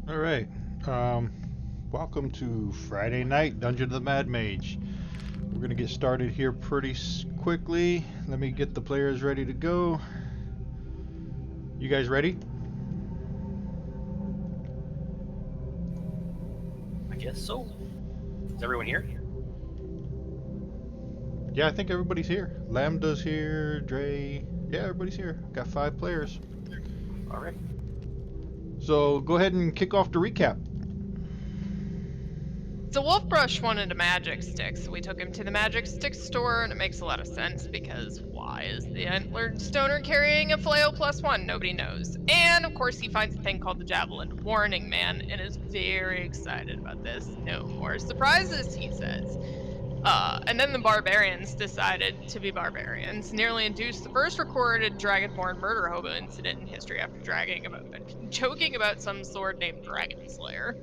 All right. Um, Welcome to Friday Night Dungeon of the Mad Mage. We're gonna get started here pretty quickly. Let me get the players ready to go. You guys ready? I guess so. Is everyone here? Yeah, I think everybody's here. Lambda's here. Dre. Yeah, everybody's here. Got 5 players. All right. So go ahead and kick off the recap. So Wolfbrush wanted a magic stick, so we took him to the magic stick store, and it makes a lot of sense because why is the antlered stoner carrying a flail +1? Nobody knows. And of course, he finds a thing called the Javelin Warning Man and is very excited about this. No more surprises, he says. And then the barbarians decided to be barbarians, nearly induced the first recorded dragonborn murder hobo incident in history after joking about some sword named Dragon Slayer.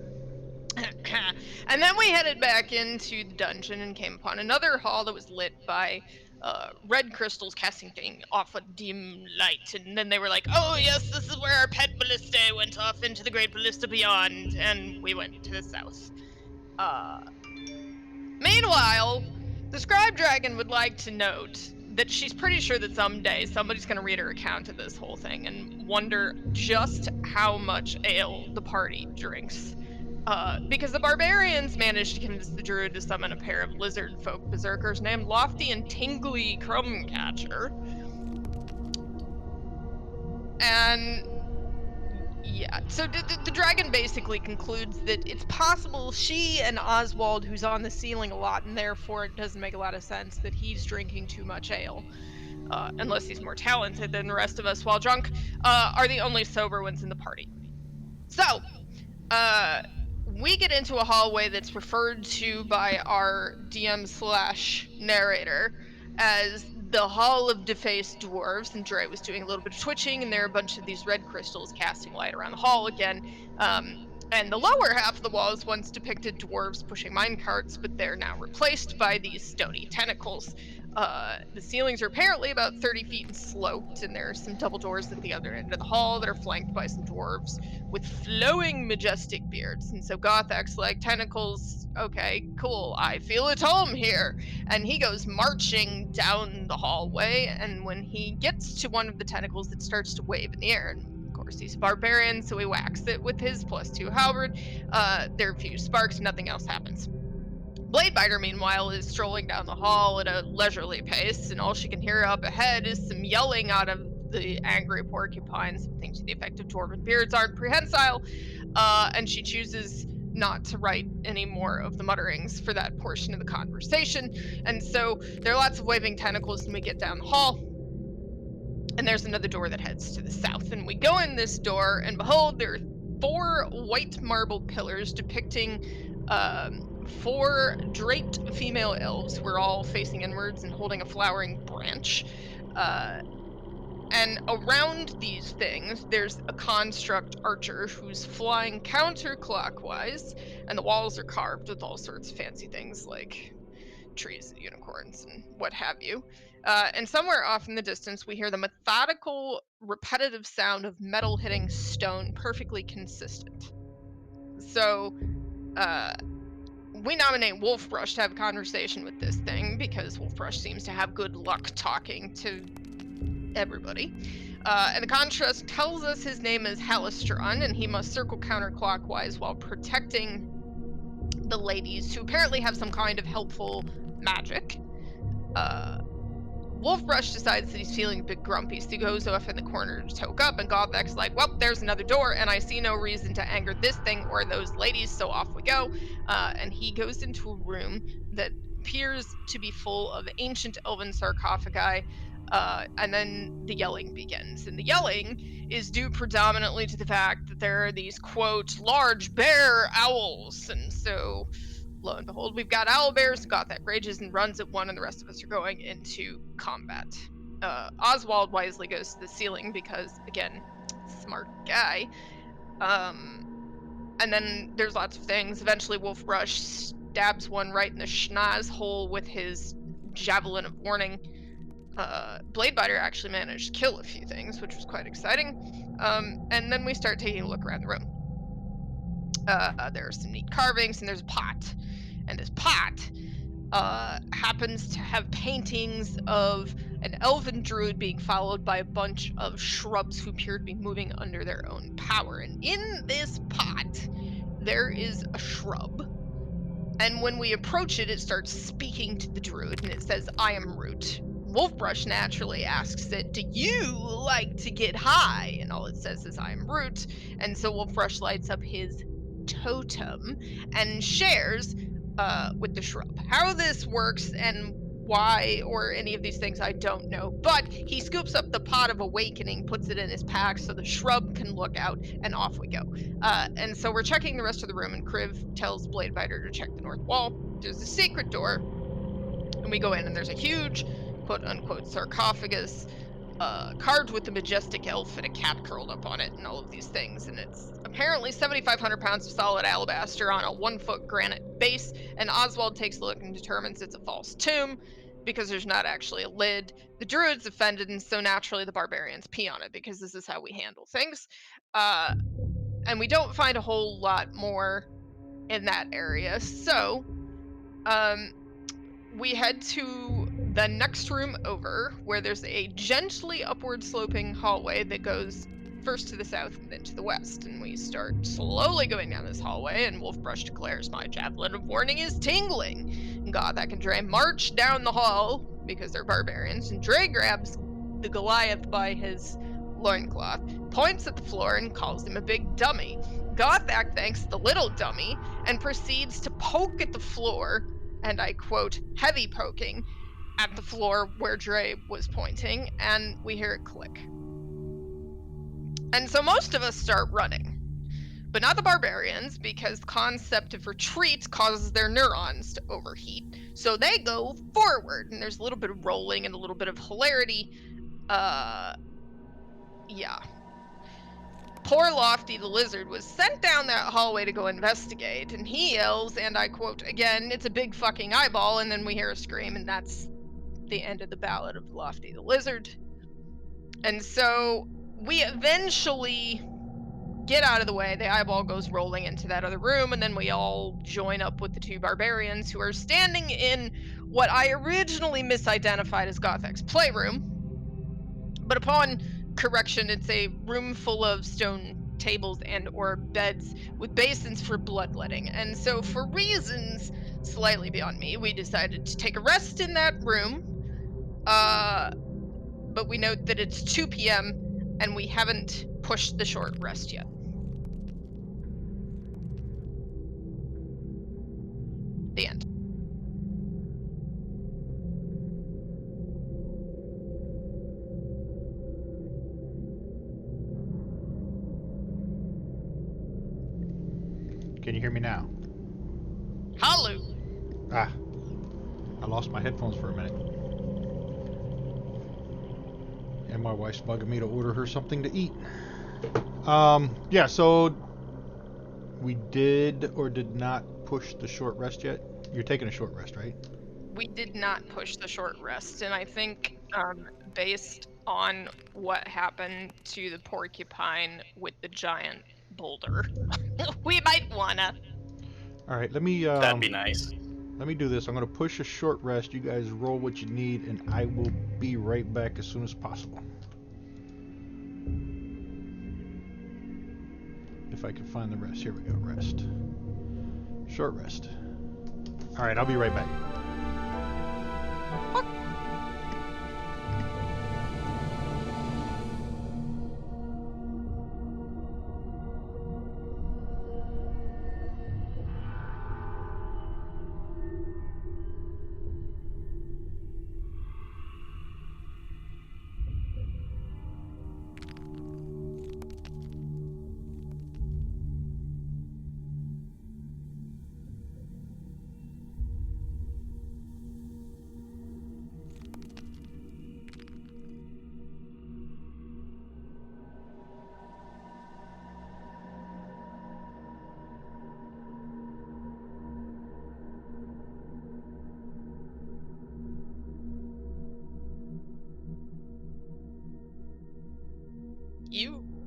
And then we headed back into the dungeon and came upon another hall that was lit by red crystals casting off a dim light. And then they were like, oh yes, this is where our pet ballistae went off into the great ballista beyond, and we went to the south. Meanwhile, the scribe dragon would like to note that she's pretty sure that someday somebody's going to read her account of this whole thing and wonder just how much ale the party drinks. Because the barbarians managed to convince the druid to summon a pair of lizard folk berserkers named Lofty and Tingly Crumbcatcher. And yeah, so the dragon basically concludes that it's possible she and Oswald, who's on the ceiling a lot, and therefore it doesn't make a lot of sense that he's drinking too much ale, unless he's more talented than the rest of us while drunk, are the only sober ones in the party. So, we get into a hallway that's referred to by our DM/narrator as the Hall of Defaced Dwarves, and Dre was doing a little bit of twitching, and there are a bunch of these red crystals casting light around the hall again. And the lower half of the walls once depicted dwarves pushing minecarts, but they're now replaced by these stony tentacles. The ceilings are apparently about 30 feet and sloped, and there are some double doors at the other end of the hall that are flanked by some dwarves with flowing, majestic beards. And so Gothak's like, tentacles, okay, cool, I feel at home here. And he goes marching down the hallway, and when he gets to one of the tentacles, it starts to wave in the air. And of course, he's a barbarian, so he whacks it with his +2 halberd. There are a few sparks, nothing else happens. Bladebiter, meanwhile, is strolling down the hall at a leisurely pace, and all she can hear up ahead is some yelling out of the angry porcupines, something to the effect of dwarven beards aren't prehensile, and she chooses not to write any more of the mutterings for that portion of the conversation. And so there are lots of waving tentacles, and we get down the hall, and there's another door that heads to the south, and we go in this door, and behold, there are 4 white marble pillars depicting 4 draped female elves who are all facing inwards and holding a flowering branch. And around these things, there's a construct archer who's flying counterclockwise, and the walls are carved with all sorts of fancy things like trees and unicorns and what have you. And somewhere off in the distance, we hear the methodical, repetitive sound of metal hitting stone, perfectly consistent. So, we nominate Wolfbrush to have a conversation with this thing because Wolfbrush seems to have good luck talking to everybody. And the contrast tells us his name is Halistron, and he must circle counterclockwise while protecting the ladies, who apparently have some kind of helpful magic. Wolfbrush decides that he's feeling a bit grumpy, so he goes off in the corner to toke up, and Gothak's like, well, there's another door, and I see no reason to anger this thing or those ladies, so off we go. And he goes into a room that appears to be full of ancient elven sarcophagi, and then the yelling begins. And the yelling is due predominantly to the fact that there are these, quote, large bear owls, and so lo and behold, we've got owlbears. Gothak rages and runs at one, and the rest of us are going into combat. Oswald wisely goes to the ceiling because, again, smart guy. And then there's lots of things. Eventually, Wolfbrush stabs one right in the schnoz hole with his Javelin of Warning. Bladebiter actually managed to kill a few things, which was quite exciting. And then we start taking a look around the room. There are some neat carvings, and there's a pot. And this pot happens to have paintings of an elven druid being followed by a bunch of shrubs who appear to be moving under their own power. And in this pot, there is a shrub. And when we approach it, it starts speaking to the druid, and it says, "I am Root." Wolfbrush naturally asks it, "Do you like to get high?" And all it says is, "I am Root." And so Wolfbrush lights up his totem and shares with the shrub. How this works and why or any of these things I don't know, but he scoops up the pot of awakening, puts it in his pack so the shrub can look out, and off we go. And so we're checking the rest of the room, and Kriv tells Bladebiter to check the north wall. There's a secret door, and we go in, and there's a huge quote-unquote sarcophagus carved with a majestic elf and a cat curled up on it and all of these things. And it's apparently 7,500 pounds of solid alabaster on a 1-foot granite base. And Oswald takes a look and determines it's a false tomb because there's not actually a lid. The druid's offended, and so naturally the barbarians pee on it because this is how we handle things. And we don't find a whole lot more in that area. So we head to the next room over, where there's a gently upward sloping hallway that goes first to the south and then to the west. And we start slowly going down this hallway, and Wolfbrush declares, "My javelin of warning is tingling." And Gothak and Dre march down the hall because they're barbarians, and Dre grabs the Goliath by his loincloth, points at the floor, and calls him a big dummy. Gothak thanks the little dummy and proceeds to poke at the floor, and I quote, heavy poking at the floor where Dre was pointing, and we hear it click. And so most of us start running, but not the barbarians, because the concept of retreat causes their neurons to overheat. So they go forward, and there's a little bit of rolling and a little bit of hilarity. Yeah. Poor Lofty the lizard was sent down that hallway to go investigate, and he yells, and I quote again, "It's a big fucking eyeball," and then we hear a scream, and that's the end of the ballad of Lofty the lizard. And so we eventually get out of the way. The eyeball goes rolling into that other room, and then we all join up with the two barbarians who are standing in what I originally misidentified as Gothak's playroom. But upon correction, it's a room full of stone tables and or beds with basins for bloodletting. And so for reasons slightly beyond me, we decided to take a rest in that room. But we note that it's 2 p.m. and we haven't pushed the short rest yet. The end. Can you hear me now? Halu! Ah, I lost my headphones for a minute. And my wife's bugging me to order her something to eat. Yeah, so we did or did not push the short rest yet? You're taking a short rest, right? We did not push the short rest, and I think based on what happened to the porcupine with the giant boulder, we might wanna. All right, let me That'd be nice. let me do this. I'm going to push a short rest. You guys roll what you need, and I will be right back as soon as possible. If I can find the rest. Here we go. Rest. Short rest. All right, I'll be right back.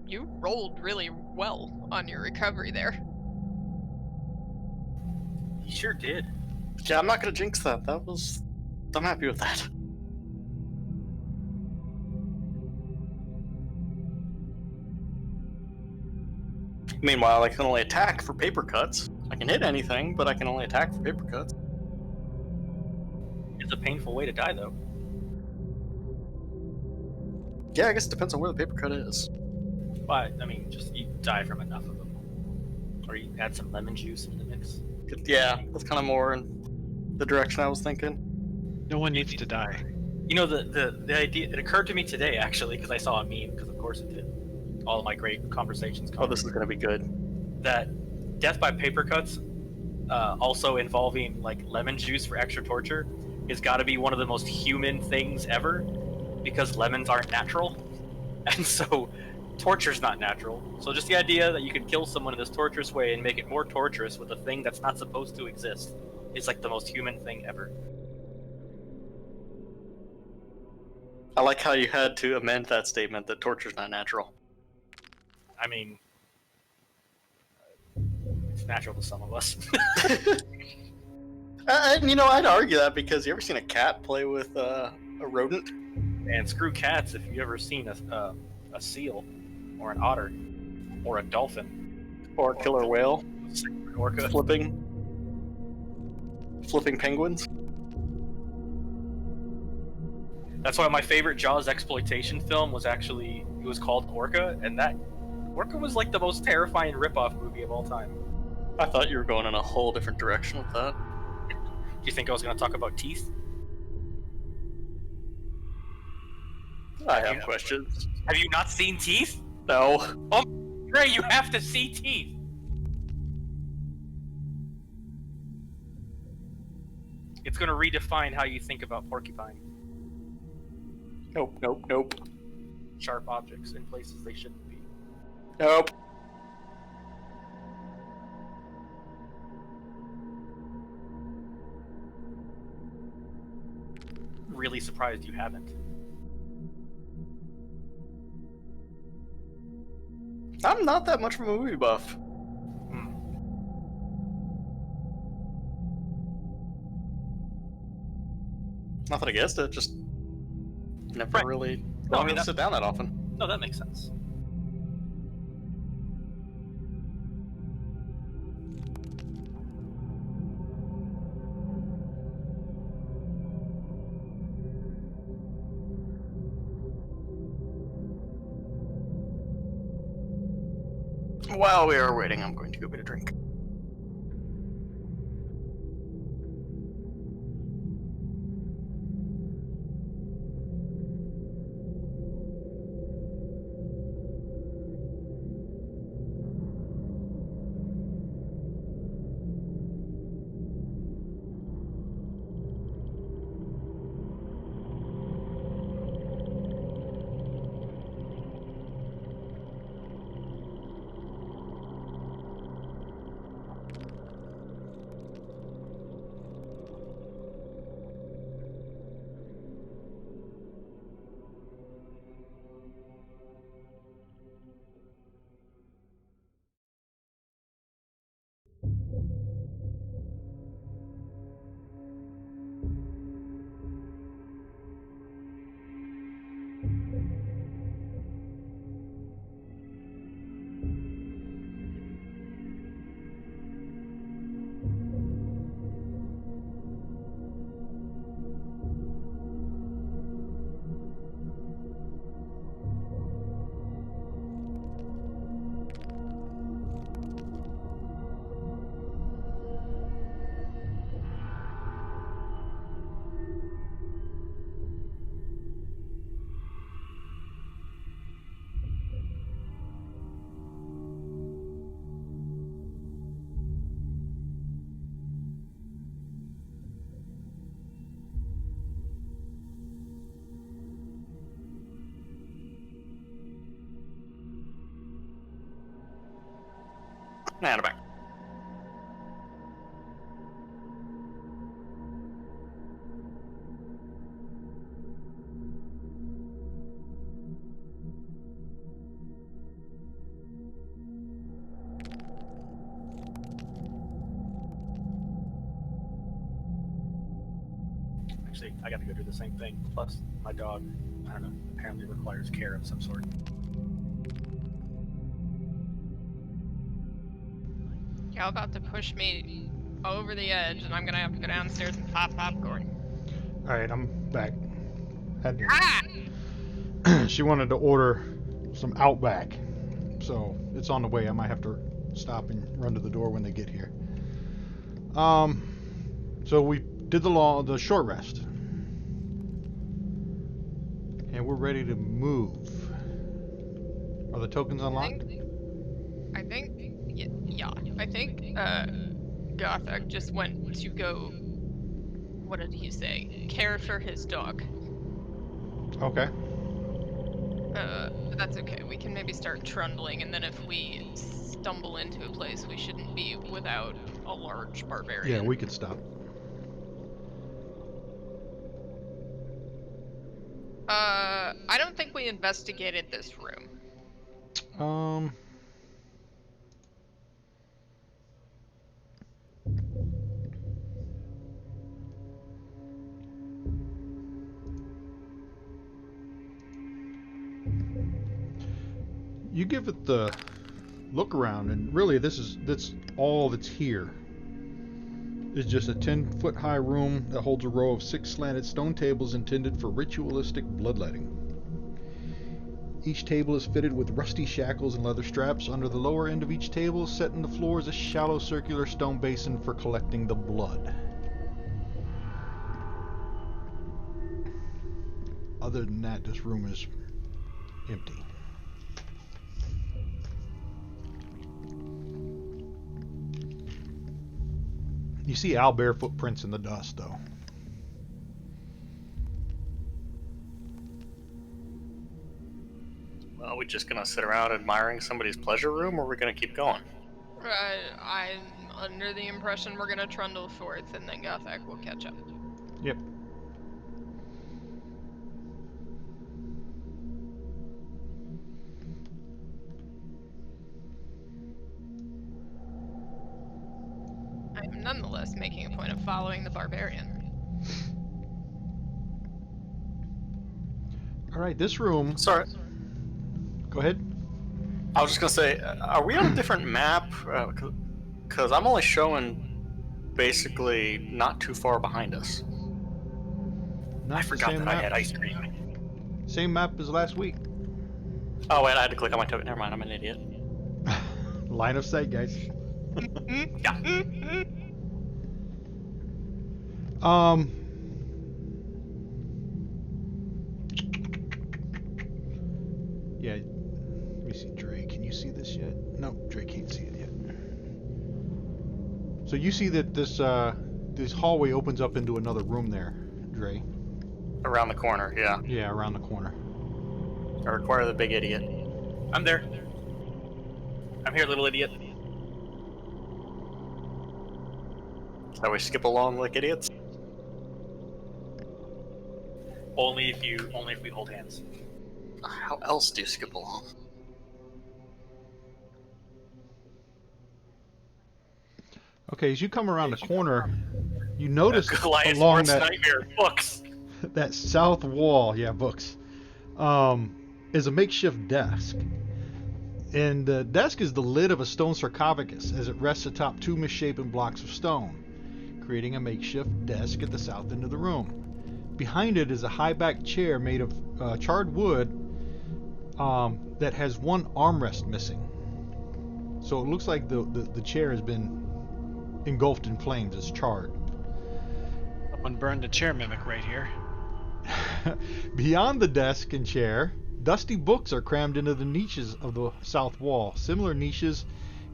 You rolled really well on your recovery there. You sure did. Yeah, I'm not gonna jinx that. I'm happy with that. Meanwhile, I can only attack for paper cuts. I can hit anything, but I can only attack for paper cuts. It's a painful way to die, though. Yeah, I guess it depends on where the paper cut is. But, I mean, just you die from enough of them. Or you add some lemon juice in the mix. Yeah, that's kind of more in the direction I was thinking. No one needs to die. You know, the idea, it occurred to me today, actually, because I saw a meme, because of course it did. All of my great conversations Oh, this is gonna be good. that death by paper cuts, also involving like lemon juice for extra torture, has got to be one of the most human things ever, because lemons aren't natural, and so torture's not natural. So just the idea that you could kill someone in this torturous way and make it more torturous with a thing that's not supposed to exist is like the most human thing ever. I like how you had to amend that statement that torture's not natural. I mean, it's natural to some of us. And I'd argue that because you ever seen a cat play with a rodent? And screw cats if you ever seen a seal, or an otter, or a dolphin, Or a killer whale an orca. flipping penguins? That's why my favorite Jaws exploitation film was called Orca, and that Orca was like the most terrifying ripoff movie of all time. I thought you were going in a whole different direction with that. Do you think I was going to talk about teeth? I have questions. Have you not seen teeth? No. Ray, you have to see teeth. It's going to redefine how you think about porcupine. Nope. Sharp objects in places they shouldn't be. Nope. Really surprised you haven't. I'm not that much of a movie buff. Not that I guessed it, just never Right. really No, I gone mean, to sit down that often. No, that makes sense. While we are waiting, I'm going to go get a drink. And I'm back. actually, I got to go do the same thing. Plus, my dog, I don't know, apparently requires care of some sort. Cal about to push me over the edge, and I'm gonna have to go downstairs and pop popcorn. Alright, I'm back. Had to- Ah! She wanted to order some Outback, so it's on the way. I might have to stop and run to the door when they get here. So we did the short rest, and we're ready to move. Are the tokens unlocked? I think, yeah. I think Gothak just went to go. What did he say? Care for his dog. Okay. But that's okay. We can maybe start trundling, and then if we stumble into a place, we shouldn't be without a large barbarian. Yeah, we could stop. I don't think we investigated this room. You give it the look around, and really that's all that's here. It's just a 10-foot high room that holds a row of 6 slanted stone tables intended for ritualistic bloodletting. Each table is fitted with rusty shackles and leather straps. Under the lower end of each table, set in the floor, is a shallow circular stone basin for collecting the blood. Other than that, this room is empty. You see owlbear footprints in the dust, though. Are we just gonna sit around admiring somebody's pleasure room, or are we gonna keep going? I'm under the impression we're gonna trundle forth, and then Gothak will catch up. Yep. I am nonetheless making a point of following the barbarian. Alright, this room... Sorry, Go ahead. I was just gonna say, are we on a different map? Because I'm only showing basically not too far behind us. Not I the forgot same that I map. had ice cream. Same map as last week. Oh wait, I had to click on my token. Never mind, I'm an idiot. Line of sight, guys. Yeah. Yeah. Let me see, Dre. Can you see this yet? No, Dre can't see it yet. So you see that this hallway opens up into another room there, Dre. Around the corner, yeah. Yeah, around the corner. I require the big idiot. I'm there. I'm here, little idiot. So we skip along like idiots? Only if we hold hands. How else do you skip along? Okay, as you come around the corner, you notice Goliath's along worst that nightmare, books. that south wall, yeah, books, is a makeshift desk. And the desk is the lid of a stone sarcophagus as it rests atop 2 misshapen blocks of stone, creating a makeshift desk at the south end of the room. Behind it is a high-backed chair made of charred wood that has one armrest missing. So it looks like the chair has been engulfed in flames. It's charred. Someone burned a chair mimic right here. Beyond the desk and chair, dusty books are crammed into the niches of the south wall. Similar niches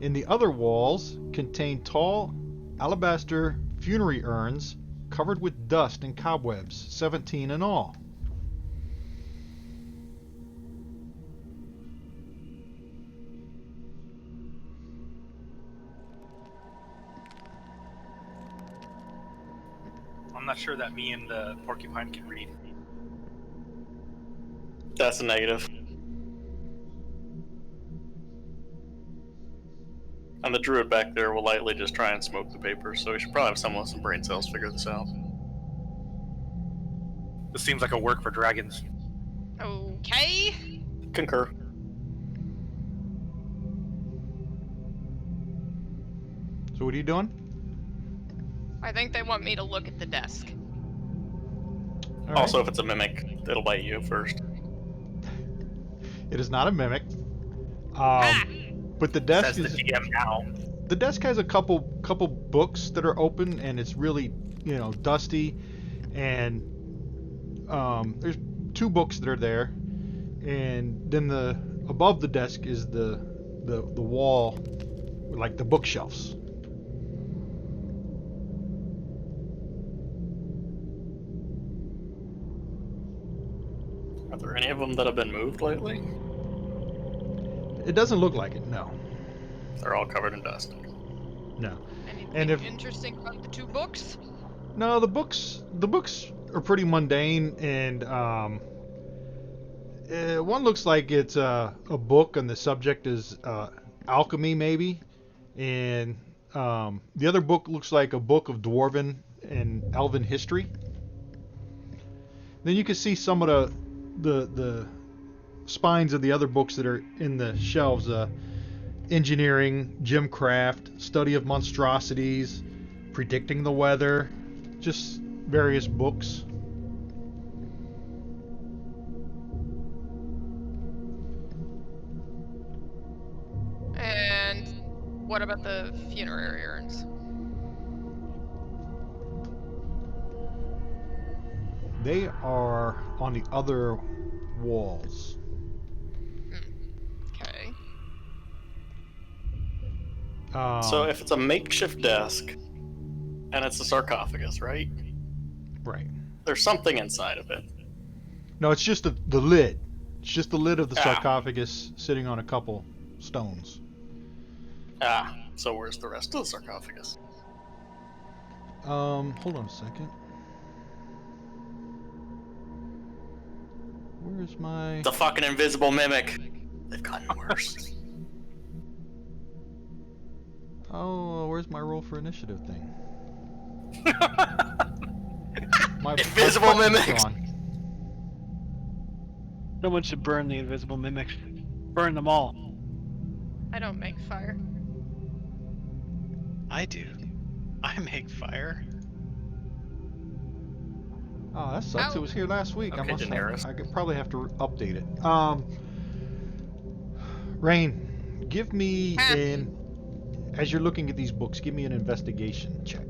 in the other walls contain tall alabaster funerary urns covered with dust and cobwebs, 17 in all. I'm not sure that me and the porcupine can read. That's a negative. And the druid back there will likely just try and smoke the paper, so we should probably have someone with some brain cells figure this out. This seems like a work for dragons. Okay. Concur. So what are you doing? I think they want me to look at the desk. All right. Also, if it's a mimic, it'll bite you first. It is not a mimic. Ah! But the desk Says the is DM now. the desk has a couple books that are open, and it's really, dusty, and there's 2 books that are there, and then above the desk is the wall, like the bookshelves. Are there any of them that have been moved lately? It doesn't look like it, no. They're all covered in dust. No. Anything And if interesting about the 2 books? No, the books are pretty mundane, and one looks like it's a book, and the subject is alchemy, maybe, and the other book looks like a book of dwarven and elven history. Then you can see some of the spines of the other books that are in the shelves: engineering, gemcraft, study of monstrosities, predicting the weather, just various books. And what about the funerary urns? They are on the other walls. Okay. So if it's a makeshift desk, and it's a sarcophagus, right? Right. There's something inside of it. No, it's just the lid. It's just the lid of the Ah. sarcophagus sitting on a couple stones. So where's the rest of the sarcophagus? Hold on a second. Where's my... The fucking invisible mimic. They've gotten worse. Oh, where's my roll for initiative thing? My Invisible button's mimics. gone. Someone should burn the invisible mimics. Burn them all. I don't make fire. I do. I make fire. Oh, that sucks. Ow. It was here last week. Okay, Daenerys. I could probably have to update it. Rain, give me as you're looking at these books, give me an investigation check.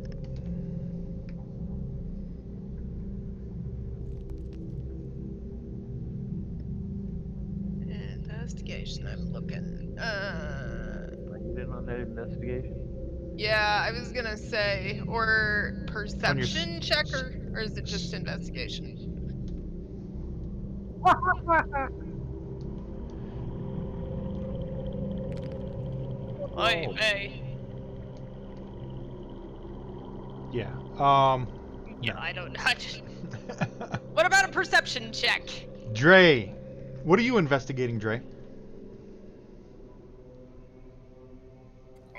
Investigation, I'm looking. Are you in on that investigation? Yeah, I was gonna say, or perception check, or is it just investigation? Oy vey. Yeah. Yeah, I don't know. What about a perception check? Dre, what are you investigating, Dre?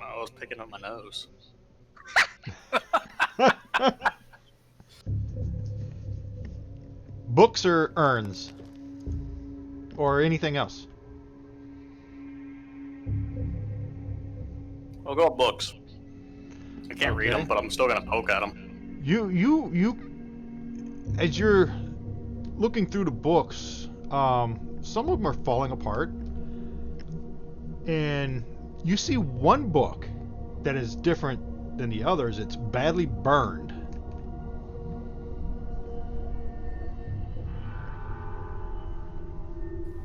I was picking up my nose. Books or urns? Or anything else? I'll go with books. I can't read Okay. them, but I'm still gonna poke at them. You, as you're looking through the books, some of them are falling apart, and you see one book that is different than the others. It's badly burned.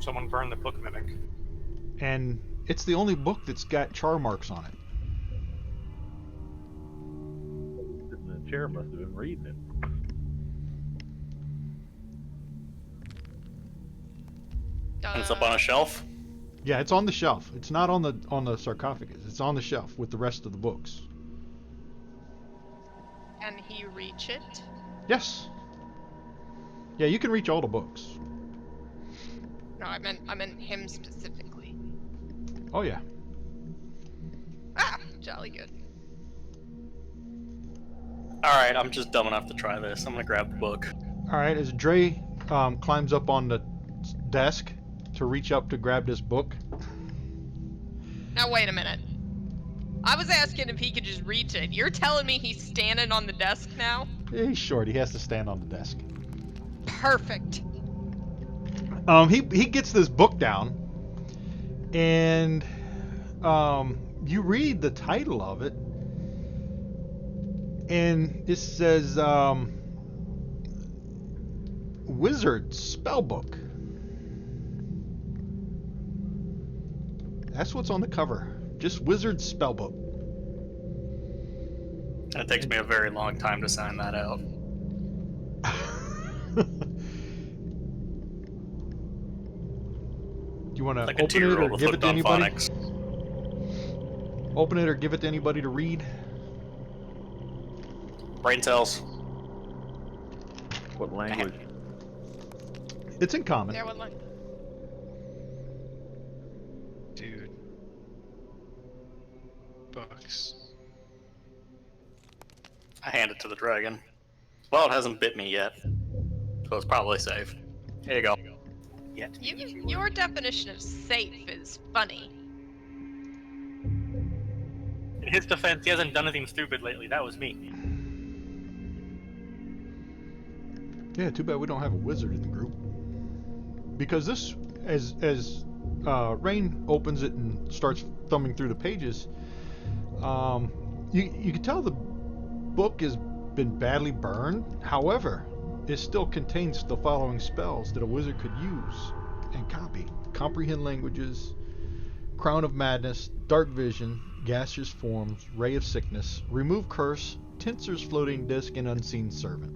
Someone burned the book mimic. And it's the only book that's got char marks on it. Sitting in the chair must have been reading it. And it's up on a shelf. Yeah, it's on the shelf. It's not on the sarcophagus. It's on the shelf with the rest of the books. Can he reach it? Yes. Yeah, you can reach all the books. No, I meant him specifically. Oh yeah. Ah, jolly good. Alright, I'm just dumb enough to try this. I'm gonna grab the book. All right, as Dre climbs up on the desk to reach up to grab this book. Now wait a minute. I was asking if he could just reach it. You're telling me he's standing on the desk now? He's short. He has to stand on the desk. Perfect. He gets this book down, and you read the title of it, and it says Wizard Spellbook. That's what's on the cover. Just Wizard Spellbook. And it takes me a very long time to sign that out. Do you want to Like a open it or 2-year-old with give it hooked to on anybody? phonics. Open it or give it to anybody to read? Brain cells. What language? It's in common. Yeah, what line? Dude. Books. I hand it to the dragon. Well, it hasn't bit me yet, so it's probably safe. Here you go. Yet. Your definition of safe is funny. In his defense, he hasn't done anything stupid lately. That was me. Yeah, too bad we don't have a wizard in the group. Because this, as Rain opens it and starts thumbing through the pages, you can tell the book has been badly burned. However, it still contains the following spells that a wizard could use and copy: Comprehend Languages, Crown of Madness, Dark Vision, Gaseous Forms, Ray of Sickness, Remove Curse, Tensor's Floating Disc, and Unseen Servant.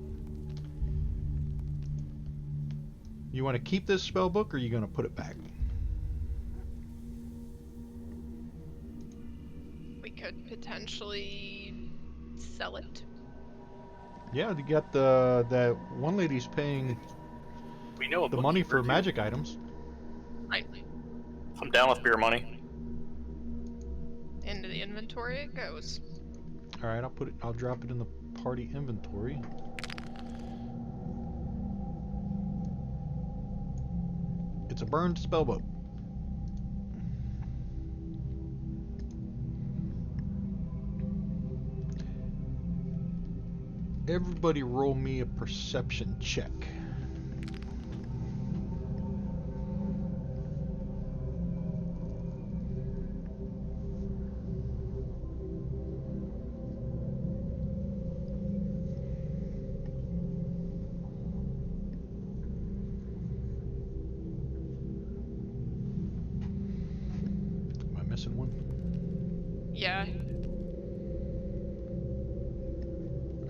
You want to keep this spell book, or are you going to put it back? We could potentially sell it. Yeah, you got that one lady's paying We know a the money bookkeeper, for too. magic items. Right. I'm down with beer money. Into the inventory it goes. All right, I'll drop it in the party inventory. It's a burned spellbook. Everybody roll me a perception check. Am I missing one? Yeah.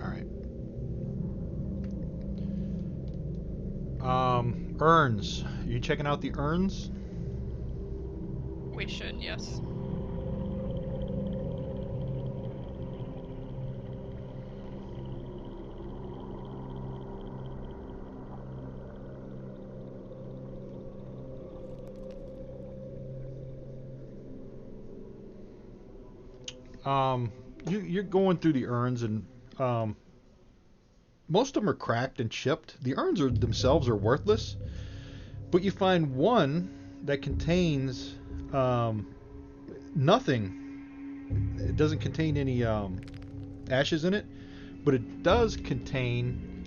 All right. Urns. Are you checking out the urns? We should, yes. You're going through the urns, and most of them are cracked and chipped. The urns themselves are worthless, but you find one that contains nothing. It doesn't contain any ashes in it, but it does contain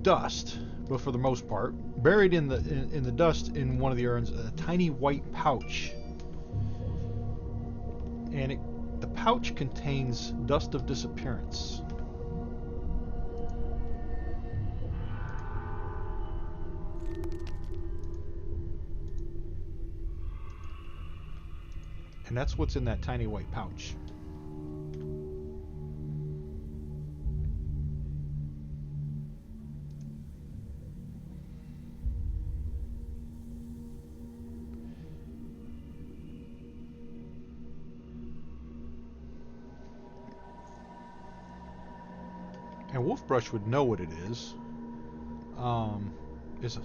dust. But for the most part, buried in the dust in one of the urns, a tiny white pouch, and the pouch contains dust of disappearance. And that's what's in that tiny white pouch. And Wolfbrush would know what it is. It's a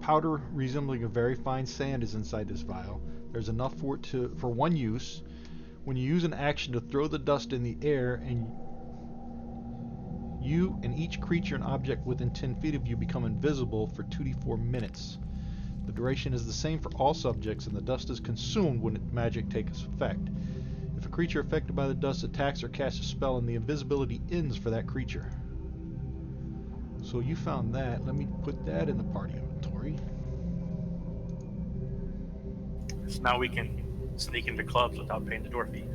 powder resembling a very fine sand is inside this vial. There's enough for it for one use. When you use an action to throw the dust in the air, and You and each creature and object within 10 feet of you become invisible for 2d4 minutes. The duration is the same for all subjects, and the dust is consumed when magic takes effect. If a creature affected by the dust attacks or casts a spell, and the invisibility ends for that creature. So you found that. Let me put that in the party inventory. So now we can sneak into clubs without paying the door fee.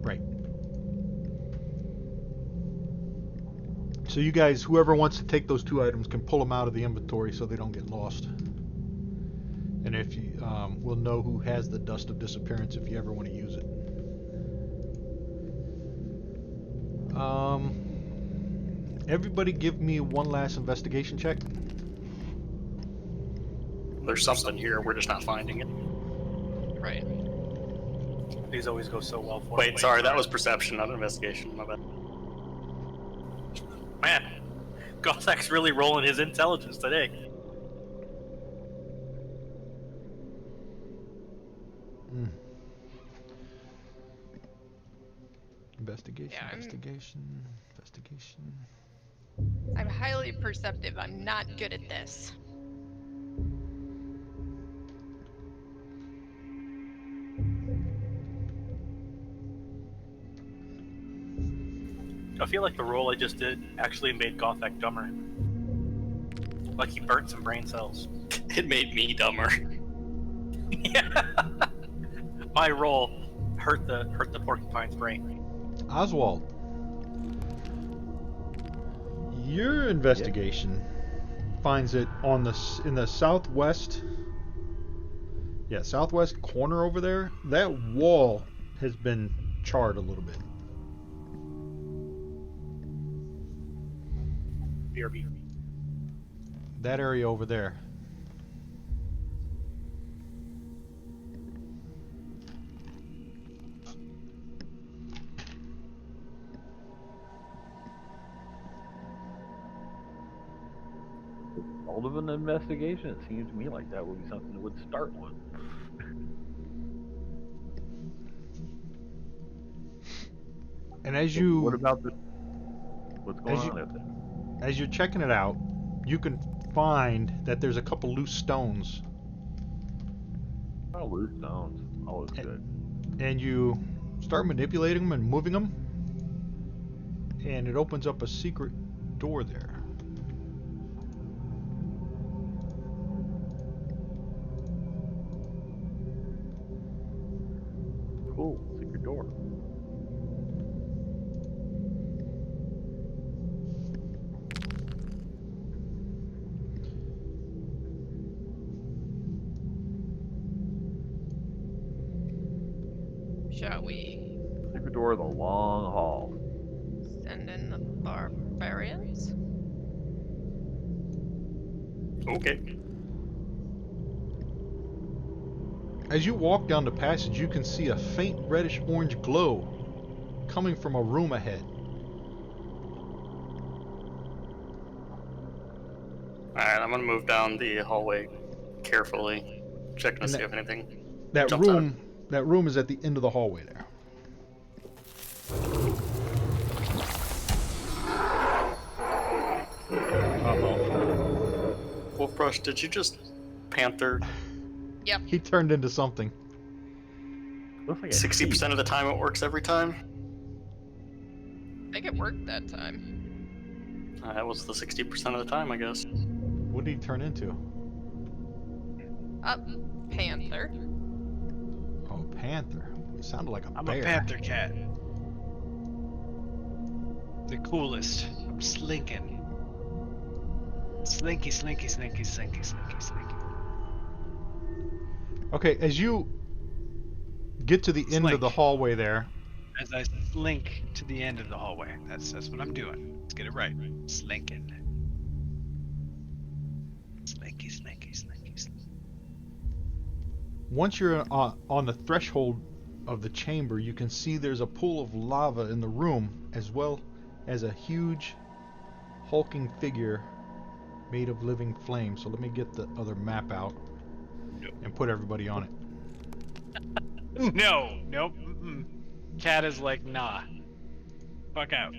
Right. So you guys, whoever wants to take those 2 items can pull them out of the inventory so they don't get lost. And if you, we'll know who has the Dust of Disappearance if you ever want to use it. Everybody give me one last investigation check. There's something here, we're just not finding it. Right. These always go so well for Wait, sorry, that was perception, not investigation. My bad. Man, Gothak's really rolling his intelligence today. Investigation, Yeah, investigation. I'm highly perceptive. I'm not good at this. I feel like the roll I just did actually made Gothak dumber. Like he burnt some brain cells. It made me dumber. Yeah. My roll hurt the porcupine's brain. Oswald, your investigation finds it on in the southwest. Yeah, southwest corner over there. That wall has been charred a little bit. BRB. That area over there. All of an investigation. It seems to me like that would be something that would start one. And as you What about this? What's going as on out there? as you're checking it out, you can find that there's a couple loose stones, Oh, loose stones. Always good. and you start manipulating them and moving them, and it opens up a secret door there. Cool. Secret door. Shall we Secret door of the long hall. send in the barbarians? Okay. As you walk down the passage, you can see a faint reddish-orange glow coming from a room ahead. Alright, I'm gonna move down the hallway carefully, checking to And see that- if anything That jumps out. room is at the end of the hallway there. Uh-oh. Wolfbrush, did you just panther? Yep. He turned into something. Looks like a 60% of the time it works every time? I think it worked that time. That was the 60% of the time, I guess. What did he turn into? Panther. Oh, panther. It sounded like a I'm bear. a panther cat. The coolest. I'm slinking. Slinky, slinky, slinky, slinky, slinky, slinky. Okay, as you get to the end of the Slink. hallway there, As I slink to the end of the hallway. That's what I'm doing. Let's get it right. Slinking. Slinky, slinky, slinky, slinky. once you're on the threshold of the chamber, you can see there's a pool of lava in the room, as well as a huge hulking figure made of living flame. So let me get the other map out and put everybody on it. No, nope. Mm-mm. Cat is like, nah. Fuck out.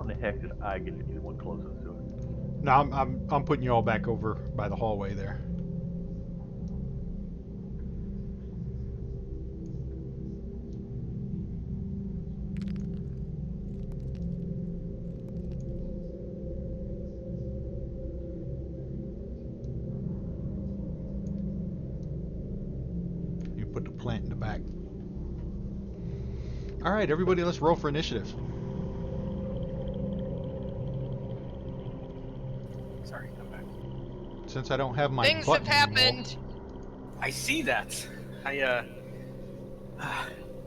in the heck did I get to be the one closest to it? No, I'm putting you all back over by the hallway there. You put the plant in the back. All right, everybody, let's roll for initiative. Sorry, I'm back. Since I don't have my Things button have anymore. happened. I see that.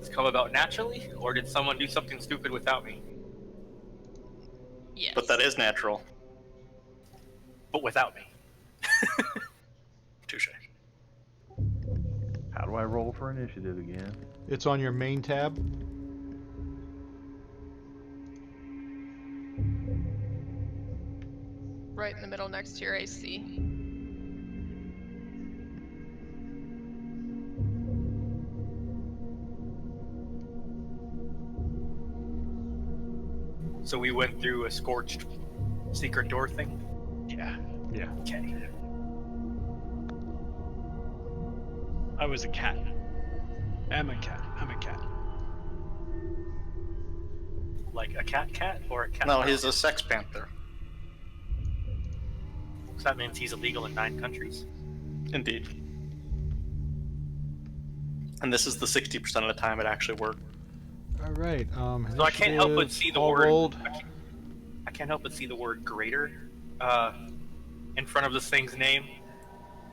It's come about naturally, or did someone do something stupid without me? Yes. But that is natural. But without me. Touche. How do I roll for initiative again? It's on your main tab. Right in the middle next to your AC. So we went through a scorched secret door thing? Yeah. Yeah. Okay. I was a cat. I'm a cat. I'm a cat. Like a cat or a cat? No, he's a sex panther. So that means he's illegal in 9 countries. Indeed. And this is the 60% of the time it actually worked. All right. So I can't help but see the all word. rolled. I can't help but see the word greater in front of this thing's name,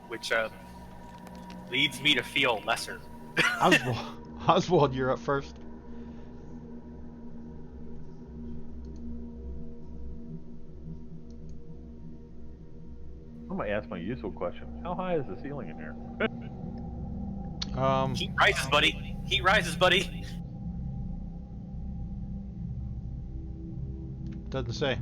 which leads me to feel lesser. Oswald, Oswald, you're up first. I'm gonna ask my usual question. How high is the ceiling in here? Heat rises, buddy. Heat rises, buddy. Doesn't say.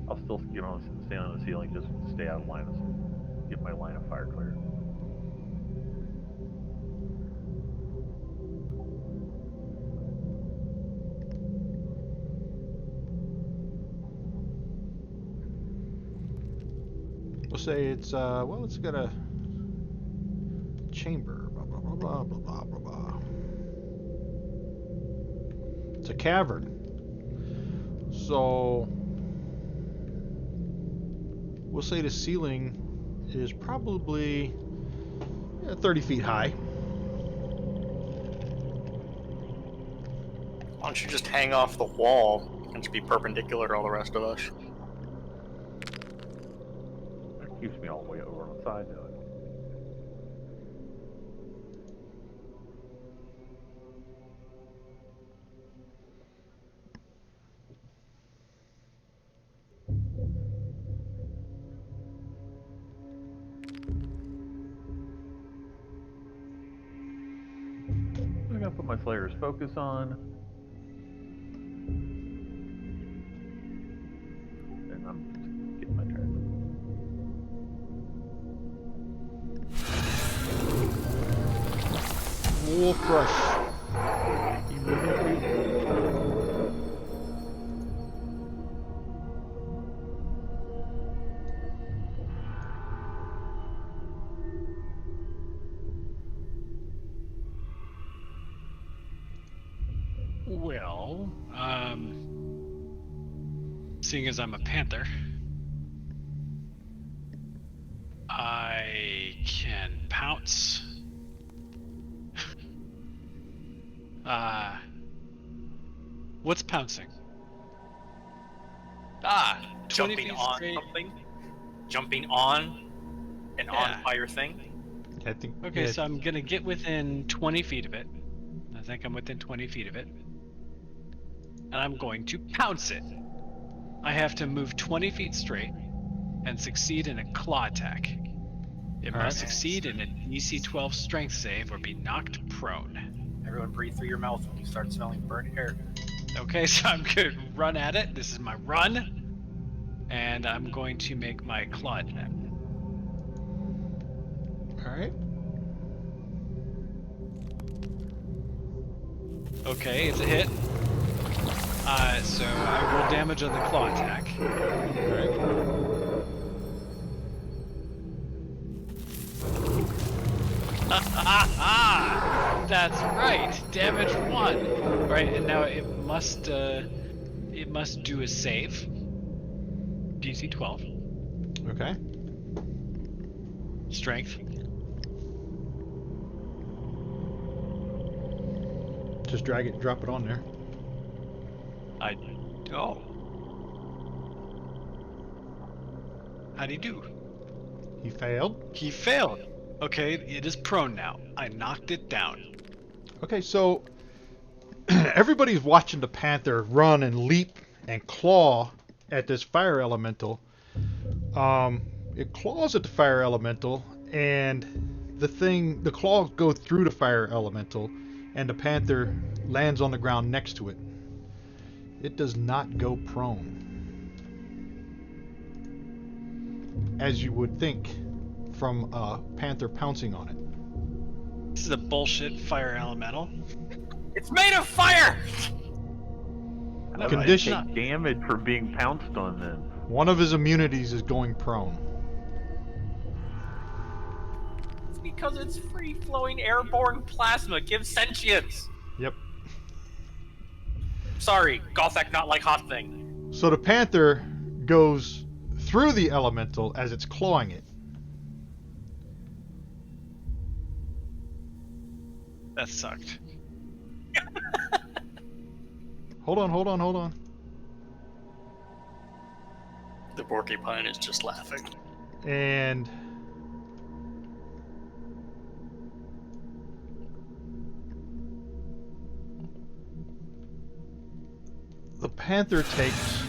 I'll still stand on the ceiling just to stay out of line of, get my line of fire clear. We'll say it's well, it's got a chamber. Blah blah blah blah blah blah blah. It's a cavern. So we'll say the ceiling is probably 30 feet high. Why don't you just hang off the wall and just be perpendicular to all the rest of us? That keeps me all the way over on the side of it. I'm gonna put my Slayer's focus on. And I'm just getting my turn. Wolf rush. Well, seeing as I'm a panther, I can pounce. What's pouncing? 20 Jumping feet on straight. something. Jumping on an Yeah. on fire thing. I think. Okay, yeah, so I'm gonna get within 20 feet of it. I think I'm within 20 feet of it. And I'm going to pounce it. I have to move 20 feet straight and succeed in a claw attack. It All must right. succeed in a DC 12 strength save or be knocked prone. Everyone breathe through your mouth when you start smelling burnt hair. Okay, so I'm going to run at it. This is my run. And I'm going to make my claw attack. All right. Okay, it's a hit. So I roll damage on the claw attack. That's right. Damage 1. Right, and now it must do a save. DC 12. Okay. Strength. Just drag it, drop it on there. Oh. How'd he do? He failed. He failed. Okay, it is prone now. I knocked it down. Okay, so everybody's watching the panther run and leap and claw at this fire elemental. It claws at the fire elemental, and the claws go through the fire elemental, and the panther lands on the ground next to it. It does not go prone, as you would think from a panther pouncing on it. This is a bullshit fire elemental. It's made of fire! Condition. Take damage for being pounced on then. One of his immunities is going prone. It's because it's free-flowing airborne plasma. Gives sentience. Yep. Sorry, Gothak not like hot thing. So the panther goes through the elemental as it's clawing it. That sucked. Hold on. The porcupine is just laughing. And the panther takes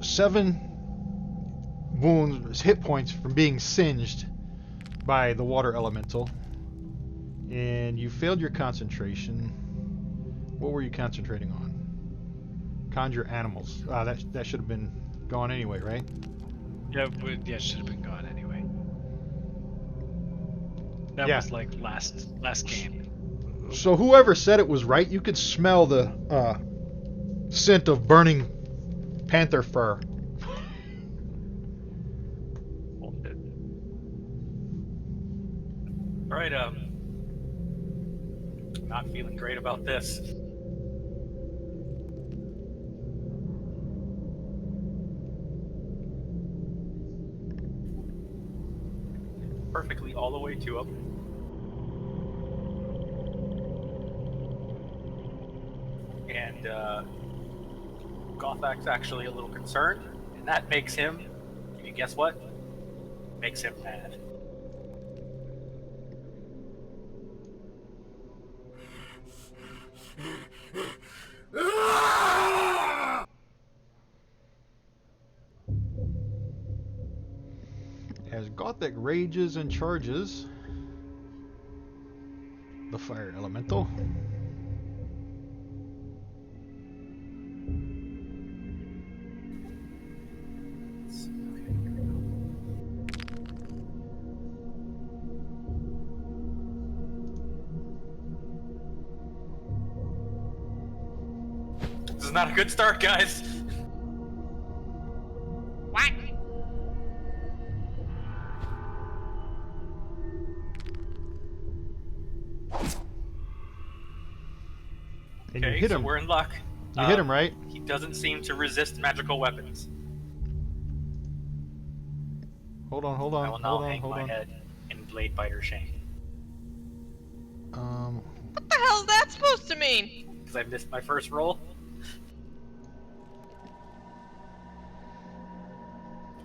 7 wounds, hit points from being singed by the water elemental. And you failed your concentration. What were you concentrating on? Conjure animals. That should have been gone anyway, right? Yeah, it should have been gone anyway. That Yeah. was like last game. So whoever said it was right, you could smell the scent of burning panther fur. Bullshit. Alright, not feeling great about this. Perfectly all the way to him. And Gothak's actually a little concerned, and that makes him, can you guess what? Makes him mad. As Gothic rages and charges the fire elemental. This is not a good start, guys. What? And Okay, you hit so him. we're in luck. You hit him, right? He doesn't seem to resist magical weapons. Hold on. I will now hang my head in Blade Biter shame. What the hell is that supposed to mean? Because I missed my first roll.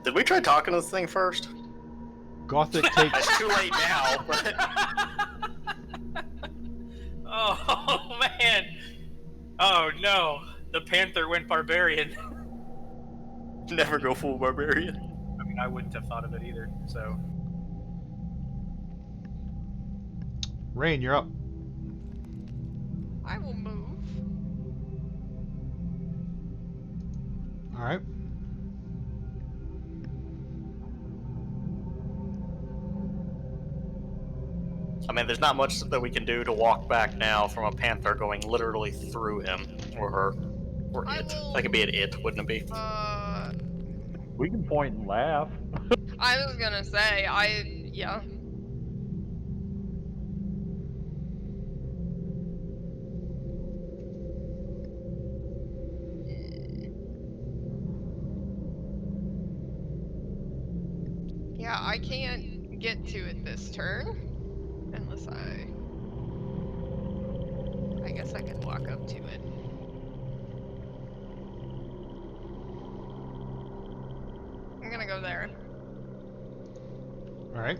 Did we try talking to this thing first? Gothic takes It's too late now, but Oh, man. Oh, no. The Panther went barbarian. never go full barbarian. I mean, I wouldn't have thought of it either, so... Rain, you're up. I will move. All right. I mean, there's not much that we can do to walk back now from a panther going literally through him or her or I it. will- That could be an it, wouldn't it be? We can point and laugh. I was gonna say, yeah. Yeah, I can't get to it this turn. Unless I guess I could walk up to it. I'm gonna go there. Alright.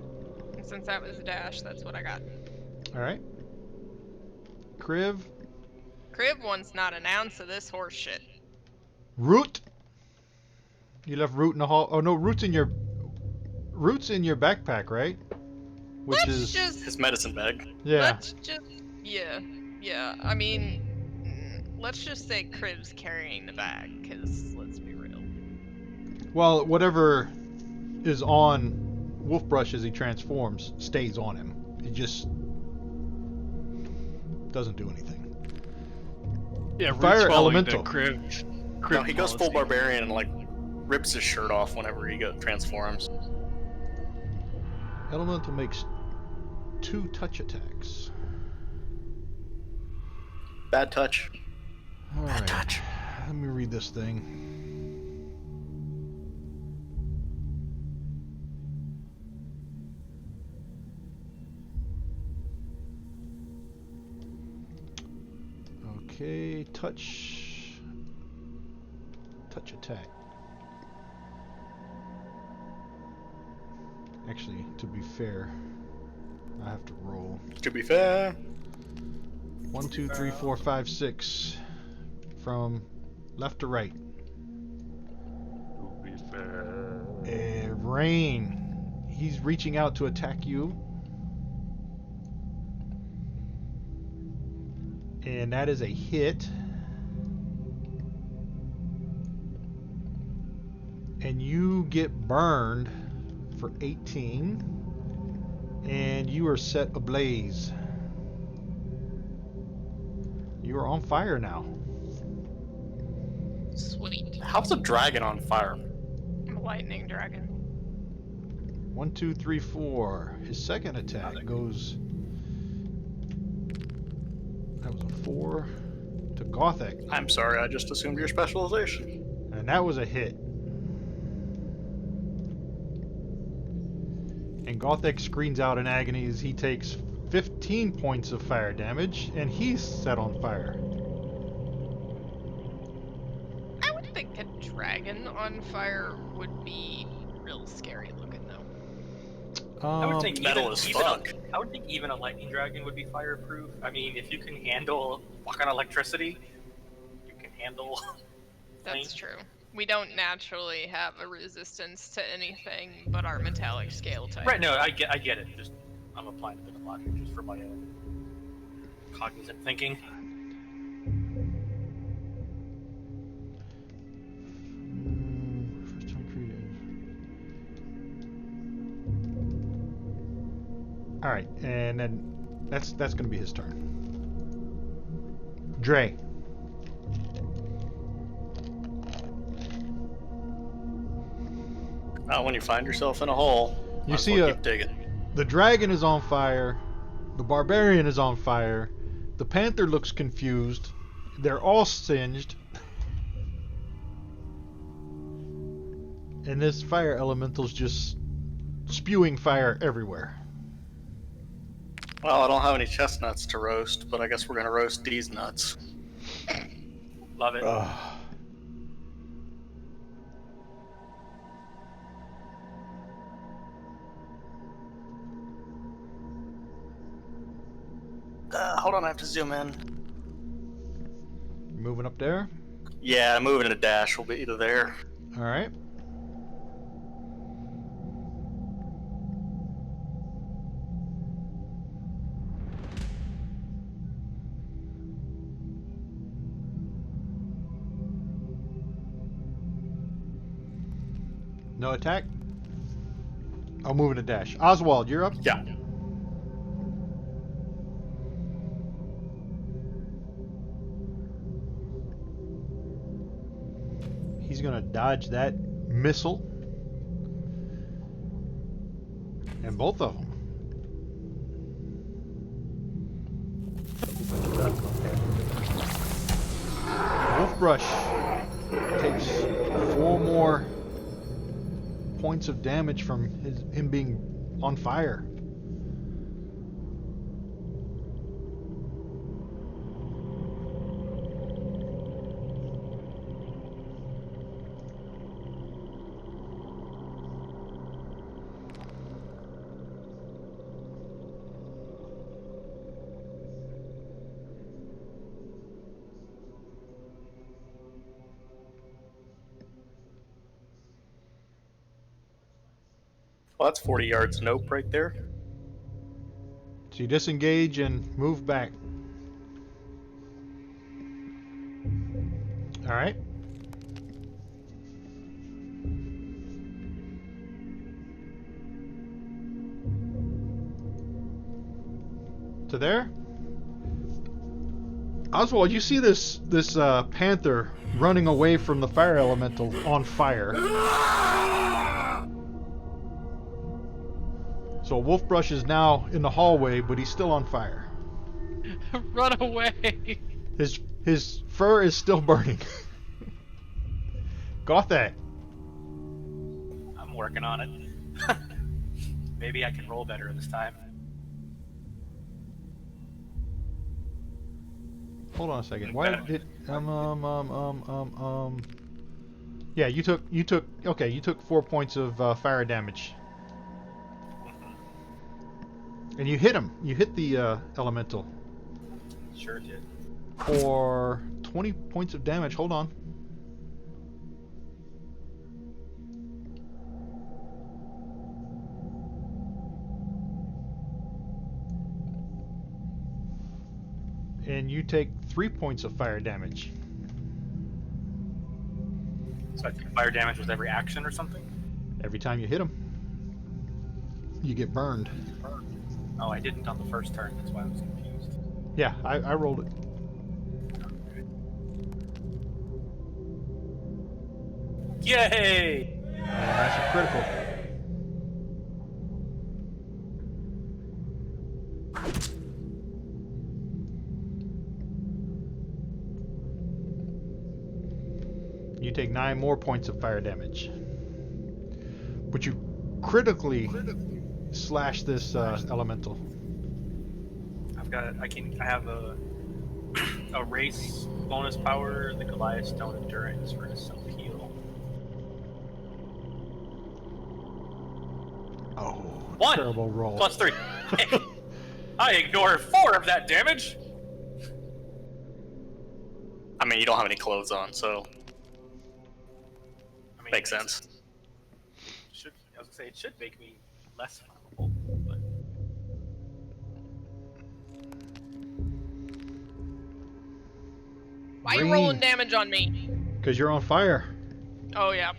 And since that was a dash, that's what I got. Alright. Kriv. Crib wants not an ounce of this horse shit. Root. You left Root in the hall. Oh no, Root's in your backpack, right? Which Let's is just His medicine bag. yeah. Let's just yeah. I mean, let's just say Crib's carrying the bag, cause let's be real. Well, whatever is on Wolfbrush as he transforms stays on him. It just doesn't do anything. Yeah, Fire Root's following elemental. The crib No, he goes full policy. barbarian and like rips his shirt off whenever he transforms. Elemental makes 2 touch attacks. Bad touch. All Bad right. touch. Let me read this thing. Okay, touch attack. Actually, to be fair, I have to roll. To be fair. 1, 2, 3, 4, 5, 6. From left to right. To be fair. Rain. He's reaching out to attack you. And that is a hit. And you get burned for 18. And you are set ablaze. You are on fire now. Sweet. How's a dragon on fire? I'm a lightning dragon. 1, 2, 3, 4. His second attack goes. That was a 4 to Gothic. I'm sorry, I just assumed your specialization. And that was a hit. And Gothic screams out in agony as he takes 15 points of fire damage, and he's set on fire. I would think a dragon on fire would be real scary looking though. I would think metal as fuck. I would think even a lightning dragon would be fireproof. I mean, if you can handle fucking electricity, you can handle. That's true. We don't naturally have a resistance to anything but our metallic scale type. Right? No, I get it. Just I'm applying a bit of logic just for my own cognizant thinking. First time creative. All right, and then that's going to be his turn. Dre. When you find yourself in a hole, You might as see well a- keep digging. The dragon is on fire. The barbarian is on fire. The panther looks confused. They're all singed. And this fire elemental's just spewing fire everywhere. Well, I don't have any chestnuts to roast, but I guess we're gonna roast these nuts. Love it. Ugh. Hold on, I have to zoom in. You moving up there? Yeah, moving in a dash will be either there. All right. No attack? I'll move in a dash. Oswald, you're up. Yeah. He's gonna dodge that missile. And both of them. Wolf Brush takes 4 more points of damage from him being on fire. Well, that's 40 yards nope right there. So you disengage and move back. Alright. To there. Oswald, you see this panther running away from the fire elemental on fire. So Wolf Brush is now in the hallway, but he's still on fire. Run away! His fur is still burning. Got that. I'm working on it. Maybe I can roll better this time. Hold on a second. Why did Yeah, you took 4 points of fire damage. And you hit him. You hit the elemental. Sure did. For 20 points of damage. Hold on. And you take 3 points of fire damage. So I think fire damage was every action or something? Every time you hit him, you get burned. Oh, I didn't on the first turn, that's why I was confused. Yeah, I rolled it. Yay! And that's a critical. You take 9 more points of fire damage. But you critically slash this elemental. I have a race bonus power, the Goliath Stone Endurance for a self-heal. Oh, 1 terrible roll. plus 3. I ignore 4 of that damage. I mean, you don't have any clothes on, so I mean, makes sense. I was gonna say it should make me less flammable, but Why are you rolling damage on me? Because you're on fire. Oh yeah.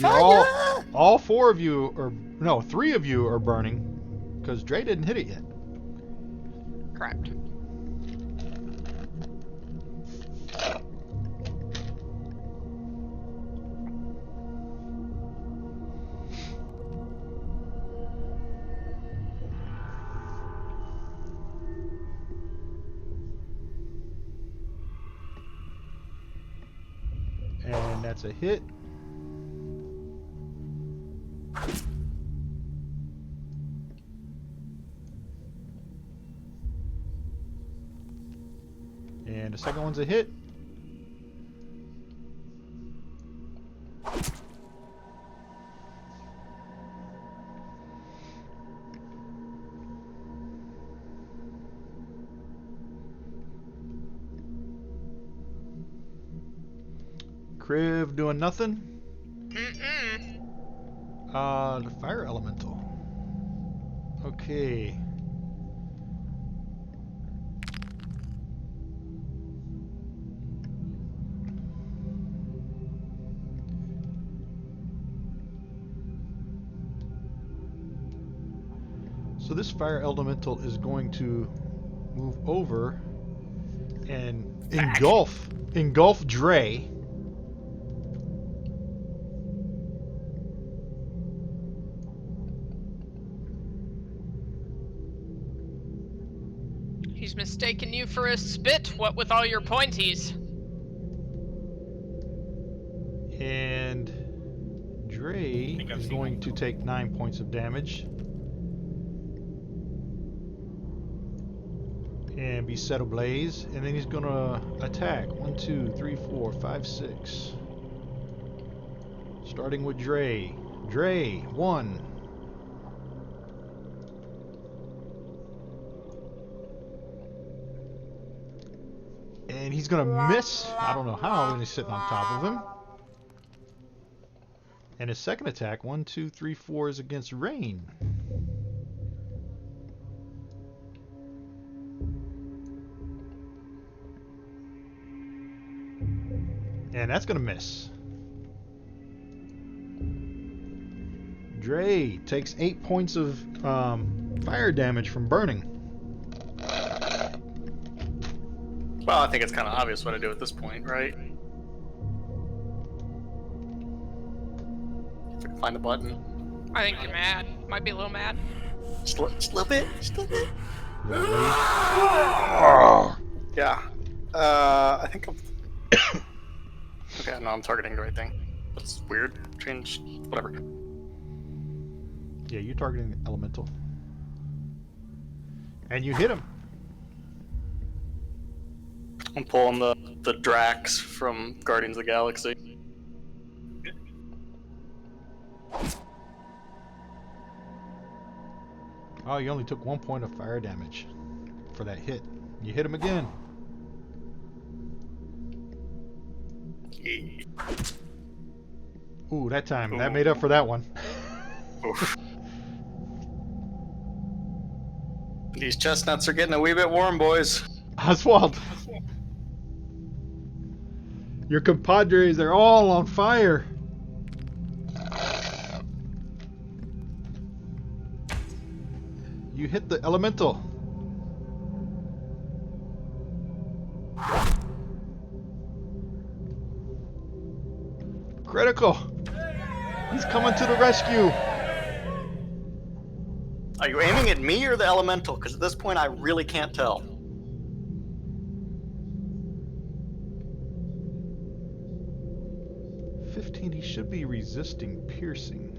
You're all 4 of you are, no, 3 of you are burning, because Dre didn't hit it yet. Correct. And that's a hit. And the second one's a hit. Kriv doing nothing. The fire elemental. Okay. So this fire elemental is going to move over and engulf Dre. Mage's mistaken you for a spit, what with all your pointies. And Dre think I've is seen going that to take 9 points of damage. And be set ablaze. And then he's going to attack. 1, 2, 3, 4, 5, 6. Starting with Dre. Dre, 1. And he's going to miss. I don't know how, and he's sitting on top of him. And his second attack, 1, 2, 3, 4, is against Rain. And that's going to miss. Dre takes 8 points of fire damage from burning. Well, I think it's kind of obvious what I do at this point, right? If I can find the button. I think you're mad. Might be a little mad. Just a little bit. Just a little bit. Yeah. I think I'm... Okay, no, I'm targeting the right thing. That's weird. Change... whatever. Yeah, you're targeting the elemental. And you hit him. I'm pulling the Drax from Guardians of the Galaxy. Oh, you only took 1 point of fire damage for that hit. You hit him again. Yeah. Ooh, that time. That Ooh. made up for that one. Oof. These chestnuts are getting a wee bit warm, boys. Oswald. Your compadres, they're all on fire. You hit the elemental. Critical. He's coming to the rescue. Are you aiming at me or the elemental? Because at this point, I really can't tell. 15, he should be resisting piercing.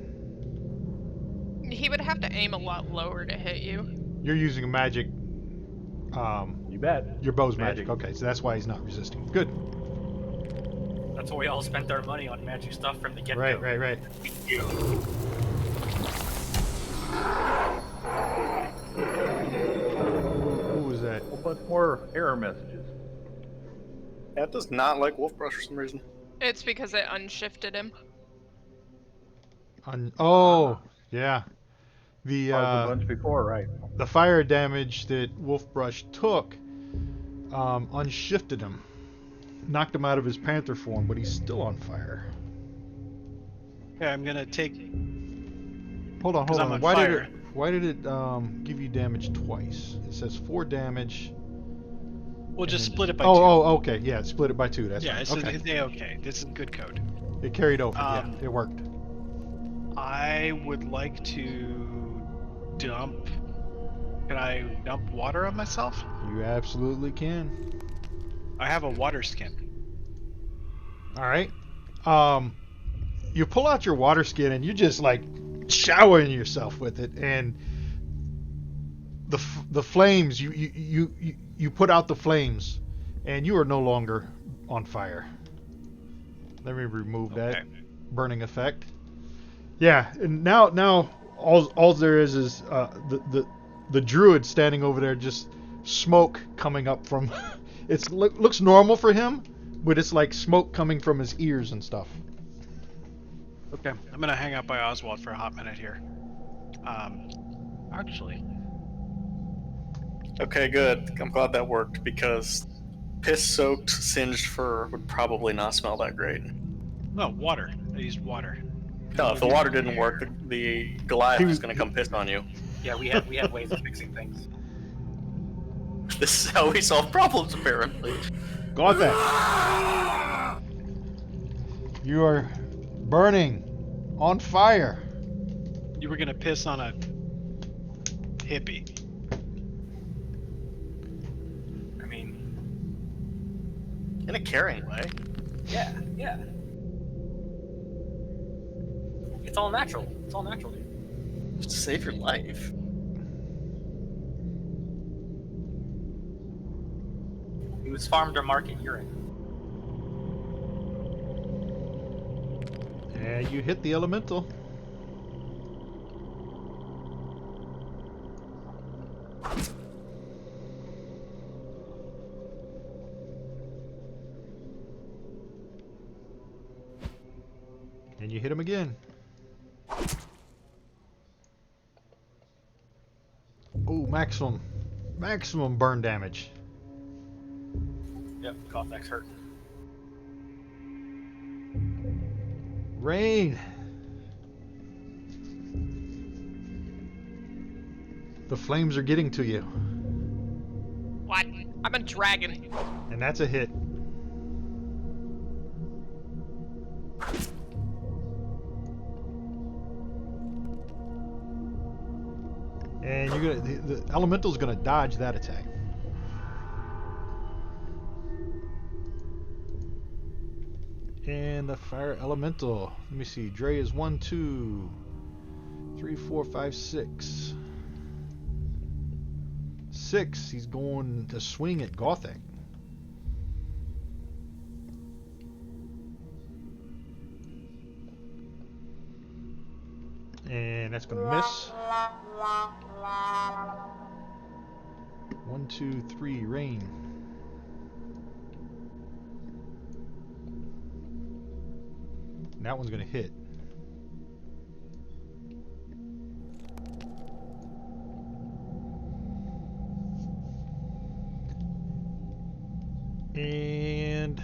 He would have to aim a lot lower to hit you. You're using a magic. You bet. Your bow's magic. Magic. Okay, so that's why he's not resisting. Good. That's why we all spent our money on magic stuff from the get-go. Right. Who was that? A bunch more error messages. That does not like Wolf Brush for some reason. It's because it unshifted him. Oh, yeah. The A bunch before, right? the fire damage that Wolfbrush took unshifted him, knocked him out of his panther form, but he's still on fire. Okay, I'm gonna take. Hold on. 'Cause I'm on Why fire. did it give you damage twice? It says 4 damage. We'll just split it by two. Oh, okay. Yeah, split it by 2. That's yeah, right. it's Okay. okay. This is good code. It carried over. Yeah, it worked. I would like to dump. Can I dump water on myself? You absolutely can. I have a water skin. All right. You pull out your water skin and you just like showering yourself with it, and the flames you put out the flames, and you are no longer on fire. Let me remove that burning effect. Yeah, and now all there is the druid standing over there, just smoke coming up from. It looks normal for him, but it's like smoke coming from his ears and stuff. Okay, I'm gonna hang out by Oswald for a hot minute here. Actually, Okay, good. I'm glad that worked because piss-soaked, singed fur would probably not smell that great. no water. I used water. No, if the water didn't work, the Goliath He was was- going to come piss on you. Yeah, we have ways of fixing things. This is how we solve problems, apparently. Got that. You are burning on fire. You were gonna piss on a hippie. In a caring way. Yeah. It's all natural. It's all natural, dude. Just to save your life. It was farm to market urine. Yeah, you hit the elemental. And you hit him again. Oh, maximum burn damage. Yep, Gothak's hurt. Rain. The flames are getting to you. What? I'm a dragon. And that's a hit. And you're gonna the elemental's gonna dodge that attack. And the fire elemental. Let me see. Dre is 1, 2, 3, 4, 5, 6. 6. He's going to swing at Gothak. And that's going to miss. 1, 2, 3. Rain. And that one's going to hit. And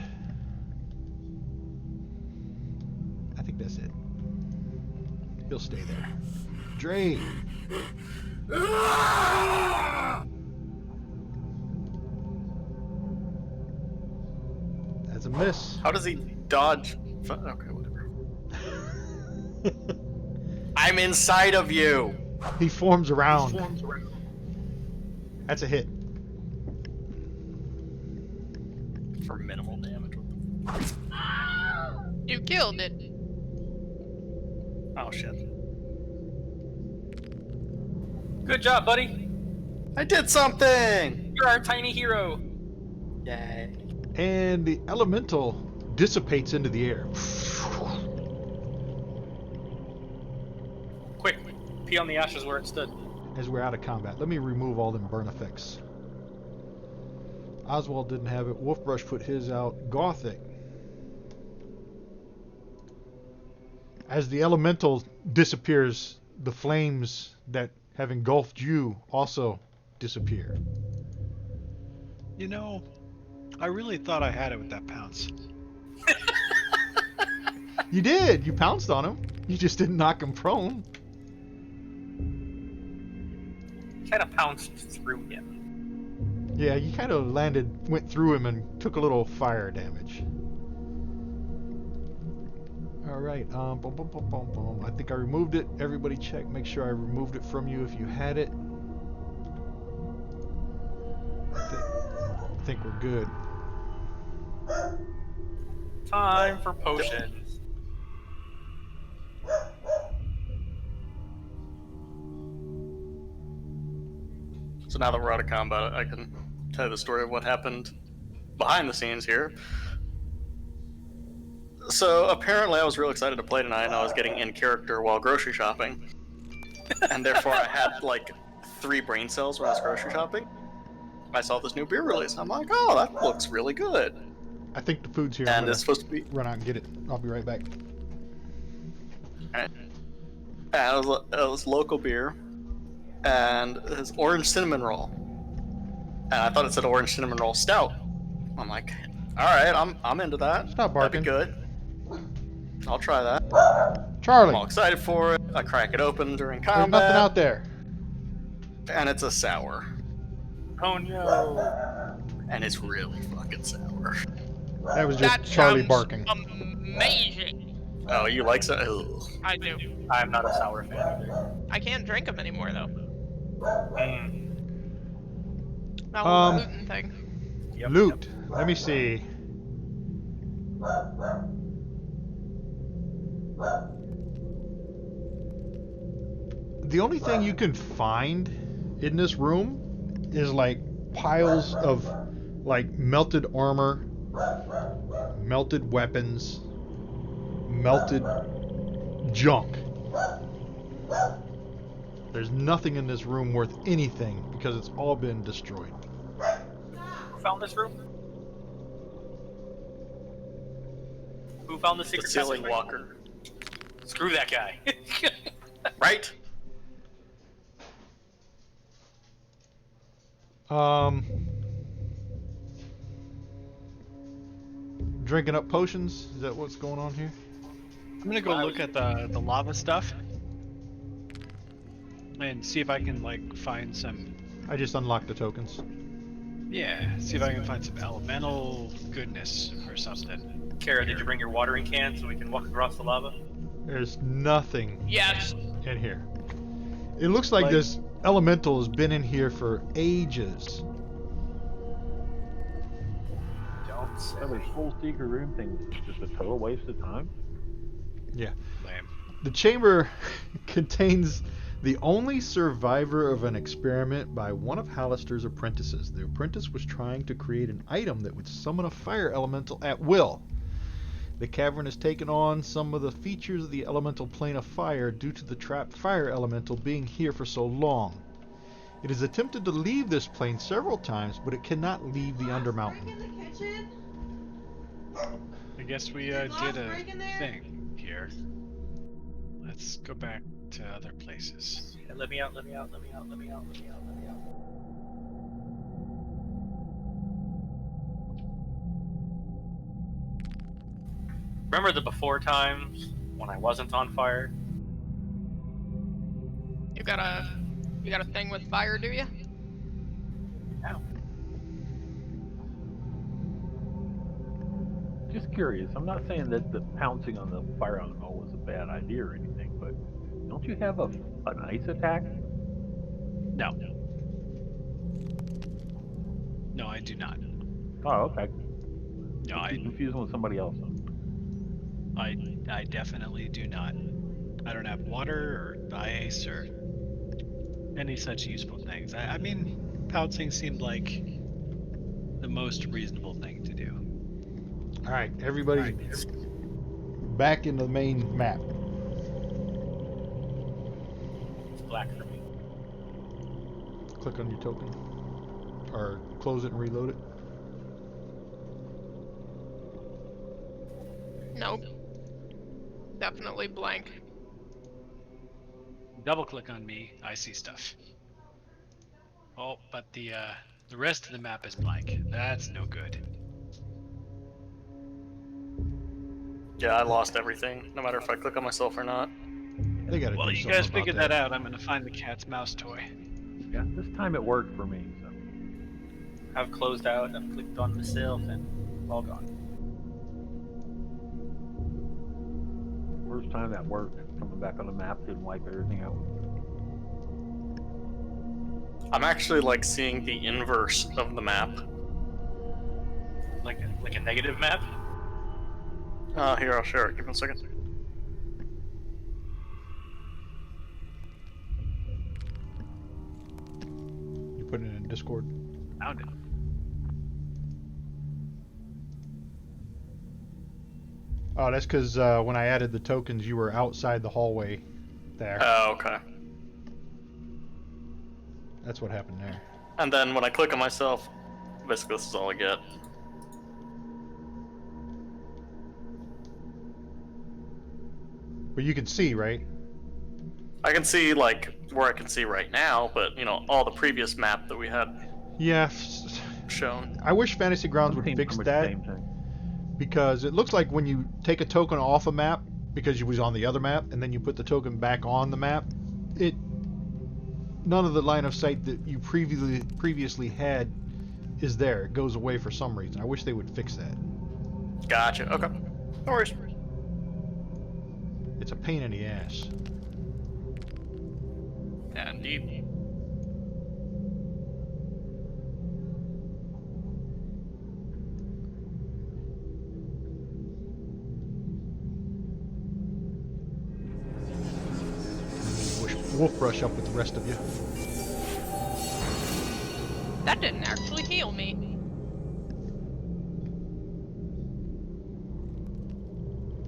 I think that's it. He'll stay there. Dre. That's a miss. How does he dodge? Okay, whatever. I'm inside of you. He forms around. That's a hit. For minimal damage. You killed it. Oh shit. Good job, buddy. I did something! You're our tiny hero. Yay. And the elemental dissipates into the air. Quick, pee on the ashes where it stood. As we're out of combat. Let me remove all them burn effects. Oswald didn't have it. Wolfbrush put his out. Gothic. As the elemental disappears, the flames that have engulfed you also disappear. You know, I really thought I had it with that pounce. You did. You pounced on him. You just didn't knock him prone. Kind of pounced through him. Yeah, you kind of went through him and took a little fire damage. Alright, boom, boom, boom, boom, boom. I think I removed it. Everybody check, make sure I removed it from you if you had it. I think we're good. Time for potions. So now that we're out of combat, I can tell you the story of what happened behind the scenes here. So apparently I was real excited to play tonight, and I was getting in character while grocery shopping. And therefore I had like 3 brain cells when I was grocery shopping. I saw this new beer release. I'm like, oh, that looks really good. I think the food's here. And it's supposed to be... Run out and get it. I'll be right back. And it was local beer. And it's orange cinnamon roll. And I thought it said orange cinnamon roll stout. I'm like, alright, I'm into that. Stop barking. That'd be good. I'll try that. Charlie, I'm all excited for it. I crack it open during there's combat. nothing out there. And it's a sour. Oh no. And it's really fucking sour. That was just That Charlie sounds barking. amazing. Oh, you like sour? I do. I'm not a sour fan either. I can't drink them anymore though. Mm. That whole gluten thing. Yep, Loot. Let me see. The only thing you can find in this room is like piles of like melted armor, melted weapons, melted junk. There's nothing in this room worth anything because it's all been destroyed. Who found this room? Who found the The secret ceiling passageway? walker. Screw that guy. Right? Drinking up potions? Is that what's going on here? I'm gonna go look at the lava stuff and see if I can like find some. I just unlocked the tokens. Yeah, see if I can find some elemental goodness or something. Kara, did you bring your watering can so we can walk across the lava? There's nothing Yes. in here. It looks like this elemental has been in here for ages. Don't say. So this whole secret room thing is just a total waste of time. Yeah. Lame. The chamber contains the only survivor of an experiment by one of Hollister's apprentices. The apprentice was trying to create an item that would summon a fire elemental at will. The cavern has taken on some of the features of the elemental plane of fire due to the trapped fire elemental being here for so long. It has attempted to leave this plane several times, but it cannot leave the Undermountain. I guess we did a thing here. Let's go back to other places. Yeah, let me out, let me out, let me out, let me out, let me out, let me out. Remember the before times when I wasn't on fire? You got a thing with fire, do you? No. Just curious. I'm not saying that the pouncing on the fire elemental was a bad idea or anything, but don't you have an ice attack? No. No, I do not. Oh, okay. No, I'm confusing with somebody else. I definitely do not. I don't have water or ice or any such useful things. I mean, pouncing seemed like the most reasonable thing to do. Alright, everybody back into the main map. It's black for me. Click on your token. Or close it and reload it. Nope. Definitely blank. Double click on me, I see stuff. Oh, but the rest of the map is blank. That's no good. Yeah, I lost everything, no matter if I click on myself or not. They gotta Well, do you something guys about figured that out. I'm gonna find the cat's mouse toy. Yeah, this time it worked for me. So. I've closed out, I've clicked on myself, and all gone. First time that worked, coming back on the map didn't wipe everything out. I'm actually like seeing the inverse of the map. Like a negative map? Here, I'll share it. Give me a second. You put it in Discord. Found it. Oh, that's because when I added the tokens, you were outside the hallway there. Oh, okay. That's what happened there. And then when I click on myself, basically this is all I get. But you can see, right? I can see like where I can see right now, but you know, all the previous map that we had Yeah. shown. I wish Fantasy Grounds would Seems fix pretty much the that, same thing. because it looks like when you take a token off a map because you was on the other map and then you put the token back on the map, none of the line of sight that you previously had is there. It goes away for some reason. I wish they would fix that. Gotcha. Okay. No worries. It's a pain in the ass. Yeah, indeed. wolf brush up with the rest of you. That didn't actually heal me.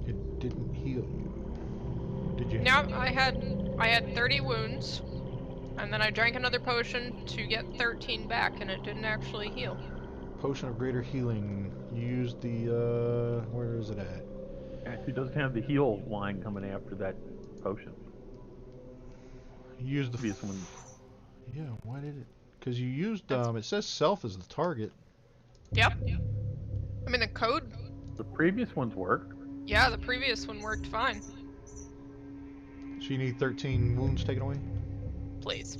It didn't heal you. Did you? No, I had 30 wounds, and then I drank another potion to get 13 back, and it didn't actually heal. Potion of greater healing. You used the, where is it at? Actually, doesn't have the heal line coming after that potion. You used the... Previous one. Yeah, why did it? Because you used, it says self as the target. Yep. I mean, the code... The previous ones worked. Yeah, the previous one worked fine. So you need 13 wounds taken away? Please.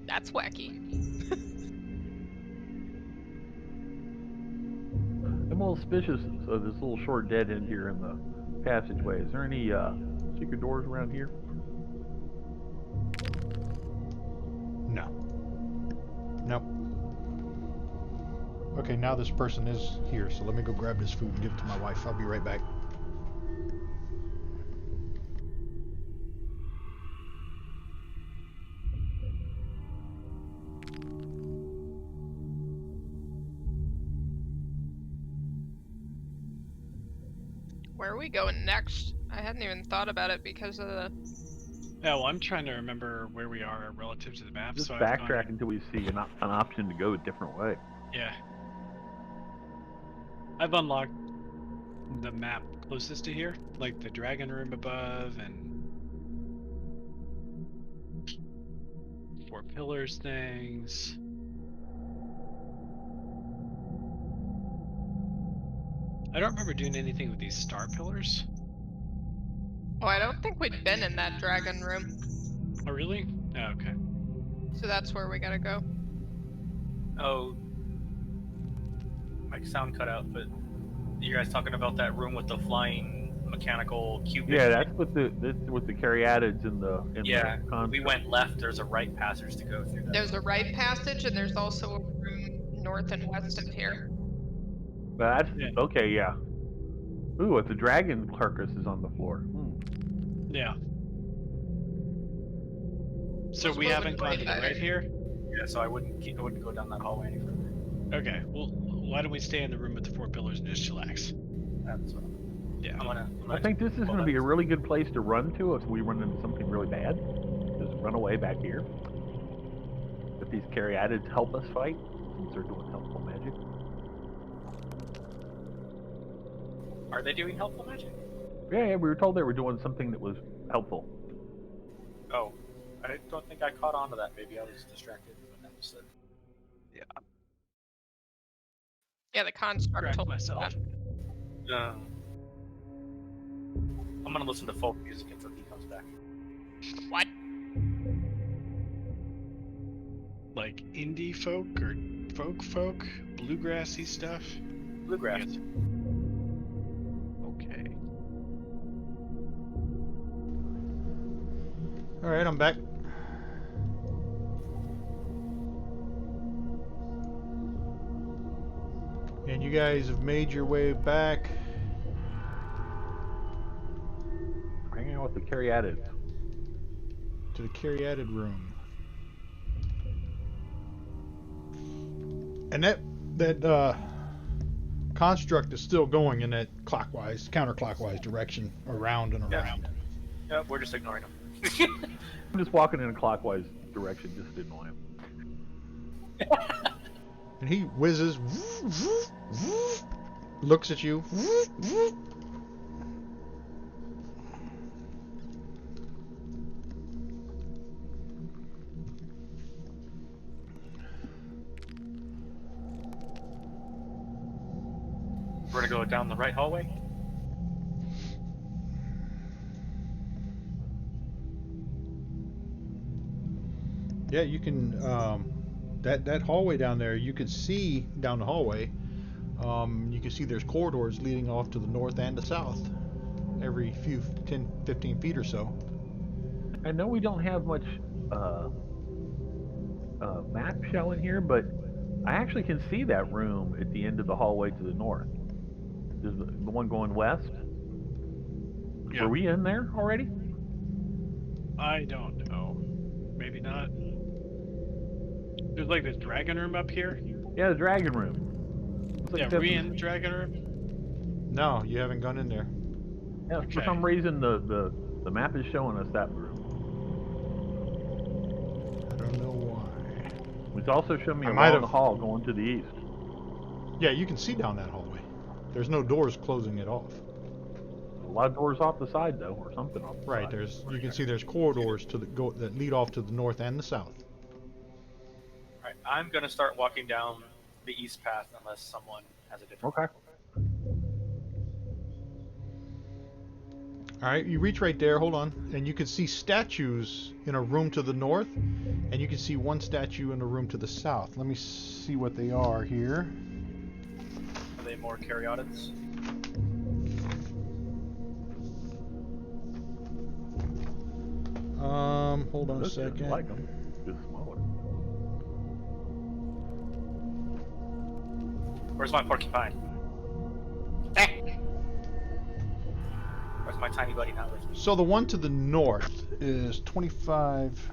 That's wacky. I'm a little suspicious of this little short dead end here in the passageway. Is there any secret doors around here? No. Nope. Okay, now this person is here, so let me go grab this food and give it to my wife. I'll be right back. Where are we going next? I hadn't even thought about it because of the... Yeah, well, I'm trying to remember where we are relative to the map. Just so backtrack until we see an option to go a different way. Yeah. I've unlocked the map closest to here, like the dragon room above and 4 pillars things. I don't remember doing anything with these star pillars. Oh, I don't think we'd been in that dragon room. Oh, really? Oh, okay. So that's where we gotta go. Oh, my sound cut out, but you guys talking about that room with the flying mechanical cube? Yeah, that's with the caryatids in the Yeah, the we construct. went left. There's a right passage to go through. That. There's a right passage, and there's also a room north and west of here. But that's Yeah. okay. Yeah. Ooh, the dragon carcass is on the floor. Yeah. So Let's we move haven't it gone right to the back. right here? Yeah, so I wouldn't go down that hallway any further. Okay, well, why don't we stay in the room with the 4 pillars and just chillax? That's what Yeah. I'm gonna I think this is going to be a really good place to run to if we run into something really bad. Just run away back here. If these caryatids help us fight, since they're doing helpful magic. Are they doing helpful magic? Yeah, we were told they were doing something that was helpful. Oh, I don't think I caught on to that. Maybe I was distracted when that was said. Yeah, the construct Correct told myself. that. I'm gonna listen to folk music until he comes back. What? Like indie folk or folk, bluegrassy stuff? Bluegrass. Yes. Okay. Alright, I'm back. And you guys have made your way back Hanging out with the caryatids. to the caryatid room. And that construct is still going in that counterclockwise direction, around and Yeah. around. Yeah, we're just ignoring him. I'm just walking in a clockwise direction just to annoy him. And he whizzes, looks at you. We're gonna go down the right hallway. Yeah, you can, that hallway down there, you can see down the hallway. You can see there's corridors leading off to the north and the south every few 10, 15 feet or so. I know we don't have much map showing here, but I actually can see that room at the end of the hallway to the north. Is the one going west? Yeah. Were we in there already? I don't know. Maybe not. There's like this dragon room up here. Yeah, the dragon room. Looks like Yeah, that's- we in the dragon room? No, you haven't gone in there. Yeah, for Okay. some reason the map is showing us that room. I don't know why. It's also showing me I might along the have- hall going to the east. Yeah, you can see down that hallway. There's no doors closing it off. A lot of doors off the side though, or something off the Right, side. you can see there's corridors that lead off to the north and the south. Alright, I'm gonna start walking down the east path unless someone has a different. Okay. All right, you reach right there, hold on, and you can see statues in a room to the north, and you can see one statue in a room to the south. Let me see what they are here. Are they more Caryatids? Hold on a Those just second. like them. Just smaller. Where's my porcupine? Eh! Where's my tiny buddy not with me? So the one to the north is 25,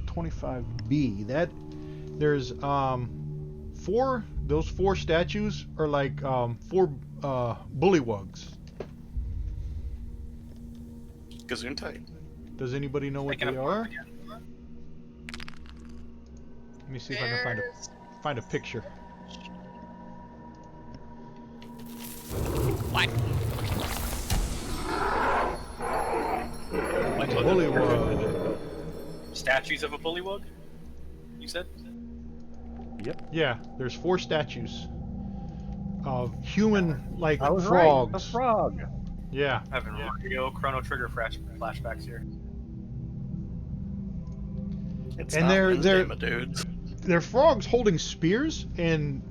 25B. There's those four statues are like four bullywugs. Gesundheit. Does anybody know what Thinking they of are? again. Let me see if I can find a picture. What? Bullywug. Statues of a bullywug? You said? Yep. Yeah, there's four statues of human-like I was frogs. right. A frog. Yeah. Having real Chrono Trigger flashbacks here. It's And not they're- Wednesday, my dudes. They're frogs holding spears, and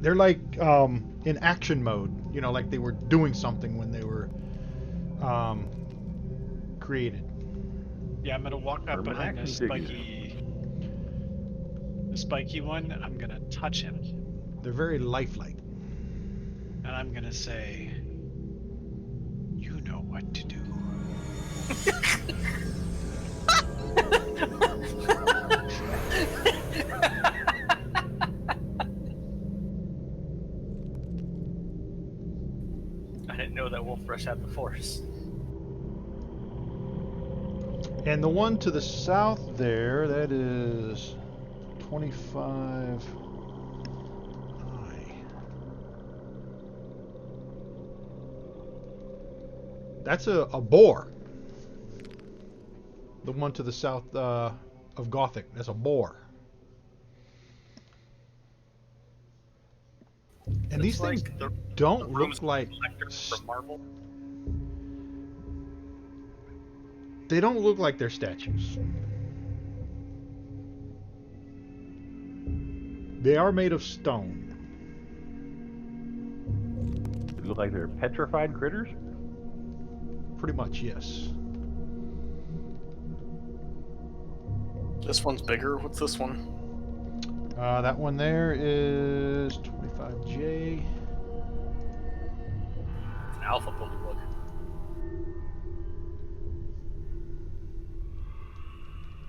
they're like in action mode. You know, like they were doing something when they were created. Yeah, I'm gonna walk up Urban behind the action spiky one. I'm gonna touch him, They're very lifelike. and I'm gonna say, "You know what to do." I didn't know that Wolf Rush had the Force. And the one to the south there, that is 25. That's a boar. The one to the south of Gothic, that's a boar. And these things like the don't rooms look like from Marvel. they don't look like they're statues. They are made of stone. They look like they're petrified critters. Pretty much, yes. This one's bigger. What's this one? That one there is 25J. It's an alpha bullywug.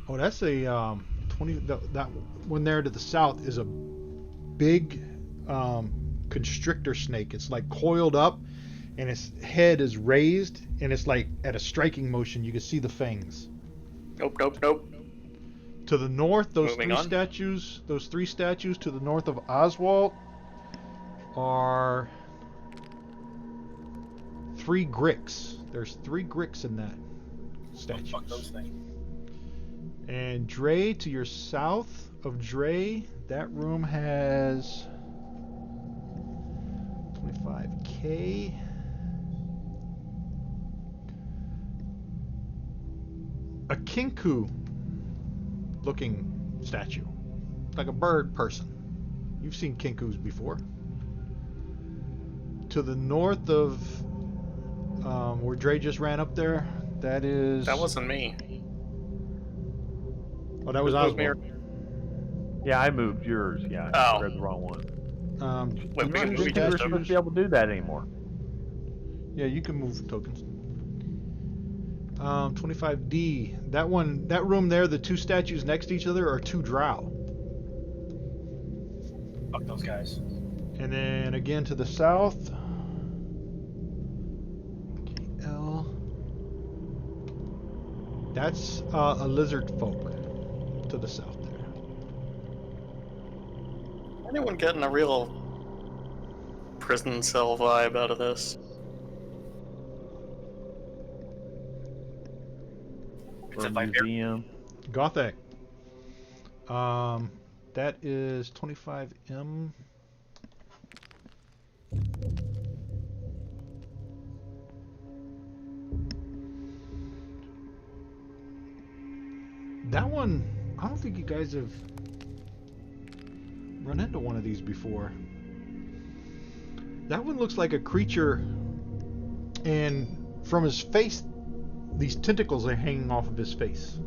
Oh, that's a 20. That one there to the south is a big constrictor snake. It's like coiled up, and its head is raised, and it's like at a striking motion. You can see the fangs. Nope, nope, nope. To the north, those Moving three on. statues to the north of Oswald are 3 Gricks. There's 3 Gricks in that statue. Fuck those things. And Dre, to your south of Dre, that room has 25K. A Kinku looking statue. Like a bird person. You've seen Kinkus before. To the north of where Dre just ran up there, that is... That wasn't me. Oh, that was That was me. Oswald. Yeah, I moved yours. Yeah, Oh. I read the wrong one. Wait, you we can want move to each do other We're stuff? supposed to be able to do that anymore. Yeah, you can move tokens. 25D. That one, that room there, the two statues next to each other are two drow. Fuck those guys. And then again to the south. L. That's a lizard folk to the south there. Anyone getting a real prison cell vibe out of this? It's Or a Viper. museum. Gothic. That is 25M. That one, I don't think you guys have run into one of these before. That one looks like a creature, and from his face, these tentacles are hanging off of his face.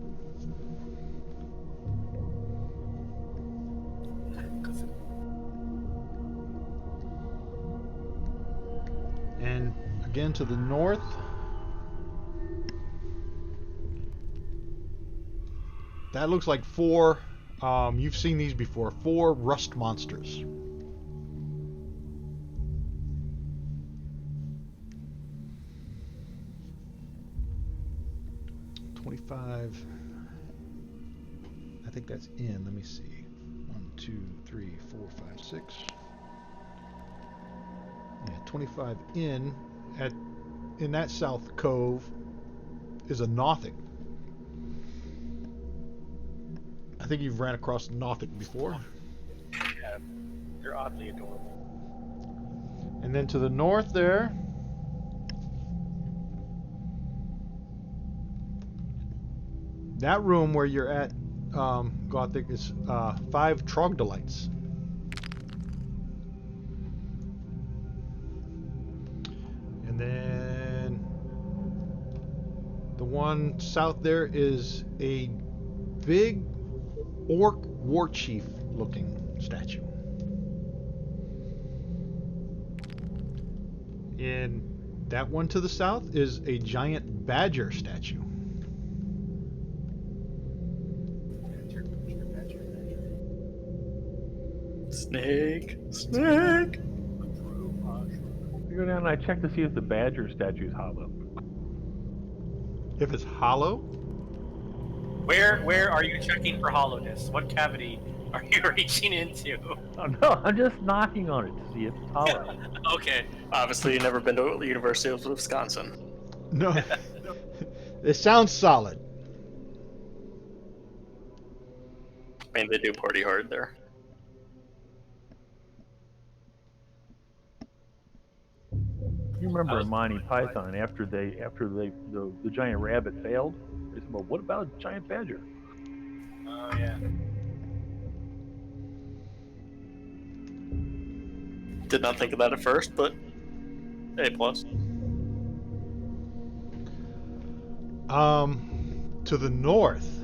And again to the north. That looks like four, you've seen these before, 4 rust monsters. I think that's in. Let me see. 1, 2, 3, 4, 5, 6. Yeah, 25 in that south cove is a Nothic. I think you've ran across Nothic before. Yeah, they're oddly adorable. And then to the north there, that room where you're at, Gothic, is 5 troglodytes. And then the one south there is a big orc war chief looking statue. And that one to the south is a giant badger statue. Snake, snake. I go down and I check to see if the badger statue is hollow. If it's hollow, Where are you checking for hollowness? What cavity are you reaching into? Oh no, I'm just knocking on it to see if it's hollow. Okay. Obviously, you've never been to the University of Wisconsin. no. It sounds solid. I mean, they do party hard there. You remember in Monty Python after the giant rabbit failed? They said, well, what about a giant badger? Oh yeah. Did not think of that at first, but A+. To the north,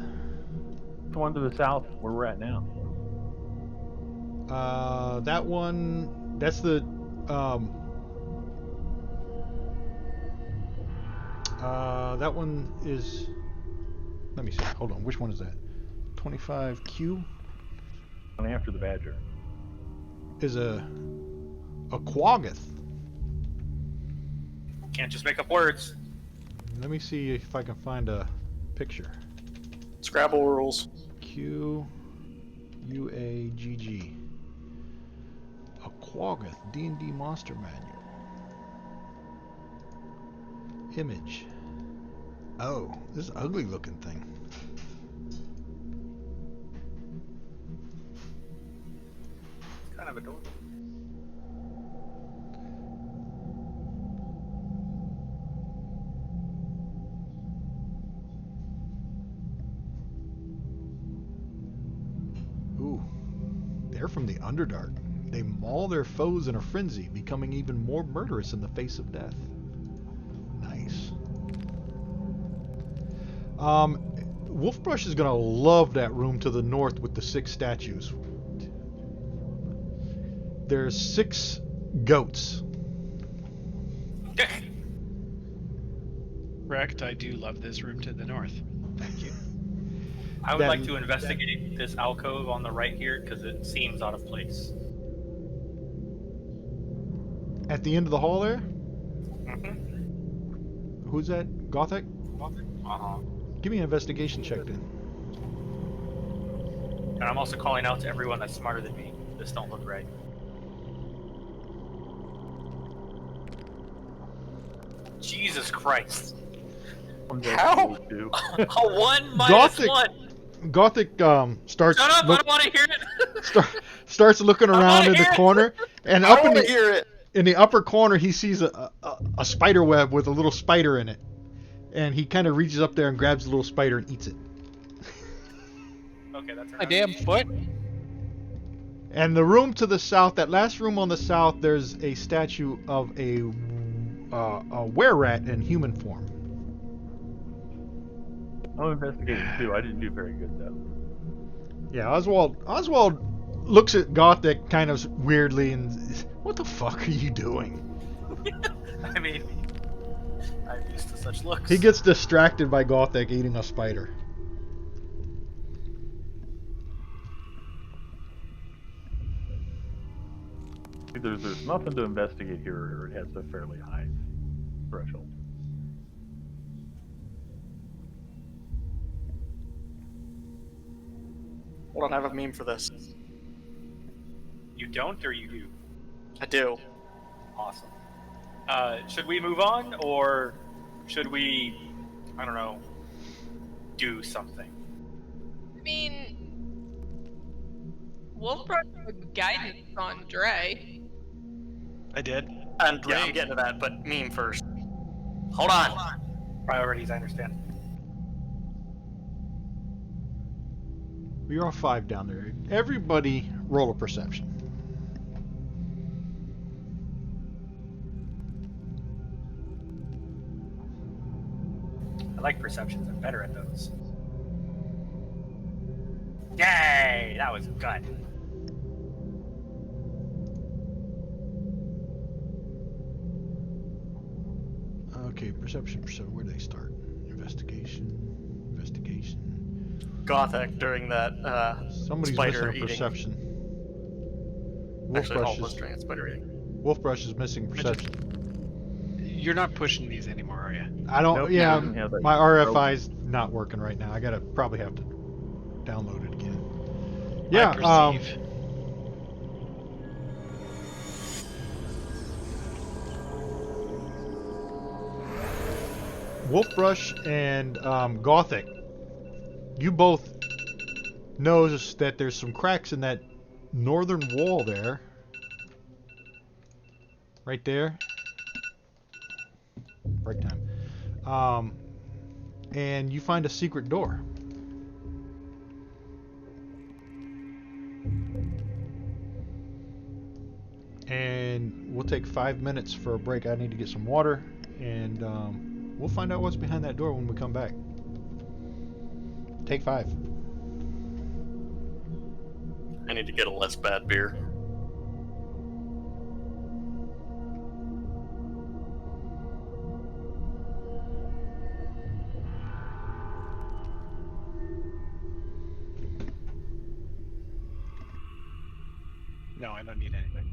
The one to the south where we're at now. that one, that's the that one is, let me see, hold on, which one is that? 25Q And after the badger. is a quaggoth. Can't just make up words. Let me see if I can find a picture. Scrabble rules. Quagg. A quaggoth D&D monster manual. Image. Oh, this is an ugly looking thing. It's kind of adorable. Ooh, they're from the Underdark. They maul their foes in a frenzy, becoming even more murderous in the face of death. Nice. Wolfbrush is gonna love that room to the north with the 6 statues. There's 6 goats. Correct. I do love this room to the north. Thank you. I would That- like to investigate this alcove on the right here because it seems out of place. At the end of the hall there? Mm-hmm. Who's that? Gothic? Uh-huh. Give me an investigation check then. And I'm also calling out to everyone that's smarter than me. This don't look right. Jesus Christ. How? Too. A 1 minus Gothic 1. Gothic starts Shut up! I don't want to hear it. starts looking I wanna around in the hear it. corner, and I up in want to the hear it. in the upper corner he sees a spider web with a little spider in it, and he kind of reaches up there and grabs the little spider and eats it. Okay, that's A damn foot. And the room to the south, that last room on the south, there's a statue of a were-rat in human form. I'm investigating too. I didn't do very good though. Yeah, Oswald looks at Gothic kind of weirdly and, what the fuck are you doing? I mean, I'm used to such looks. He gets distracted by Gothic eating a spider. There's nothing to investigate here, or it has a fairly high threshold. Hold on, I have a meme for this. You don't, or you do? I do. Awesome. Should we move on, or should we, I don't know, do something? I mean, Wolf brought guidance on Dre. I did. And yeah, Right. I'm getting to that, but meme first. Hold on. Priorities, I understand. You're all 5 down there. Everybody roll a perception. I like perceptions. I'm better at those. Yay! That was good. Okay, perception. Where do they start? Investigation. Gothic during that Somebody's spider missing a eating. perception. Actually, Wolfbrush Hall was is, during that spider eating. Wolfbrush is missing perception. You're not pushing these anymore, are you? I don't. Nope, Yeah, doesn't have that my rope. RFI's not working right now. I gotta probably have to download it again. I Yeah. perceive. Wolfbrush and Gothic, you both notice that there's some cracks in that northern wall there. Right there. Break time. And you find a secret door. And we'll take 5 minutes for a break. I need to get some water, and we'll find out what's behind that door when we come back. Take 5. I need to get a less bad beer. No, I don't need anything.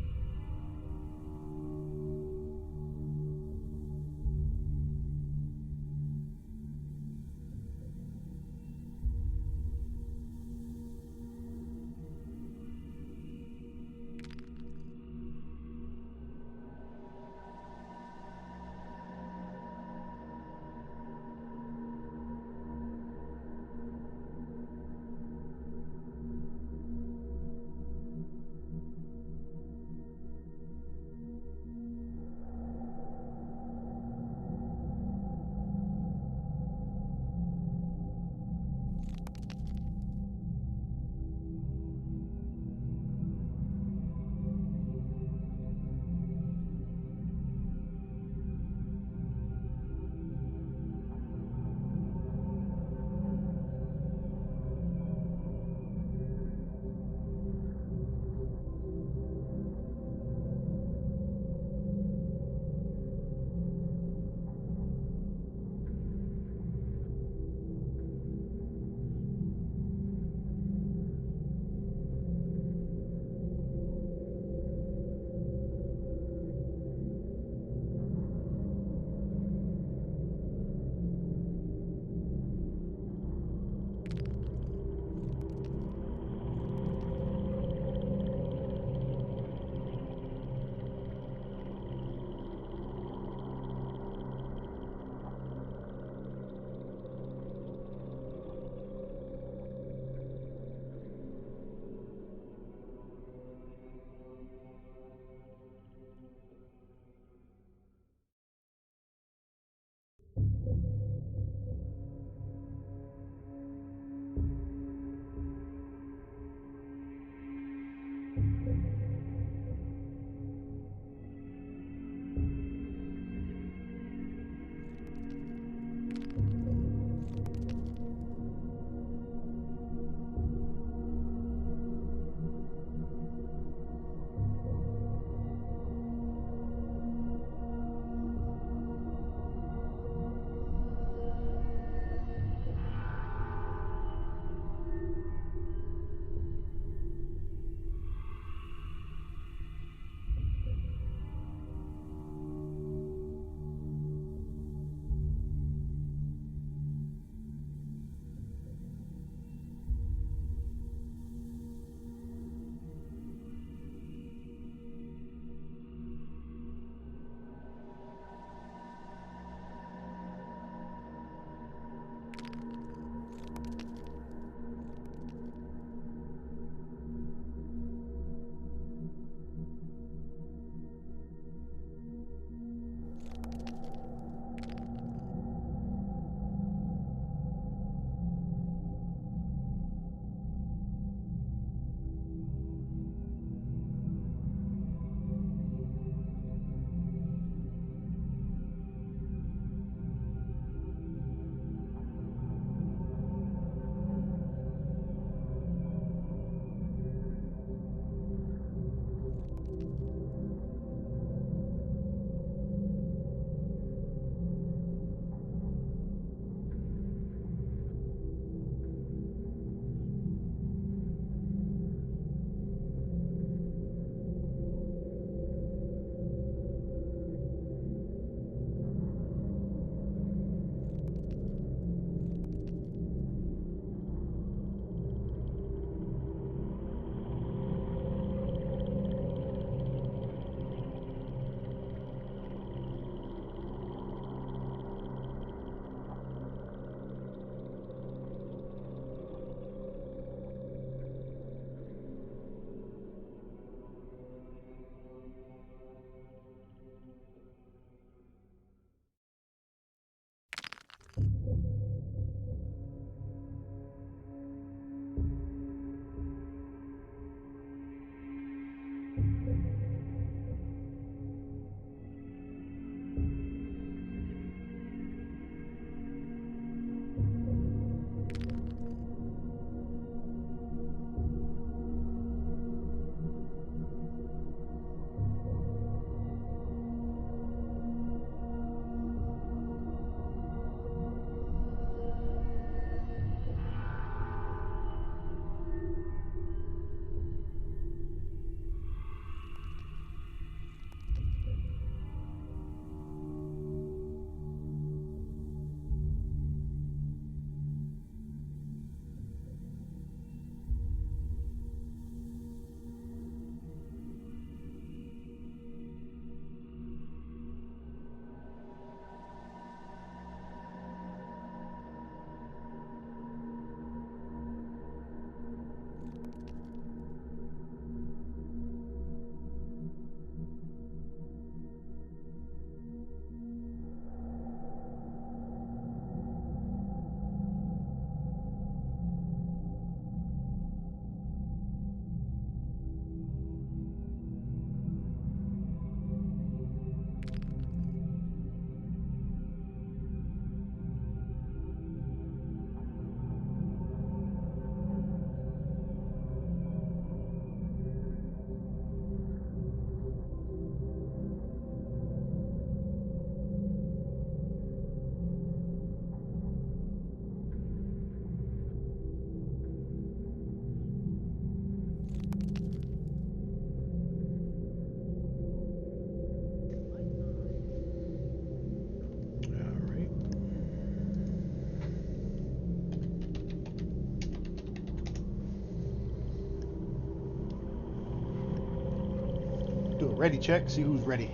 Ready check. See who's ready.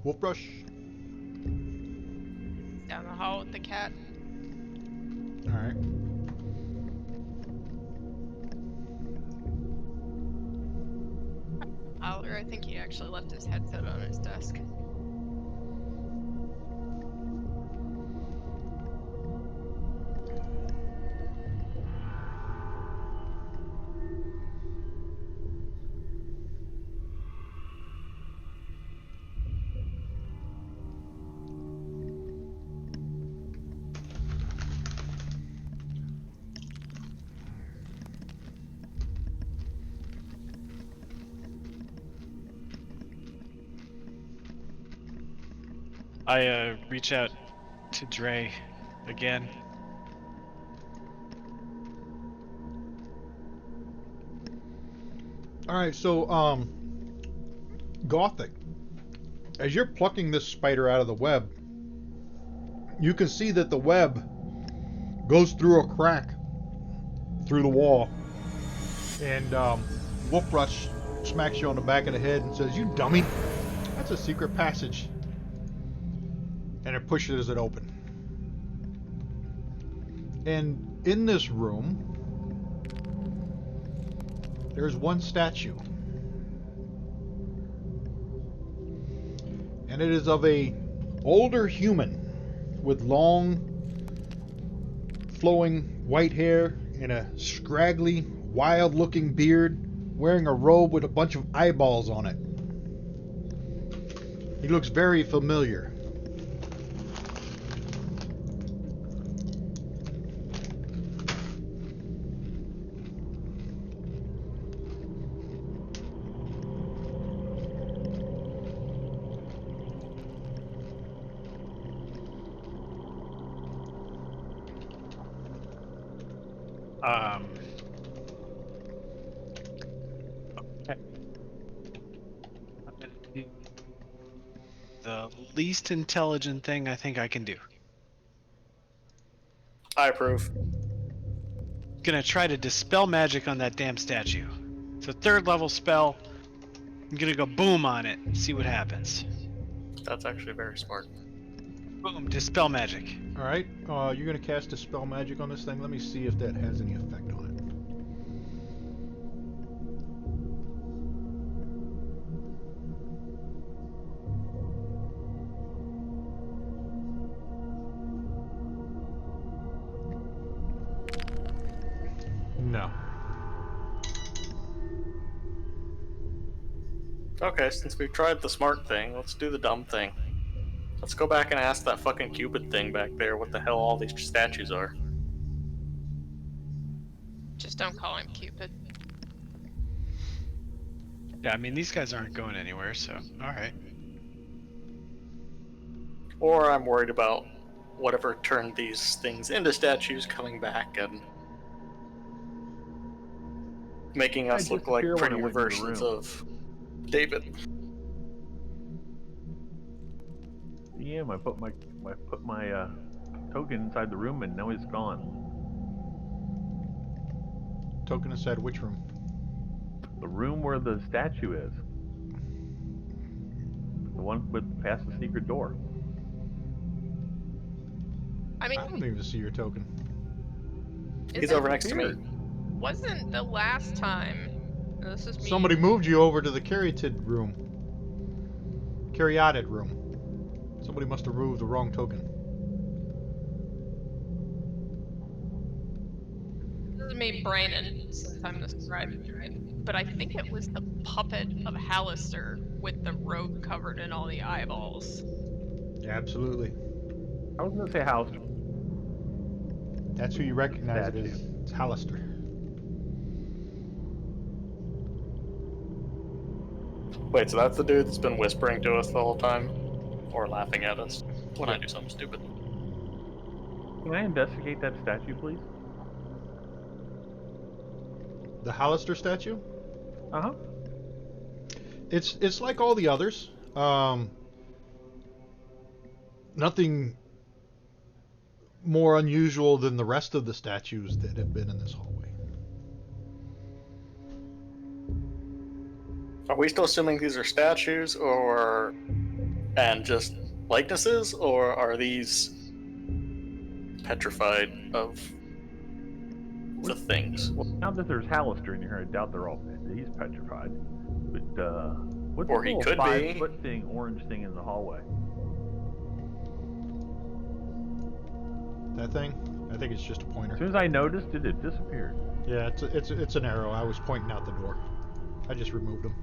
Wolf brush. Down the hall with the cat. All right. I think he actually left his headset on his desk. I reach out to Dre again. All right. So, Gothic. As you're plucking this spider out of the web, you can see that the web goes through a crack through the wall, and Wolf Brush smacks you on the back of the head and says, "You dummy! That's a secret passage." And it pushes it open. And in this room, there's one statue. And it is of a older human with long, flowing white hair and a scraggly, wild-looking beard, wearing a robe with a bunch of eyeballs on it. He looks very familiar. Okay. I'm gonna do the least intelligent thing I think I can do. I approve. Gonna try to dispel magic on that damn statue. It's a 3rd level spell. I'm gonna go boom on it and see what happens. That's actually very smart. Boom, dispel magic. All right, you're going to cast Dispel Magic on this thing. Let me see if that has any effect on it. No. Okay, since we've tried the smart thing, let's do the dumb thing. Let's go back and ask that fucking Cupid thing back there what the hell all these statues are. Just don't call him Cupid. Yeah, I mean, these guys aren't going anywhere, so alright. Or I'm worried about whatever turned these things into statues coming back and making us look like disappear when I prettier went into the versions room. of David. Yeah, I put my token inside the room and now it's gone. Token inside which room? The room where the statue is. The one with past the secret door. I I mean, don't even see your token. He's over next to me. Wasn't the last time? This is me. Somebody moved you over to the Caryatid room. Caryatid room. Somebody must have removed the wrong token. This is me, Brandon, since I'm the scribe. But I think it was the puppet of Hollister with the robe covered in all the eyeballs. Absolutely. I was gonna say house. That's who you recognize it as. It's Hollister. Wait, so that's the dude that's been whispering to us the whole time? Or laughing at us when I do something stupid? Can I investigate that statue, please? The Hollister statue? Uh-huh. It's like all the others. Nothing more unusual than the rest of the statues that have been in this hallway. Are we still assuming these are statues and just likenesses, or are these petrified of the things? Well, now that there's Hollister in here, I doubt he's petrified. But what's Or the he little could be. 5-foot thing, orange thing in the hallway? That thing? I think it's just a As pointer. soon as I noticed it, it disappeared. Yeah, it's an arrow. I was pointing out the door. I just removed them.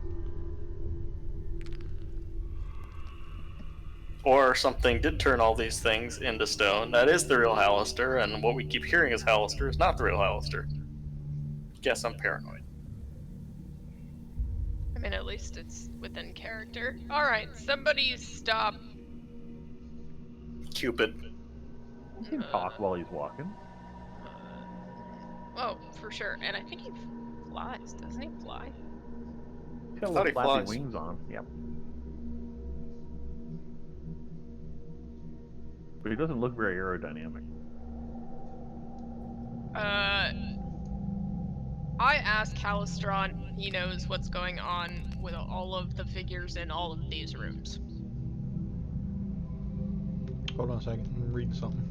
Or something did turn all these things into stone. That is the real Hollister, and what we keep hearing as Hollister is not the real Hollister. Guess I'm paranoid. I mean, at least it's within character. Alright, somebody stop. Cupid. He can talk while he's walking. Oh, for sure. And I think he flies. Doesn't he fly? He's got I thought little he flappy flies. wings on. Yep. But he doesn't look very aerodynamic. I asked Calistron. He knows what's going on with all of the figures in all of these rooms. Hold on a second. I'm reading something.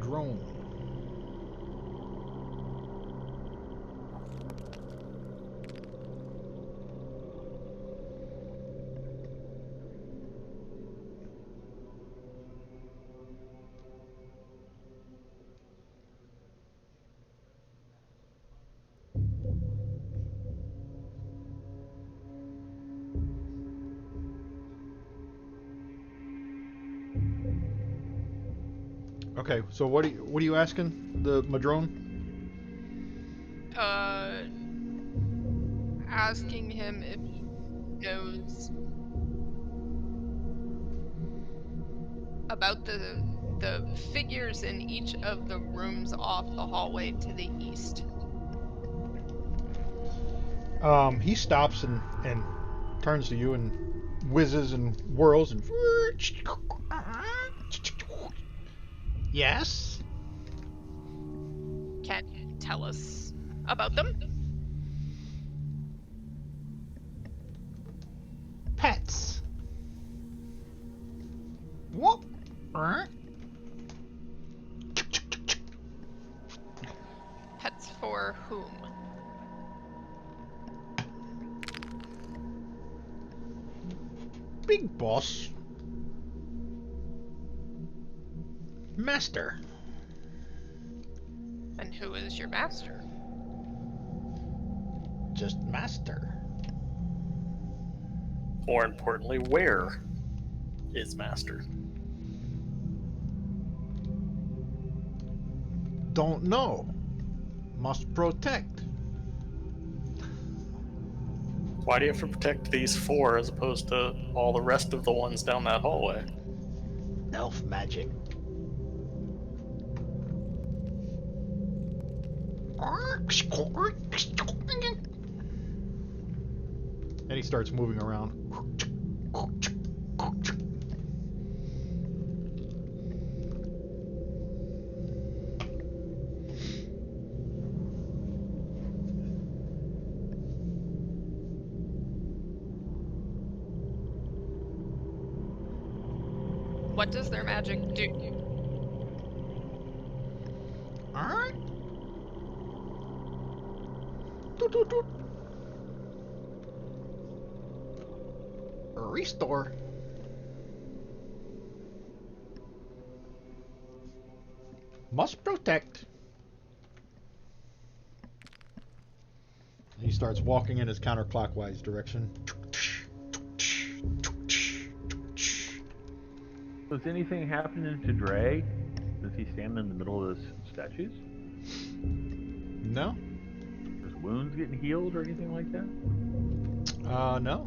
Drone. Okay, so what are you asking the Madrone? Asking him if he knows about the figures in each of the rooms off the hallway to the east. He stops and turns to you and whizzes and whirls and. Yes. Can't you tell us about them? Pets. What? Pets for whom? Big boss. Master. And who is your master? Just master. More importantly, where is Master? Don't know. Must protect. Why do you have to protect these 4 as opposed to all the rest of the ones down that hallway? Elf magic. And he starts moving around. What does their magic do? Alright. Doot, doot, doot. Restore. Must protect. He starts walking in his counterclockwise direction. Was anything happening to Dre? Does he stand in the middle of those statues? No? His wounds getting healed or anything like that? No.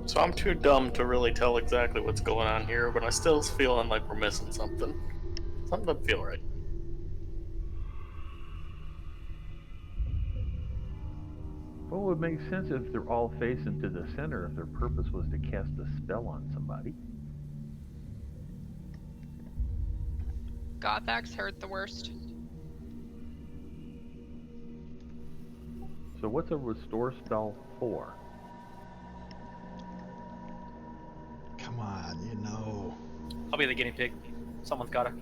So I'm too dumb to really tell exactly what's going on here, but I still feeling like we're missing something. Something doesn't feel right. Well, it would make sense if they're all facing to the center if their purpose was to cast a spell on somebody. Gothax heard the worst. So what's a restore spell for? Come on, you know. I'll be the guinea pig. Someone's gotta.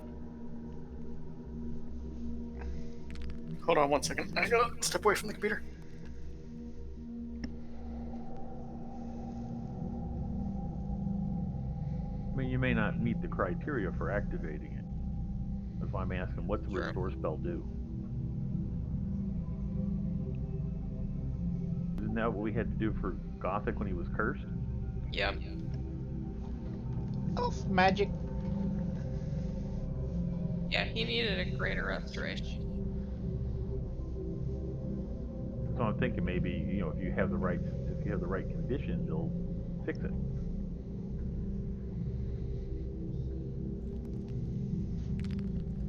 Hold on 1 second. I gotta step away from the computer. I mean, you may not meet the criteria for activating it. That's why I'm asking, what's the Sure. restore spell do? Isn't that what we had to do for Gothic when he was cursed? Yep. Elf magic. Yeah, he needed a greater restoration. So I'm thinking maybe, you know, if you have the right conditions, you'll fix it.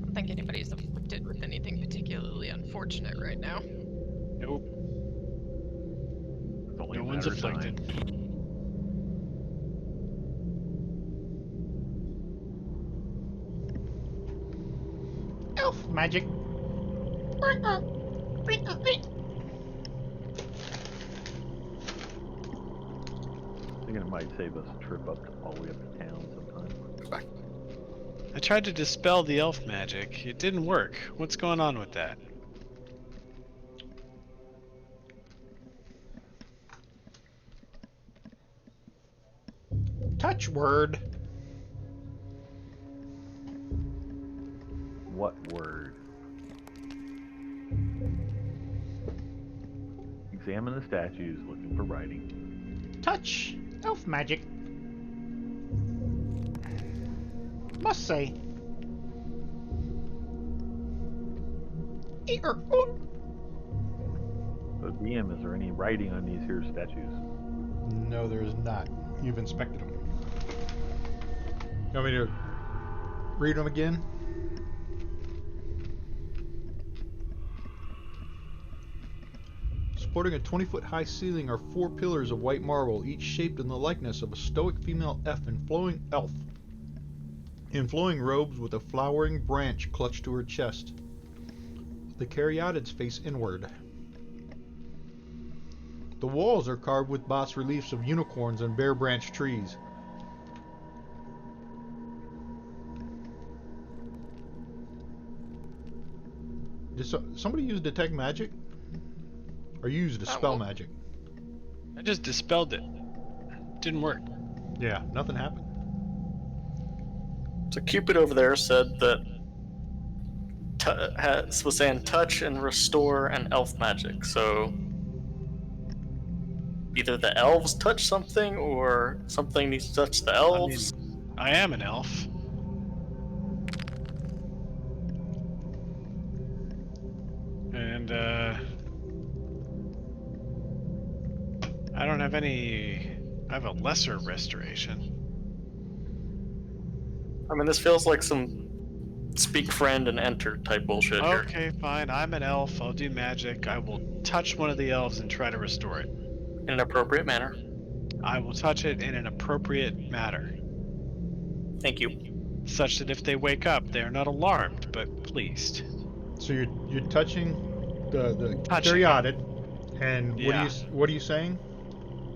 I don't think anybody's afflicted with anything particularly unfortunate right now. Nope. It's only No a one's matter of time. afflicted. Elf magic. Thinking it might save us a trip up all the way up to town sometime. I tried to dispel the elf magic. It didn't work. What's going on with that? Touch word. What word? Examine the statues, looking for writing. Touch. Elf magic. Must say. So DM, is there any writing on these here statues? No, there is not. You've inspected them. You want me to read them again? Supporting a 20-foot high ceiling are 4 pillars of white marble, each shaped in the likeness of a stoic female elf in flowing robes with a flowering branch clutched to her chest. The caryatids face inward. The walls are carved with bas reliefs of unicorns and bare branch trees. Did somebody use detect magic? Or you used dispel magic? I just dispelled it. Didn't work. Yeah, nothing happened. So Cupid over there said that was saying touch and restore and elf magic. So either the elves touch something or something needs to touch the elves. I am an elf. And, I don't have any... I have a lesser restoration. I mean, this feels like some speak friend and enter type bullshit here. Okay, fine. I'm an elf. I'll do magic. I will touch one of the elves and try to restore it. In an appropriate manner. I will touch it in an appropriate manner. Thank you. such that if they wake up, they are not alarmed but pleased. So you're touching the Touching. Caryatid, and Yeah. what are you saying?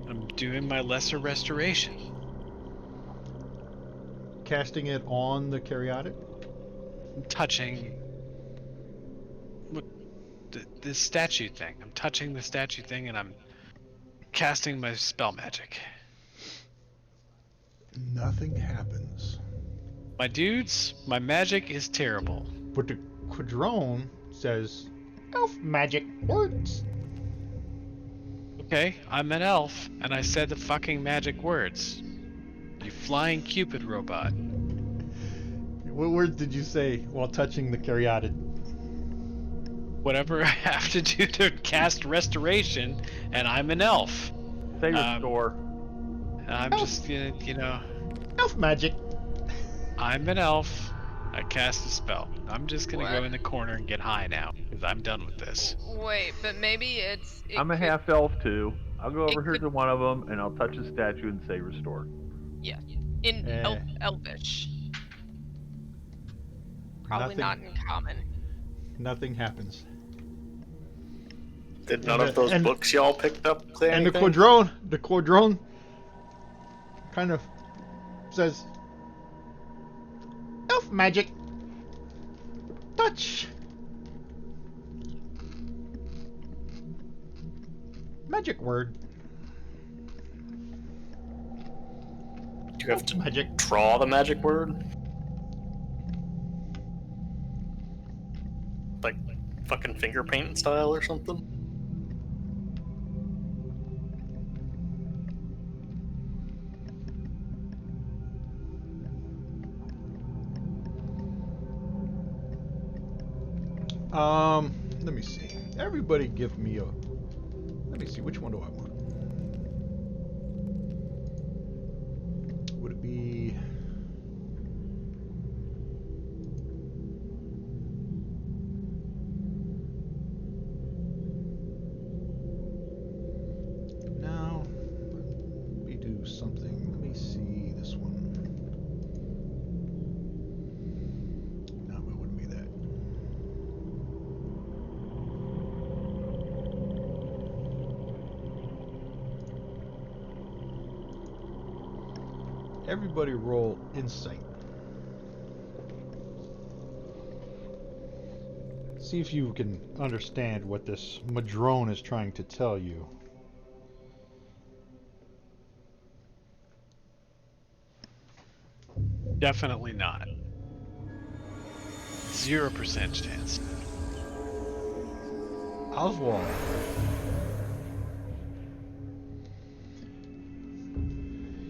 I'm doing my lesser restoration. Casting it on the Caryatid? I'm touching the statue thing. I'm touching the statue thing, and I'm casting my spell magic. Nothing happens. My dudes, my magic is terrible. But the Quadrone says, "Elf magic works." Okay, I'm an elf, and I said the fucking magic words. You flying Cupid robot. What words did you say while touching the Caryatid? Whatever I have to do to cast restoration, and I'm an elf. Say restore. I'm just gonna, Elf magic. I'm an elf. I cast a spell. I'm just gonna go What? in the corner and get high now, because I'm done with this. Wait, but maybe it I'm a could- half elf too. I'll go over it here could- to one of them and I'll touch the statue and say restore. Yeah, in Eh. Elvish. Probably Nothing. not in common. Nothing happens. Did none And of those and- books y'all picked up say And the anything? Quadrone kind of says, "Elf magic. Touch. Magic word. Do you have to Magic. draw the magic word? Like fucking finger paint style or something? Let me see. Everybody give me a... Let me see, which one do I want? Would it be... No. Let me do something. Let me see this one. No, it wouldn't be that. Everybody roll insight. See if you can understand what this Madrone is trying to tell you. Definitely not. 0% chance. Oswald.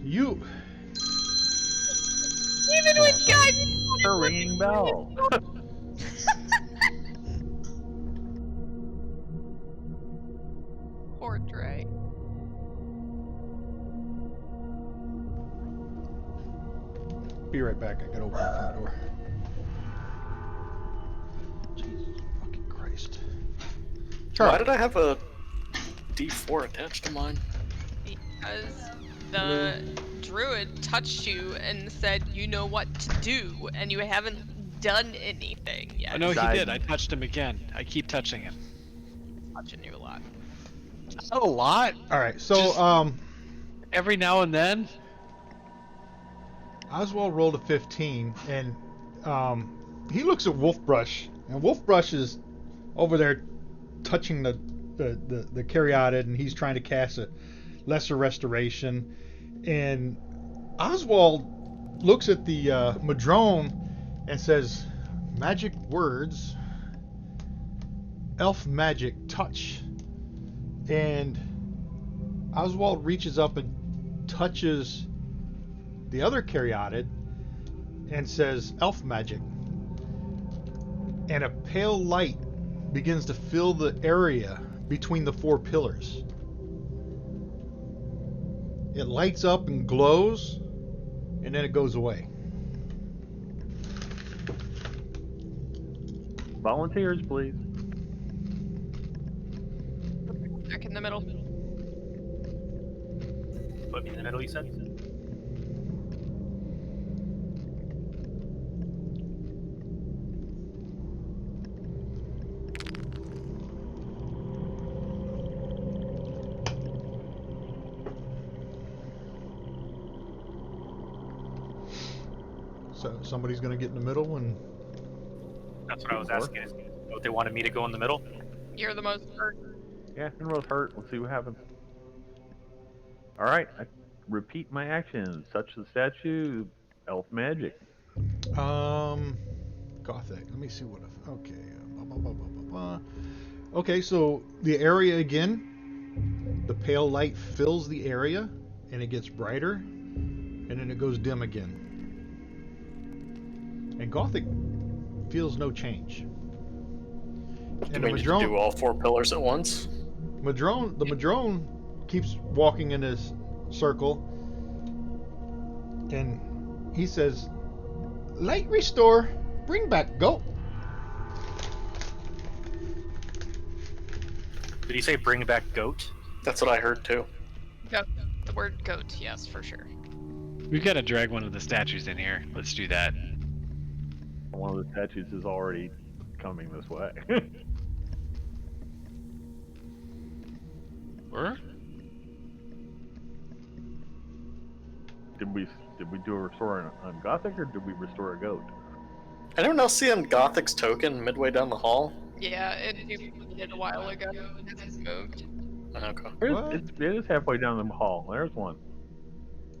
You. Even with guidance. A ringing bell. Poor Dre. Be right back. I gotta open the front door. Jesus fucking Christ. Why Charlie. did I have a D4 attached to mine? Because the druid touched you and said you know what to do, and you haven't done anything yet. Oh, no, he Died. did. I touched him again. I keep touching him. Touching you a lot. Not a lot. All right. So, Just- Every now and then. Oswald rolled a 15, and he looks at Wolfbrush, and Wolfbrush is over there touching the Caryatid, and he's trying to cast a lesser restoration. And Oswald looks at the Madrone and says, "Magic words, elf magic, touch." And Oswald reaches up and touches the other Caryatid and says, "Elf magic." And a pale light begins to fill the area between the four pillars. It lights up and glows, and then it goes away. Volunteers, please. Back in the middle. Put me in the middle, you said? So somebody's gonna get in the middle and. That's what I was asking. Is what they wanted me to go in the middle? You're the most hurt. Yeah, Finrose hurt. Let's see what happens. Alright, I repeat my actions. Touch the statue, elf magic. Gothic. Let me see what. Okay. Blah, blah, blah, blah, blah. Okay, so the area again. The pale light fills the area, and it gets brighter, and then it goes dim again. And Gothic feels no change. Do we need to do all 4 pillars at once? The Madrone keeps walking in this circle, and he says, "Light restore, bring back goat." Did he say bring back goat? That's what I heard too. Goat. The word goat, yes, for sure. We've got to drag one of the statues in here. Let's do that. One of the statues is already coming this way. Where? Did we do a restore on Gothic, or did we restore a goat? Anyone else see on Gothic's token midway down the hall? Yeah, it did a while ago. It has moved. Okay. What? It is halfway down the hall. There's one.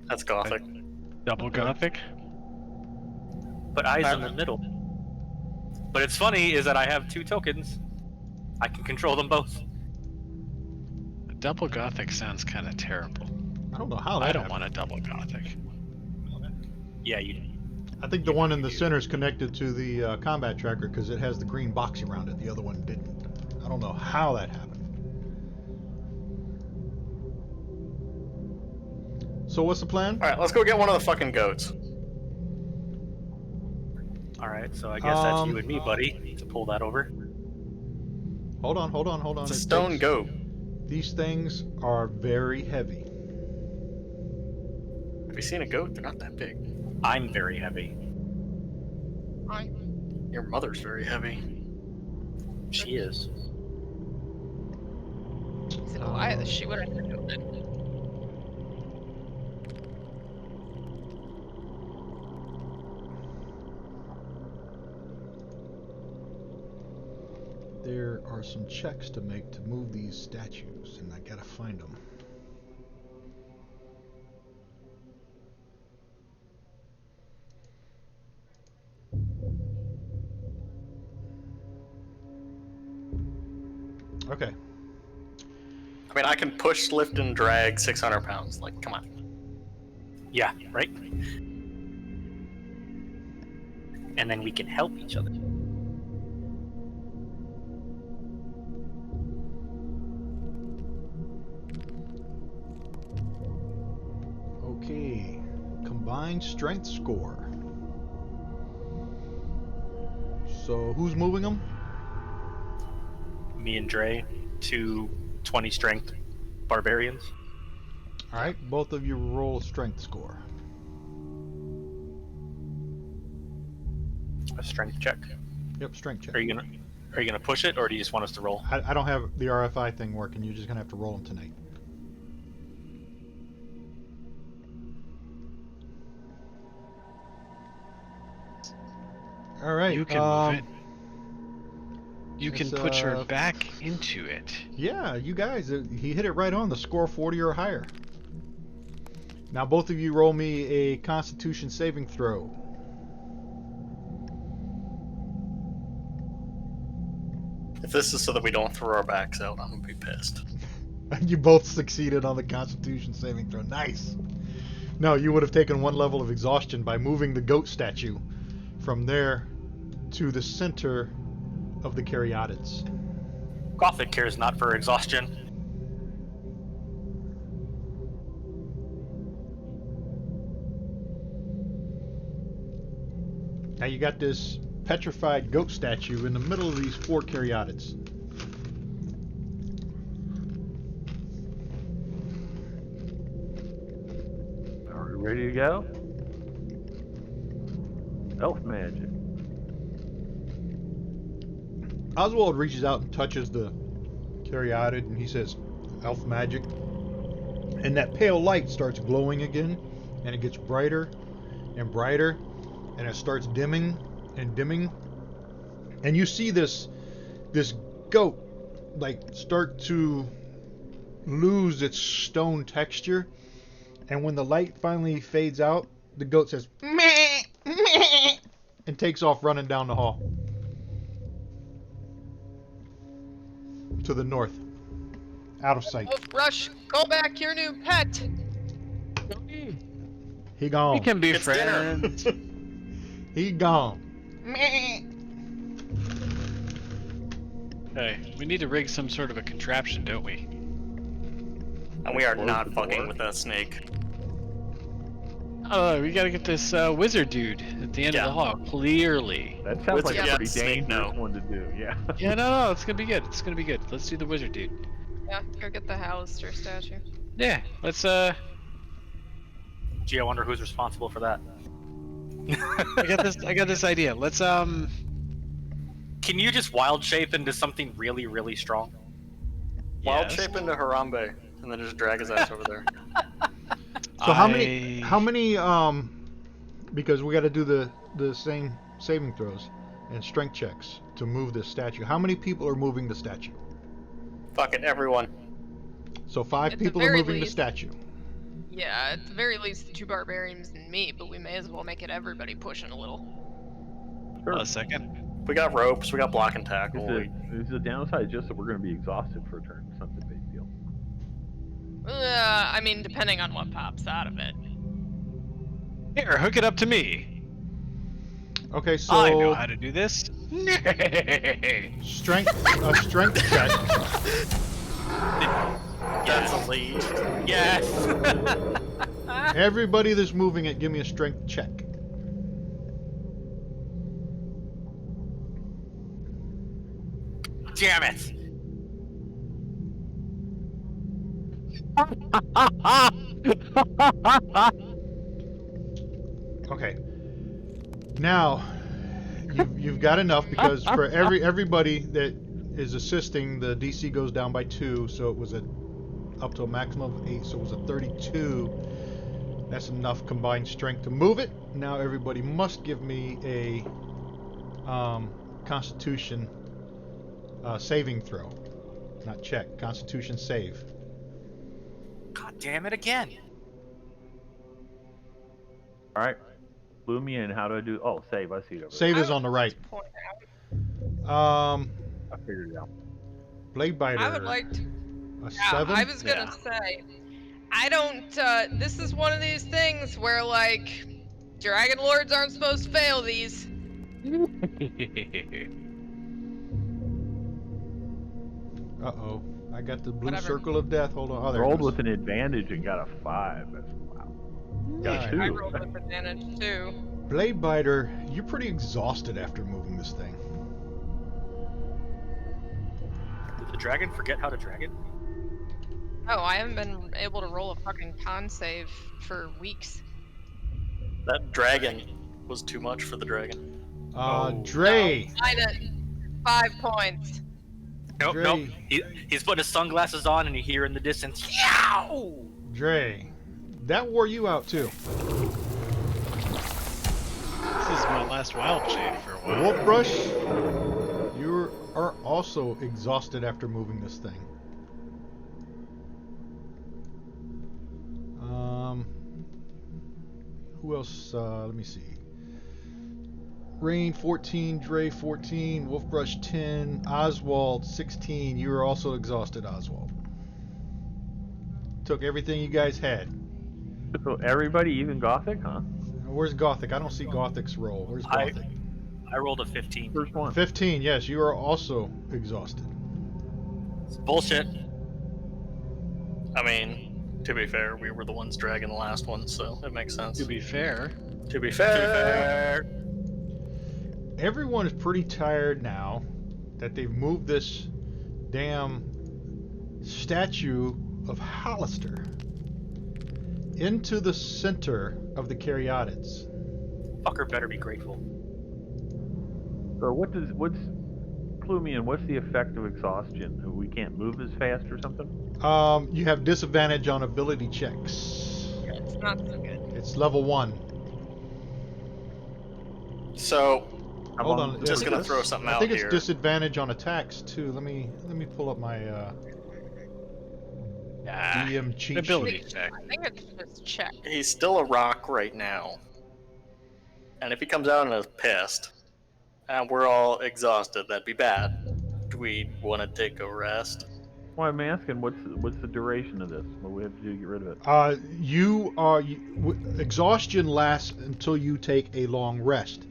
That's Gothic. Double Gothic? But I's in the middle. But it's funny is that I have 2 tokens. I can control them both. A double Gothic sounds kind of terrible. I don't know how that I don't happened. want a double Gothic. Yeah, you. I think the one in the center is connected to the combat tracker because it has the green box around it. The other one didn't. I don't know how that happened. So what's the plan? Alright, let's go get one of the fucking goats. Alright, so I guess that's you and me, buddy, to pull that over. Hold on. It's a stone goat. These things are very heavy. Have you seen a goat? They're not that big. I'm very heavy. Hi. Your mother's very heavy. She is. Is it Goliath? She would have known it. There are some checks to make to move these statues, and I gotta find them. Okay. I mean, I can push, lift, and drag 600 pounds. Like, come on. Yeah, right? And then we can help each other. Okay. Combined strength score. So who's moving them? Me and Dre, 2 20 strength barbarians. All right, both of you roll strength score. A strength check. Yep, strength check. Are you gonna push it, or do you just want us to roll? I don't have the RFI thing working. You're just gonna have to roll them tonight. All right. You can move it. You can it's, put her back into it. Yeah, you guys, he hit it right on the score 40 or higher. Now both of you roll me a Constitution saving throw. If this is so that we don't throw our backs out, I'm gonna be pissed. You both succeeded on the Constitution saving throw. Nice. No, you would have taken 1 level of exhaustion by moving the goat statue from there to the center of the Caryatids. Gothic cares not for exhaustion. Now you got this petrified goat statue in the middle of these 4 Caryatids. Are we ready to go? Elf magic. Oswald reaches out and touches the Caryatid, and he says, "Elf magic." And that pale light starts glowing again, and it gets brighter and brighter, and it starts dimming and dimming, and you see this goat like start to lose its stone texture, and when the light finally fades out, the goat says meh, meh, and takes off running down the hall to the north, out of sight. Wolf Rush, call back your new pet. He gone. We can be It's dinner. friends. He gone. Hey, we need to rig some sort of a contraption, don't we? And we are Close not the fucking door. with that snake. Oh, we gotta get this wizard dude at the end of Yeah. the hall. Clearly. That sounds like Yeah, a pretty snake, dangerous no. one to do. Yeah. Yeah, no, it's gonna be good. It's gonna be good. Let's do the wizard dude. Yeah, go get the Hollister statue. Yeah, let's Gee, I wonder who's responsible for that. I got this idea. Let's Can you just wild shape into something really, really strong? Wild yes. shape into Harambe, and then just drag his ass over there. So how many because we got to do the same saving throws and strength checks to move this statue. How many people are moving the statue? Fuck it, everyone. So 5 At the people are very moving the least. statue. Yeah, at the very least, the 2 barbarians and me, but we may as well make it everybody pushing a little. Hold on a second. We got ropes, we got block and tackle. Is the downside just that we're going to be exhausted for a turn? It's not the big deal. I mean, depending on what pops out of it. Here, hook it up to me. Okay, so I know how to do this. strength check. That's a lead. Yes! Everybody that's moving it, give me a strength check. Damn it! Okay. Now, you've got enough because for everybody that is assisting, the DC goes down by 2, so it was up to a maximum of 8, so it was a 32. That's enough combined strength to move it. Now everybody must give me a Constitution saving throw. Not check, Constitution save. God damn it again! All right. Clue me in. How do I do? Oh, save. I see it over Save I is would on the right. Point out, there. I figured it out. Blade Biter. I would like to. A Yeah, 7. I was gonna say, I don't. This is one of these things where like, Dragon Lords aren't supposed to fail these. Uh-oh. I got the blue Whatever. circle of death. Hold on. Oh, there it Rolled goes. with an advantage and got a 5. That's wow. Got Yeah. I 2. rolled with advantage too. Blade Biter, you're pretty exhausted after moving this thing. Did the dragon forget how to dragon? Oh, I haven't been able to roll a fucking con save for weeks. That dragon was too much for the dragon. Dre. -5 points. Nope, Dre. nope. He's putting his sunglasses on and you hear in the distance, yow! Dre. That wore you out too. This is my last wild shape for a while. Wolf Brush, you are also exhausted after moving this thing. Who else? Let me see. Rain 14, Dre 14, Wolfbrush 10, Oswald 16. You are also exhausted, Oswald. Took everything you guys had. So everybody, even Gothic, huh? Where's Gothic? I don't see Gothic's roll. Where's I- Gothic? I rolled a 15. First one. 15, yes, you are also exhausted. It's bullshit. I mean, to be fair, we were the ones dragging the last one, so it makes sense. To be fair, To be fair. Everyone is pretty tired now that they've moved this damn statue of Hollister into the center of the Caryatids. Fucker better be grateful. So what's clue me in? What's the effect of exhaustion? We can't move as fast or something? You have disadvantage on ability checks. It's not so good. It's level 1. So Hold long on. does just it gonna last? throw something I out think it's here. disadvantage on attacks too. Let me pull up my DM cheat ability sheet. check. I think it's just check. He's still a rock right now. And if he comes out and is pissed, and we're all exhausted, that'd be bad. Do we want to take a rest? Well, I'm asking, what's the duration of this? What do we have to do to get rid of it? Exhaustion lasts until you take a long rest.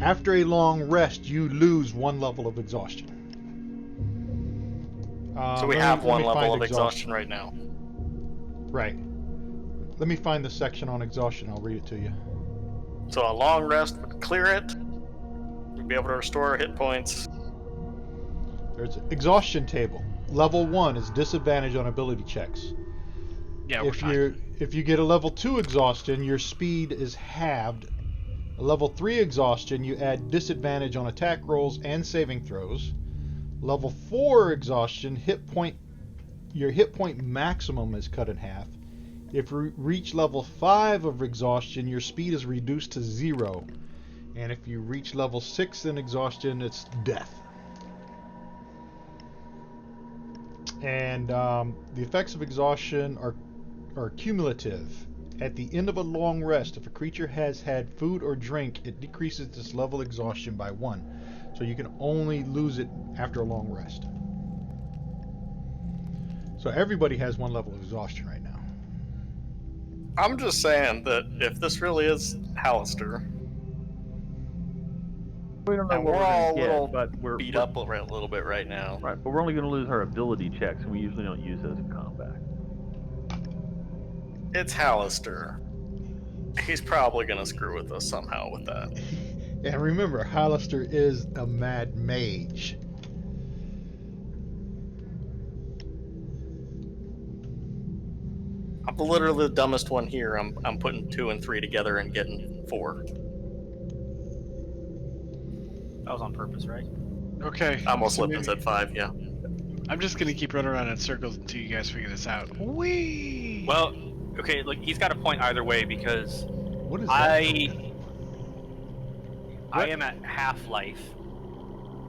After a long rest, you lose 1 level of exhaustion. So we let have me one level find of exhaustion right now. Right. Let me find the section on exhaustion. I'll read it to you. So a long rest would clear it. We'd be able to restore our hit points. There's an exhaustion table. Level 1 is disadvantage on ability checks. Yeah, we're fine. If you get a level 2 exhaustion, your speed is halved. A level 3 exhaustion, you add disadvantage on attack rolls and saving throws. Level 4 exhaustion, your hit point maximum is cut in half. If you reach level 5 of exhaustion, your speed is reduced to 0. And if you reach level 6 in exhaustion, it's death. And the effects of exhaustion are cumulative. At the end of a long rest, if a creature has had food or drink, it decreases its level of exhaustion by 1. So you can only lose it after a long rest. So everybody has 1 level of exhaustion right now. I'm just saying that if this really is Hollister, We don't know and what we're we're all a gonna little get, but we're beat we're- up a little bit right now. Right, but we're only going to lose our ability checks, and we usually don't use those in combat. It's Hollister. He's probably gonna screw with us somehow with that. And remember, Hollister is a mad mage. I'm literally the dumbest one here. I'm putting 2 and 3 together and getting 4. That was on purpose, right? Okay. I almost so slipped and maybe- said 5. Yeah. I'm just gonna keep running around in circles until you guys figure this out. Whee! Well, okay, look, he's got a point either way because What is that? I am at half-life,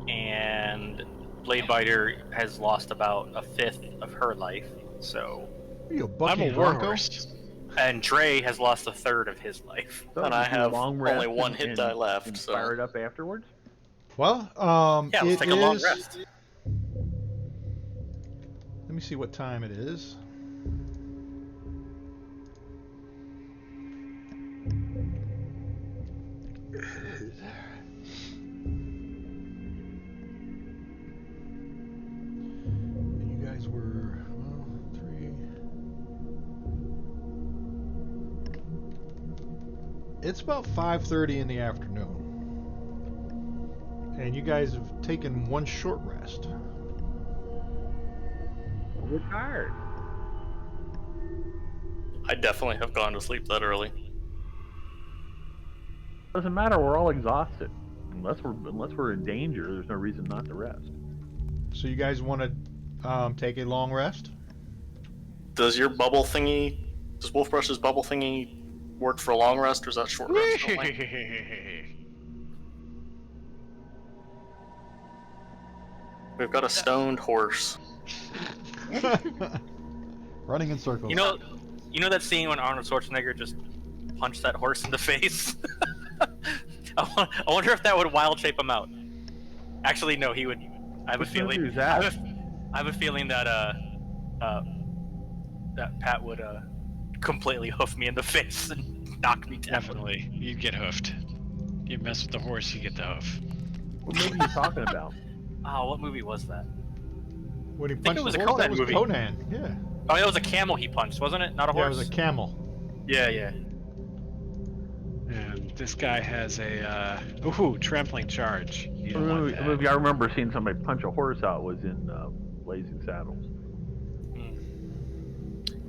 and Bladebiter has lost about a fifth of her life, so... Are you a I'm bucking a Bronco? warhorse. And Dre has lost a third of his life. So And I you do have long only rest 1 hit die left, and so- fire it up afterwards. Well, Yeah, let's it take a long is- rest. Let me see what time it is. You guys were, well, 3. It's about 5:30 in the afternoon. And you guys have taken 1 short rest. We're tired. I definitely have gone to sleep that early. Doesn't matter. We're all exhausted. Unless we're in danger, there's no reason not to rest. So you guys want to take a long rest? Does your bubble thingy, does Wolfbrush's bubble thingy work for a long rest, or is that short rest only? We've got a stoned horse. Running in circles. You know that scene when Arnold Schwarzenegger just punched that horse in the face? I wonder if that would wild shape him out. Actually, no, he would. I have a Which movie feeling. is that? I have a feeling that that Pat would completely hoof me in the face and knock me down. Definitely. You get hoofed. You mess with the horse, you get the hoof. What movie are you talking about? Oh, what movie was that? When he think punched it was the a horse, that Conan was movie. Conan. Yeah. Oh, it was a camel he punched, wasn't it? Not a Yeah, it horse. was a camel. Yeah. And this guy has a trampling charge. You The don't want movie, that. the movie I remember seeing somebody punch a horse out was in Blazing Saddles.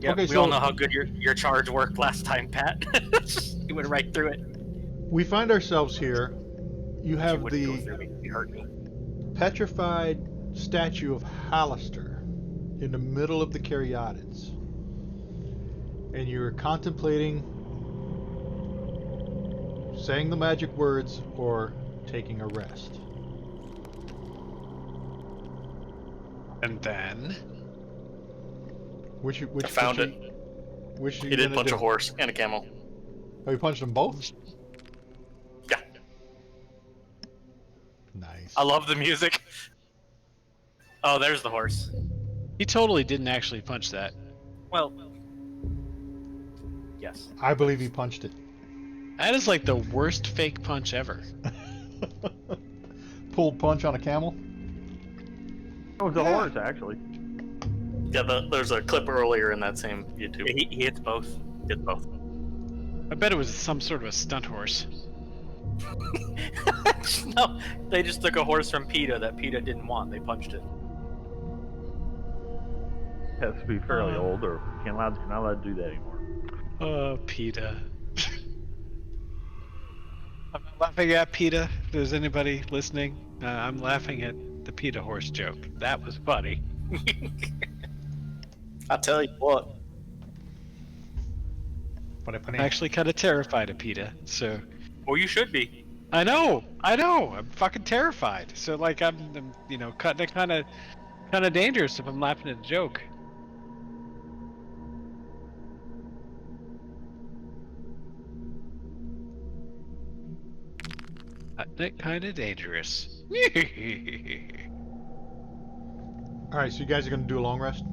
Yeah, Okay, we all so- know how good your charge worked last time, Pat. You went right through it. We find ourselves here. You have You wouldn't go the through me. You hurt me. petrified statue of Hollister in the middle of the Caryatids. And you're contemplating saying the magic words or taking a rest. And then Which I found which it. Which are He you did gonna punch do? a horse and a camel. Oh, you punched them both? Yeah. Nice. I love the music. Oh, there's the horse. he totally didn't actually punch that. Well, yes. I believe he punched it. That is like the worst fake punch ever. Pulled punch on a camel? It was a Yeah. horse, actually. Yeah, there's a clip earlier in that same YouTube. He hits both. Did both. I bet it was some sort of a stunt horse. No, they just took a horse from PETA that PETA didn't want. They punched it. It has to be fairly old, or you're not allowed to do that anymore. Oh, PETA. I'm not laughing at PETA. If there's anybody listening, I'm laughing at the PETA horse joke. That was funny. I tell you what. I'm actually kind of terrified of PETA, so... Well, you should be. I know! I'm fucking terrified. So, like, I'm you know, kind of dangerous if I'm laughing at a joke. Kind of dangerous. Alright, so you guys are going to do a long rest?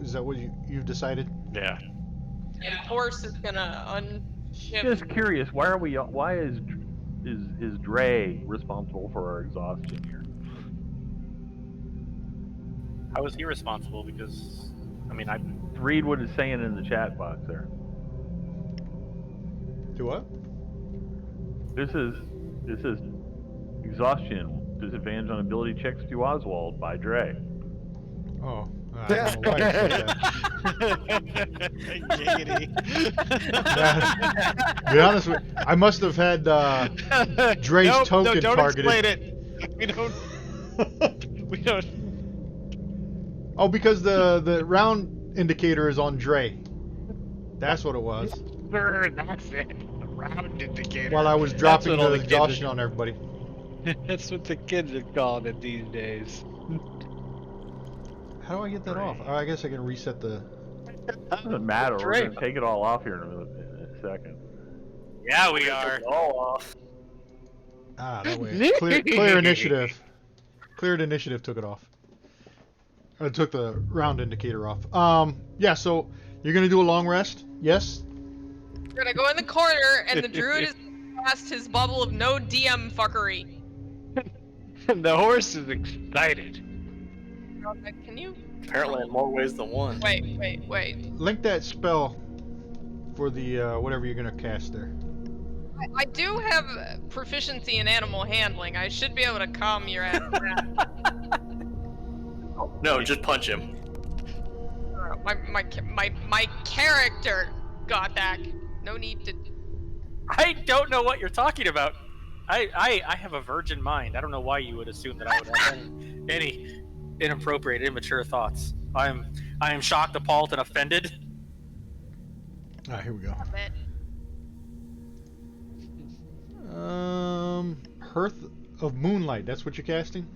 Is that what you've decided? Yeah. And horse is gonna unship. Just curious, why is Dre responsible for our exhaustion here? How was he responsible? Because, I mean, I Read what it's saying in the chat box there. Do what? This is exhaustion disadvantage on ability checks to Oswald by Dre. Oh, I don't know why you said that. Yeah, to be honest with you, I must have had Dre's token don't targeted. explain it. We don't. Oh, because the round indicator is on Dre. That's what it was. Sure, that's it. The round indicator. While I was dropping what all the the kids exhaustion are- on everybody. That's what the kids are calling it these days. How do I get that off? Oh, I guess I can reset the... Doesn't matter. We're Dre. gonna take it all off here in a second. yeah, we are. All off. Ah, that way. Clear initiative. Cleared initiative took it off. Or took the round indicator off. Yeah, so you're going to do a long rest? Yes? We're gonna go in the corner, and the druid is past his bubble of no DM fuckery. The horse is excited. Can you Apparently in more ways than one. wait? Link that spell for the whatever you're going to cast there. I do have proficiency in animal handling. I should be able to calm your ass down. No, just punch him. My character got that. No need to. I don't know what you're talking about. I have a virgin mind. I don't know why you would assume that I would have any inappropriate, immature thoughts. I am shocked, appalled, and offended. Ah, here we go. It. Hearth of Moonlight. That's what you're casting?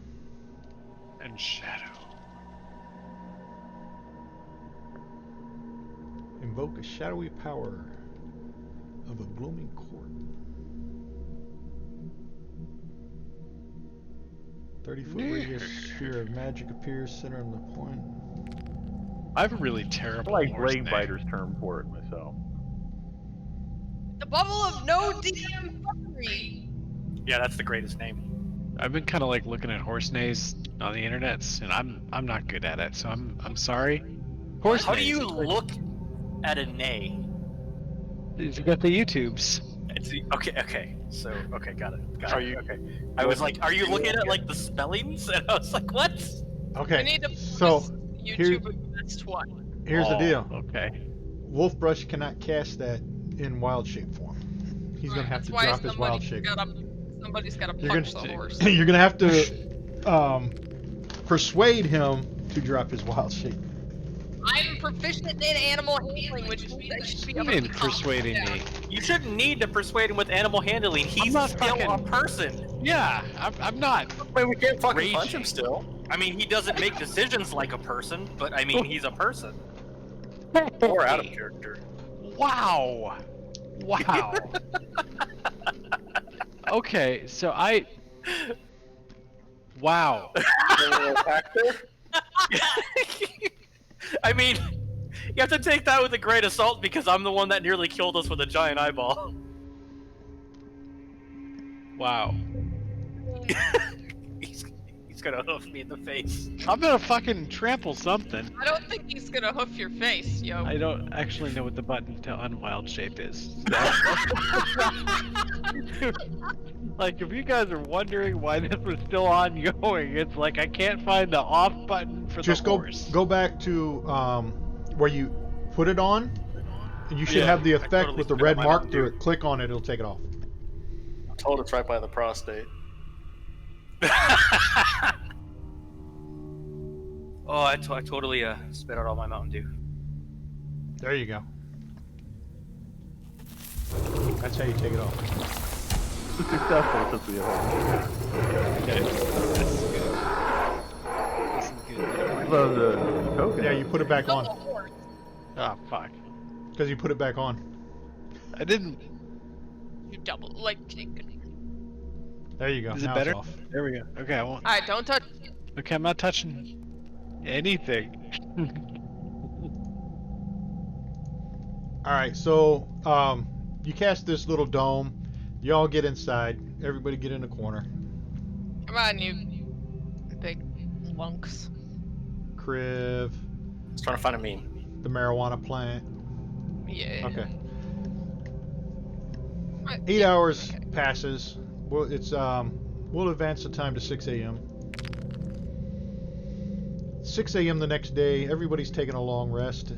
And shadow. Invoke a shadowy power of a gloaming court. 30-foot radius sphere of magic appears center on the point. I have a really I terrible like horse Blade name. Biter's term for it myself. The bubble of no DM fuckery. Yeah, that's the greatest name. I've been kind of like looking at horse nays on the internets, and I'm not good at it, so I'm sorry. Horse How do nays. you look at a nay? You got the YouTubes. It's okay. So got it. Are you- okay? I was like, are you looking at like the spellings? And I was like, what? We Okay, need to so focus YouTube best one. here's the Oh, deal. Okay. Wolfbrush cannot cast that in wild shape form. He's gonna have That's to why drop his wild shape. Somebody's gotta You're punch gonna- the horse. You're gonna have to persuade him to drop his wild shape. I'm proficient in animal handling, which means I should be You able mean to calm persuading down. me? You shouldn't need to persuade him with animal handling. He's not still a fucking- person. Yeah, I'm not. I mean, we can't fucking punch him Raging. still. I mean, he doesn't make decisions like a person, but I mean, he's a person. Or out of character. Wow. Wow. Okay, so Wow. I mean, you have to take that with a grain of salt because I'm the one that nearly killed us with a giant eyeball. Wow. He's gonna hoof me in the face. I'm gonna fucking trample something. I don't think he's gonna hoof your face, yo. I don't actually know what the button to unwild shape is. Like, if you guys are wondering why this was still ongoing, it's like I can't find the off button for Just the go horse. go back to where you put it on, and you should Yeah, have the I effect totally with the spit on red my mark Mountain through Dew. it. Click on it, it'll take it off. I'm told it's right by the prostate. Oh, I totally spit out all my Mountain Dew. There you go. That's how you take it off. It's successful since we have Okay. This is good. So the token. Yeah, you put it back Oh, on. horse. Oh, fuck. Because you put it back on. I didn't. You double, like, There you go. Is it Now better? it's off. There we go. Okay, I won't. Alright, don't touch. Okay, I'm not touching anything. Alright, so you cast this little dome. You all get inside. Everybody get in a corner. Come on, you big lunks. Kriv, I was trying to find a meme. the marijuana plant. Yeah. Okay. Right, 8 yeah, hours okay. passes. Well, it's we'll advance the time to 6 a.m. 6 a.m. the next day. Everybody's taking a long rest.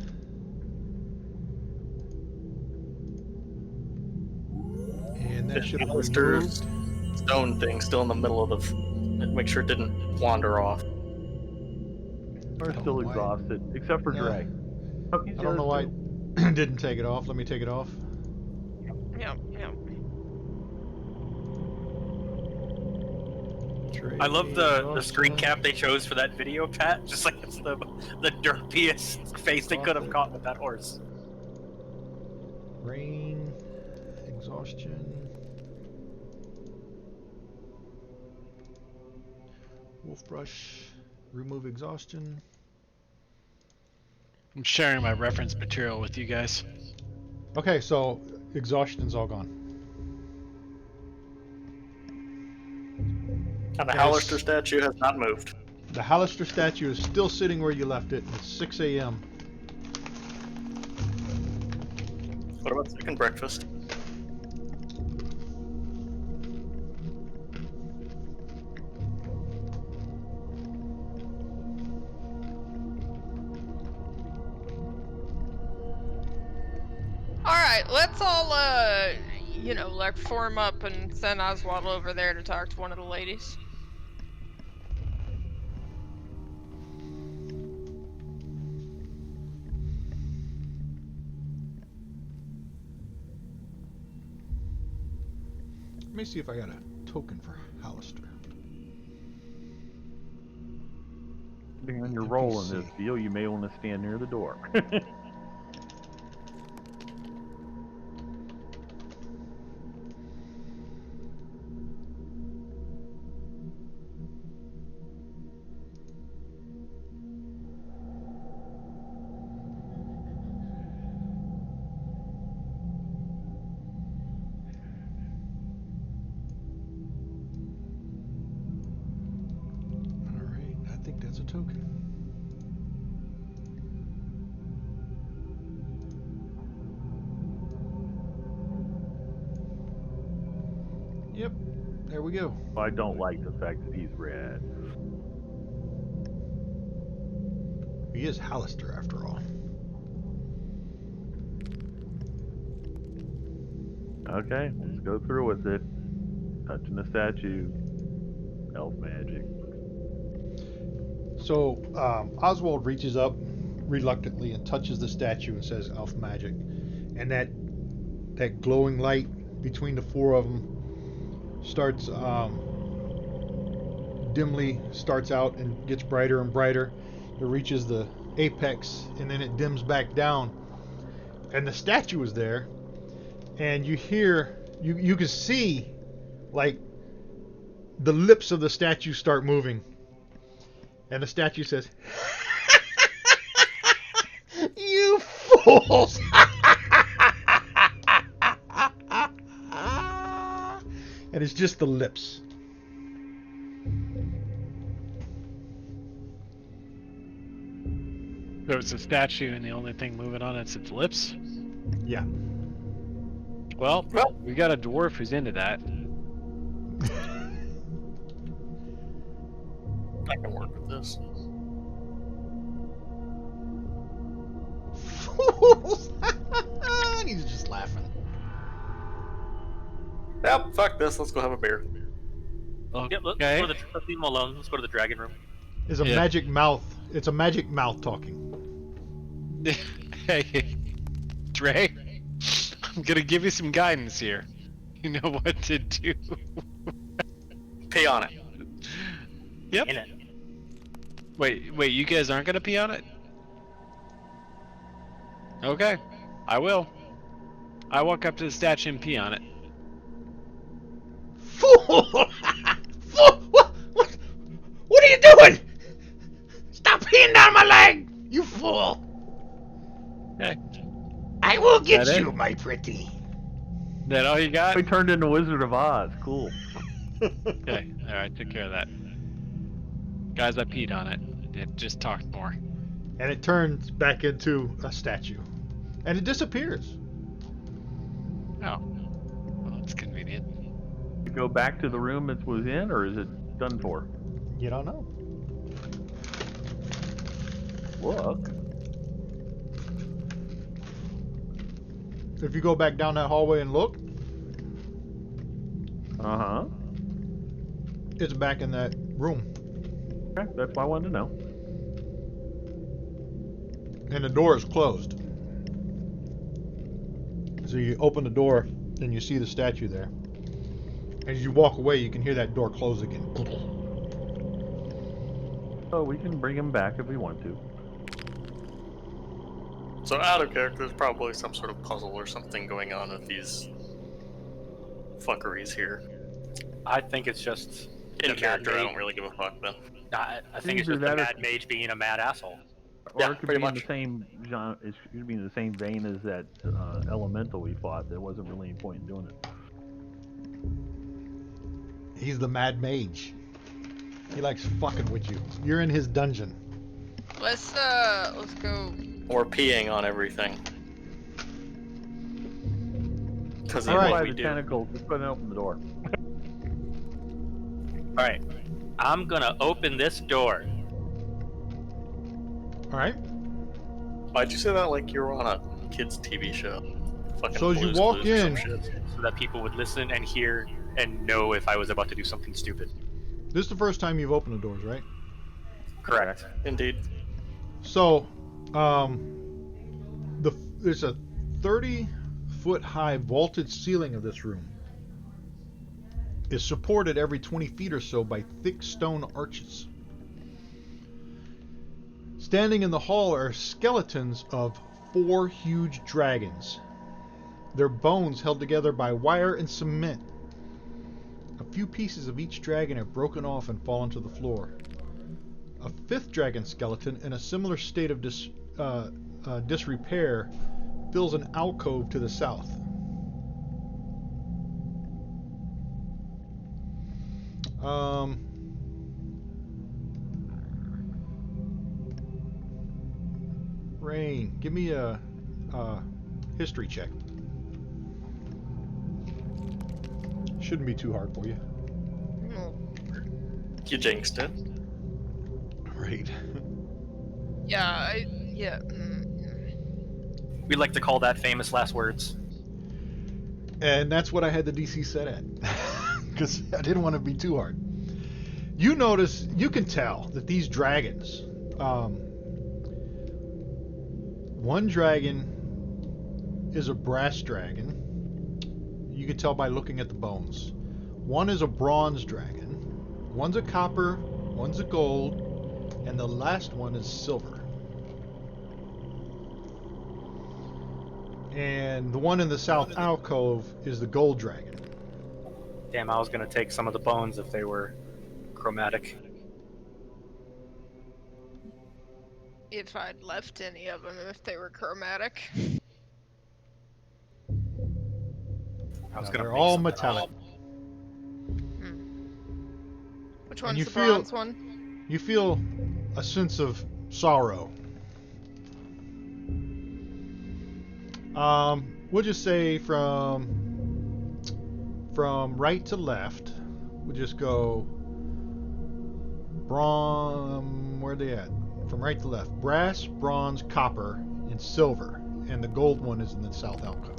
And that should have Hollister's removed. stone thing still in the middle of the. Make sure it didn't wander off. We're still why- exhausted, except for Yeah. Dre. Oh, he's I don't know why too. it didn't take it off. Let me take it off. Yeah, yeah. I love the screen cap they chose for that video, Pat. Just like it's the derpiest face they could have caught with that horse. Rain, exhaustion. Wolf brush, remove exhaustion. I'm sharing my reference material with you guys. Okay, so exhaustion's all gone. And the Yes. Hollister statue has not moved. The Hollister statue is still sitting where you left it. It's 6 a.m. What about second breakfast? Alright, let's all, you know, like, form up and send Oswald over there to talk to one of the ladies. Let me see if I got a token for Hollister. Depending on your role in this NPC. deal, you may want to stand near the door. Alright, I think that's a token. Yep, there we go. I don't like the fact that he's red. He is Hollister after all. Okay, let's go through with it. Touching the statue. Elf magic. So Oswald reaches up reluctantly and touches the statue and says elf magic. And that glowing light between the four of them starts dimly starts out and gets brighter and brighter. It reaches the apex and then it dims back down. And the statue is there. And you hear, you can see, like, the lips of the statue start moving. And the statue says, "You fools!" And it's just the lips. So it's a statue, and the only thing moving on it's its lips. Yeah. Well, we got a dwarf who's into that. I can work with this. Fools! And he's just laughing. Yep, fuck this. Let's go have a beer. Yep, let's Okay. leave him alone. Let's go to the dragon room. It's a magic mouth. It's a magic mouth talking. Hey, Dre, I'm gonna give you some guidance here. You know what to do. Pee on it. Yep. In it. Wait, you guys aren't gonna pee on it? Okay, I will. I walk up to the statue and pee on it. Fool! Fool! What are you doing? Stop peeing down my leg, you fool! Okay. I will get That it? you, my pretty. That all you got? We turned into Wizard of Oz. Cool. Okay, alright, took care of that. Guys, I peed on it. It just talked more. And it turns back into a statue. And it disappears. Oh. Well, that's convenient. To go back to the room it was in, or is it done for? You don't know. Look. If you go back down that hallway and look, Uh-huh. it's back in that room. Okay, that's what I wanted to know. And the door is closed. So you open the door and you see the statue there. As you walk away, you can hear that door close again. So we can bring him back if we want to. So out of character, there's probably some sort of puzzle or something going on with these fuckeries here. I think it's just In the character, mad I mage. don't really give a fuck then. I think it's Either just the that or- mad mage being a mad asshole. Or Yeah, it could pretty be in much. the same genre. It could be in the same vein as that elemental we fought. There wasn't really any point in doing it. He's the mad mage. He likes fucking with you. You're in his dungeon. Let's go. Or peeing on everything. Because All that's right. what By we the do. tentacle, just go and open the door. All right, I'm gonna open this door. All right. Why'd you say that like you were on a kids' TV show? Fucking So as you Blue's walk Clues or some in- shit. So that people would listen and hear and know if I was about to do something stupid. This is the first time you've opened the doors, right? Correct. Indeed. So, there's a 30-foot high vaulted ceiling of this room. Is supported every 20 feet or so by thick stone arches. Standing in the hall are skeletons of 4 huge dragons. Their bones held together by wire and cement. A few pieces of each dragon have broken off and fallen to the floor. A 5th dragon skeleton in a similar state of disrepair fills an alcove to the south. Rain, give me a history check. Shouldn't be too hard for you. You jinxed it. Right. Yeah. We like to call that famous last words. And that's what I had the DC set at. Because I didn't want to be too hard. You notice, you can tell that these dragons, One dragon is a brass dragon. You can tell by looking at the bones. One is a bronze dragon. One's a copper. One's a gold. And the last one is silver. And the one in the south alcove is the gold dragon. Damn, I was gonna take some of the bones if they were chromatic. If I'd left any of them, if they were chromatic. I was No, gonna they're make all something metallic. Which And one's you the feel- bronze one? You feel a sense of sorrow. We'll just say from right to left, we'll just go where are they at? From right to left. Brass, bronze, copper, and silver. And the gold one is in the south alcove.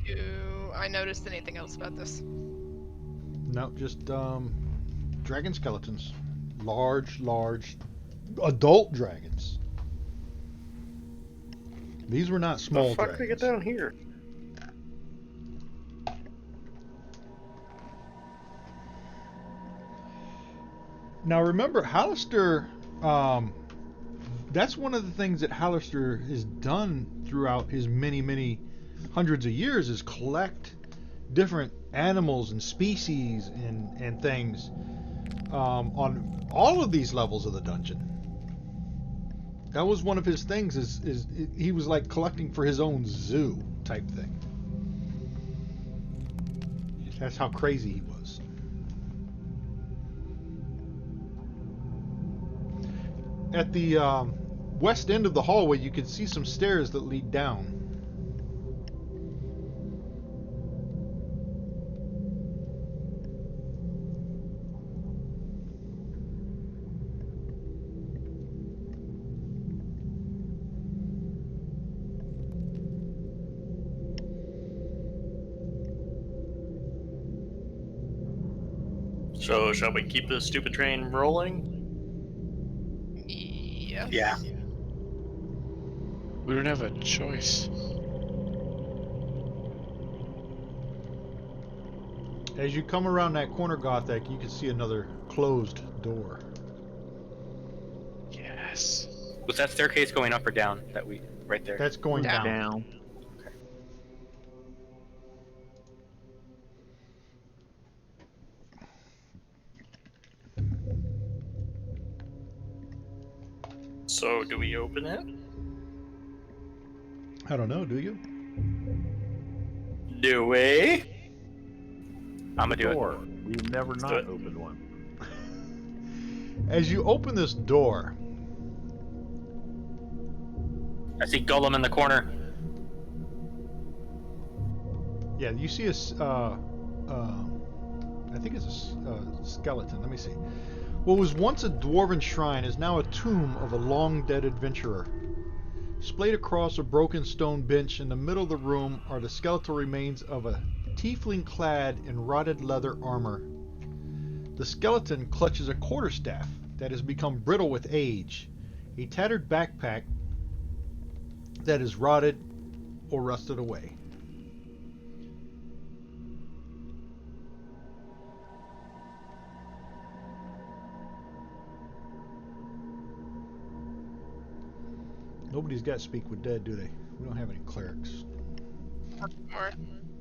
Do I noticed anything else about this? No, just dragon skeletons. Large adult dragons. These were not small How the fuck dragons. did we get down here? Now remember, Hollister, that's one of the things that Hollister has done throughout his many hundreds of years is collect different animals and species and things on all of these levels of the dungeon. That was one of his things is he was like collecting for his own zoo type thing. That's how crazy he was. At the west end of the hallway, you can see some stairs that lead down. So, shall we keep this stupid train rolling? Yes. Yeah. We don't have a choice. As you come around that corner, Gothic, you can see another closed door. Yes. Was that staircase going up or down? That we right there. That's going Down. down. So, do we open it? I don't know, do you? Do we? I'm gonna do it. Door. We've never do not it. opened one. As you open this door, I see Gollum in the corner. yeah, you see I think it's a skeleton. Let me see. What was once a dwarven shrine is now a tomb of a long-dead adventurer. Splayed across a broken stone bench in the middle of the room are the skeletal remains of a tiefling clad in rotted leather armor. The skeleton clutches a quarterstaff that has become brittle with age, a tattered backpack that is rotted or rusted away. Nobody's got Speak with Dead, do they? We don't have any clerics.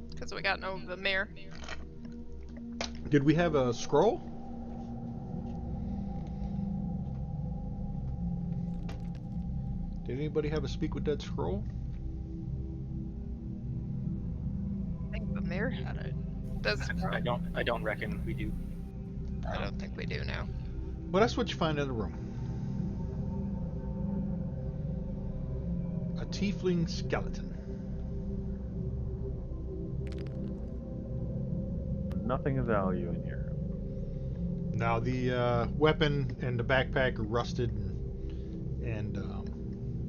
Because we got no of the mayor. Did we have a scroll? Did anybody have a Speak with Dead scroll? I think the mayor had it. That's I don't reckon we do. I don't think we do now. Well, that's what you find in the room. A tiefling skeleton. Nothing of value in here. Now the weapon and the backpack are rusted and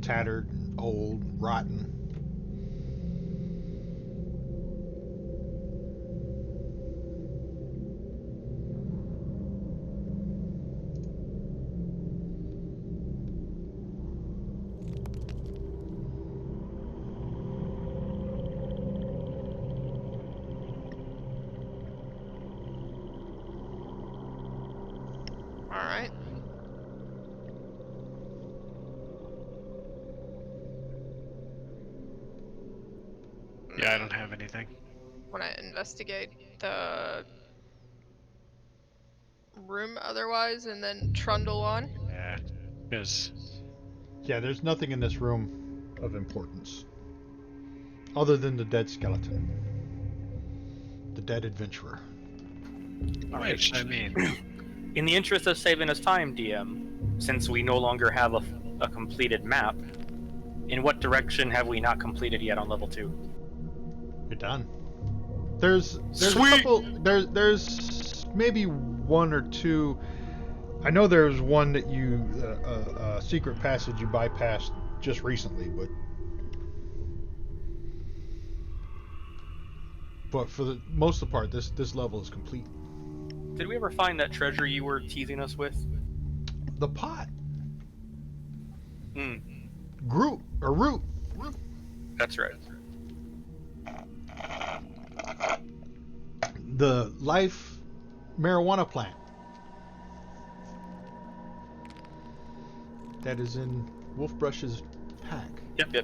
tattered, and old, and rotten. Yeah, I don't have anything. Want to investigate the room otherwise, and then trundle on? Yeah, because Yeah, there's nothing in this room of importance. Other than the dead skeleton. The dead adventurer. which I mean, In the interest of saving us time, DM, since we no longer have a completed map, in what direction have we not completed yet on level 2? You're done. There's Sweet! a couple. There's maybe one or two. I know there's one that you secret passage you bypassed just recently, but for the most of the part, this level is complete. Did we ever find that treasure you were teasing us with? The pot, Hmm, root. that's right. The life marijuana plant that is in Wolfbrush's pack. Yep.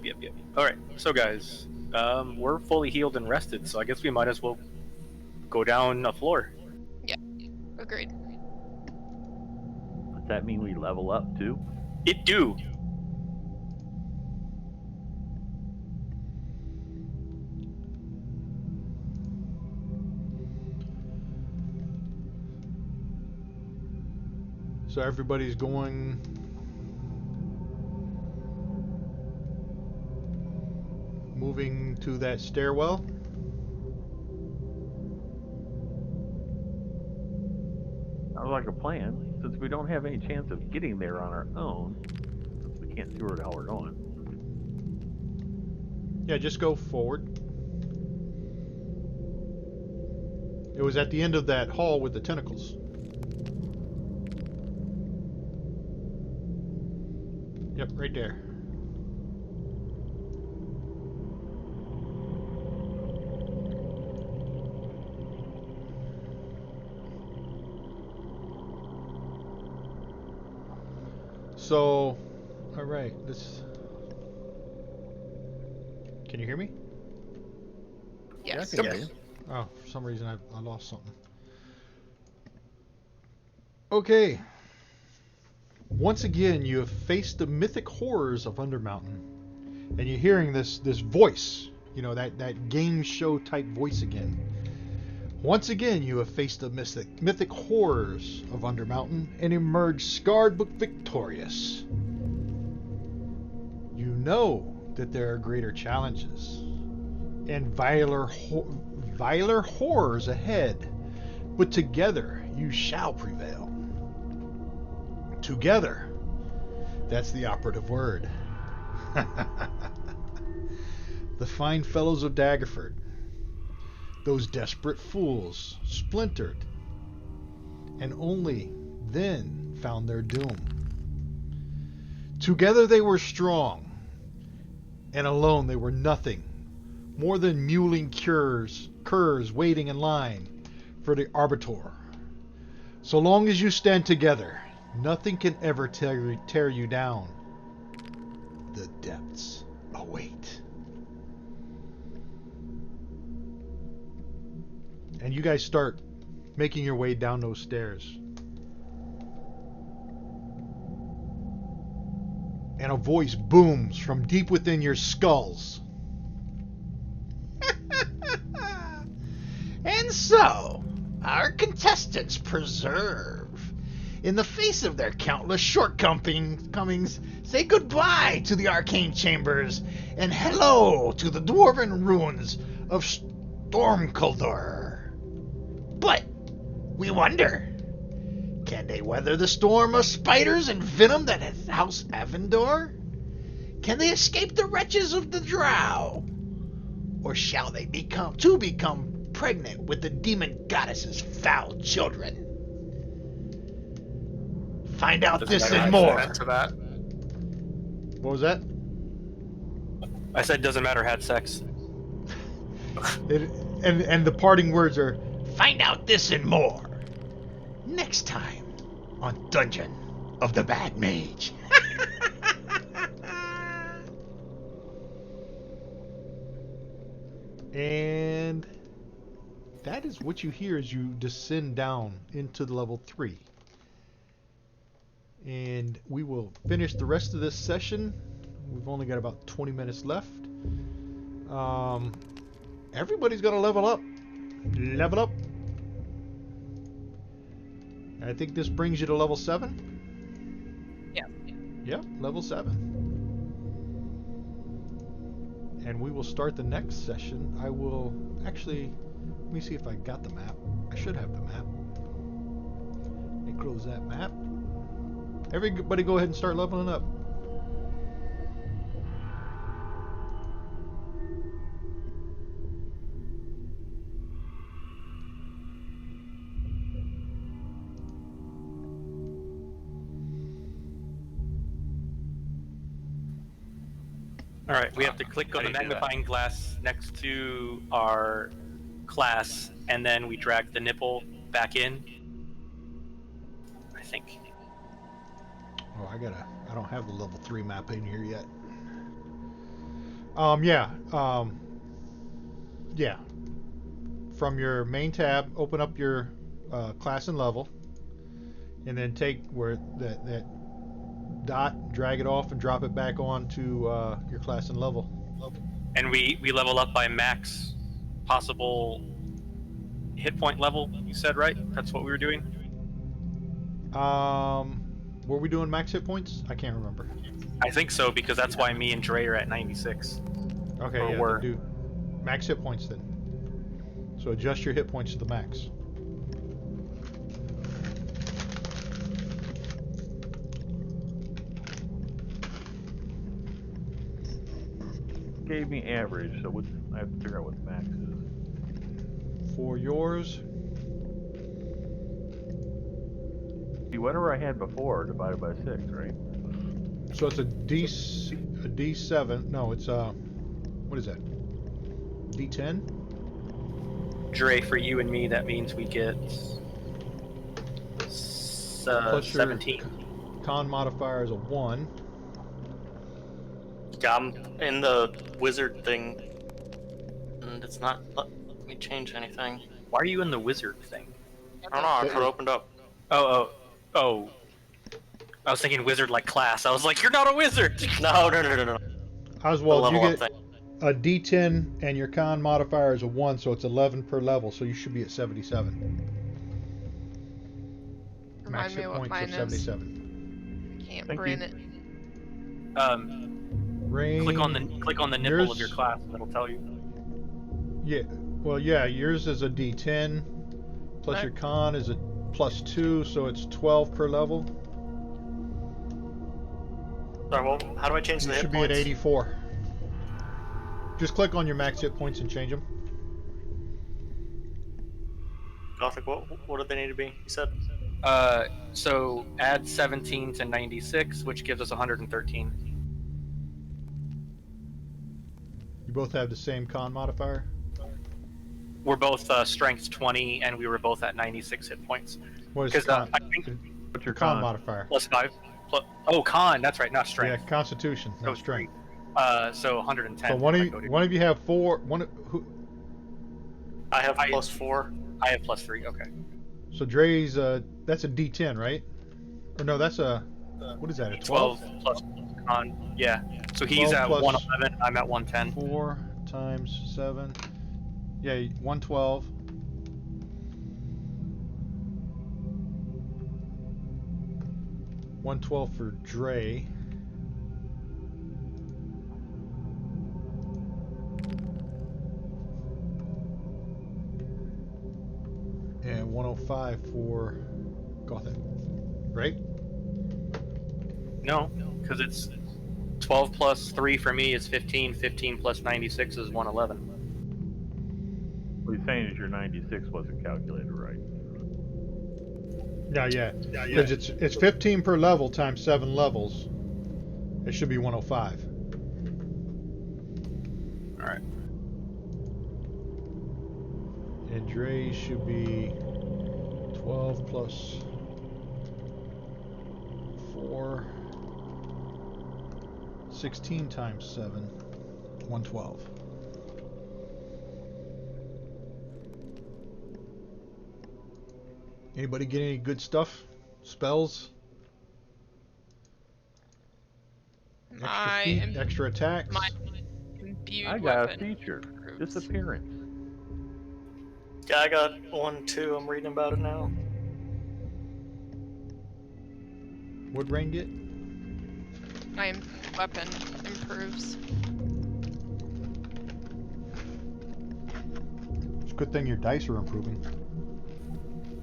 Alright, so guys, we're fully healed and rested, so I guess we might as well go down a floor. Agreed. Does that mean we level up too? It do. So everybody's going. Moving to that stairwell. Sounds like a plan. Since we don't have any chance of getting there on our own, since we can't see where the hell we're going. Yeah, just go forward. It was at the end of that hall with the tentacles. Yep, right there. So, all right, this. Can you hear me? Yes. Yeah, I can hear you. Oh, for some reason I lost something. Okay. Once again, you have faced the mythic horrors of Undermountain, and you're hearing this voice. You know, that game show type voice again. Once again, you have faced the mythic horrors of Undermountain and emerged scarred but victorious. You know that there are greater challenges and viler horrors ahead, but together you shall prevail. Together, that's the operative word. The fine fellows of Daggerford, those desperate fools, splintered, and only then found their doom. Together they were strong, and alone they were nothing more than mewling curs waiting in line for the Arbiter. So long as you stand together, nothing can ever tear you down. The depths await. And you guys start making your way down those stairs. And a voice booms from deep within your skulls. And so, our contestants preserve. In the face of their countless shortcomings, say goodbye to the arcane chambers and hello to the dwarven ruins of Stormkuldr. But we wonder, can they weather the storm of spiders and venom that is House Avendor? Can they escape the wretches of the Drow? Or shall they become pregnant with the demon goddess's foul children? Find out this and more. To that. What was that? I said doesn't matter, had sex. And the parting words are, find out this and more next time on Dungeon of the Bad Mage. And that is what you hear as you descend down into the level 3. And we will finish the rest of this session. We've only got about 20 minutes left. Everybody's got to level up. Level up. I think this brings you to level 7. Yeah. Yep, level 7. And we will start the next session. I will actually, let me see if I got the map. I should have the map. Let me close that map. Everybody go ahead and start leveling up. All right, we have to click on the magnifying glass next to our class, and then we drag the nipple back in. I think. Oh, I don't have the level 3 map in here yet. Yeah. From your main tab, open up your class and level, and then take where that dot, drag it off, and drop it back onto your class and level. And we level up by max possible hit point level, you said, right? That's what we were doing? Were we doing max hit points? I can't remember. I think so, because that's why me and Dre are at 96. Okay, Or yeah, were. then do max hit points then. So adjust your hit points to the max. Gave me average, so I have to figure out what the max is. For yours, See, whatever I had before divided by 6, right? so it's a D7. No, it's what is that? D10. Dre, for you and me, that means we get Plus your 17. con modifier is a 1. Yeah, I'm in the wizard thing, and it's not let me change anything. Why are you in the wizard thing? I don't know. I thought it opened up. Oh. I was thinking wizard like class. I was like, you're not a wizard! No. Oswald, The you level up get thing. a D10 and your con modifier is a 1, so it's 11 per level, so you should be at 77. Max Remind me hit what points mine of is. 77. Can't Thank brain you. it. Rain, Click on the nipple of your class, and it'll tell you. Yeah, well, yeah, yours is a D10, plus Right. your con is a plus 2, so it's 12 per level. Sorry, well, how do I change You the hit should be points? at 84. Just click on your max hit points and change them. Gothic, what do they need to be? You said? So add 17 to 96, which gives us 113. You both have the same con modifier. We're both strength 20, and we were both at 96 hit points. What is Because con? I think What's your con con? modifier? plus 5. Oh, con. That's right, not Yeah, strength. Constitution, So not strength. So 110. So one if I go to- of you have 4. Who? I have plus 4. I have plus 3. Okay. So Dre's that's a D10, right? Or no, that's a what is that? A 12? 12 plus con. Yeah. So he's 12 at plus 111. I'm at 110. 4 times 7. Yeah, 112. $112 for Dre. And 105 for Gothic. Right? No, because it's 12 plus 3 for me is 15. 15 plus 96 is 111. What he's saying is your 96 wasn't calculated right. Yeah. Because it's 15 per level times 7 levels. It should be 105. All right. And Dre should be 12 plus 4. 16 times 7. 112. Anybody get any good stuff? Spells? Extra I feet, am extra attacks? my imbued I got a weapon feature. improves. Disappearance. Yeah, I got one too. I'm reading about it now. What'd Rain get? My weapon improves. It's a good thing your dice are improving.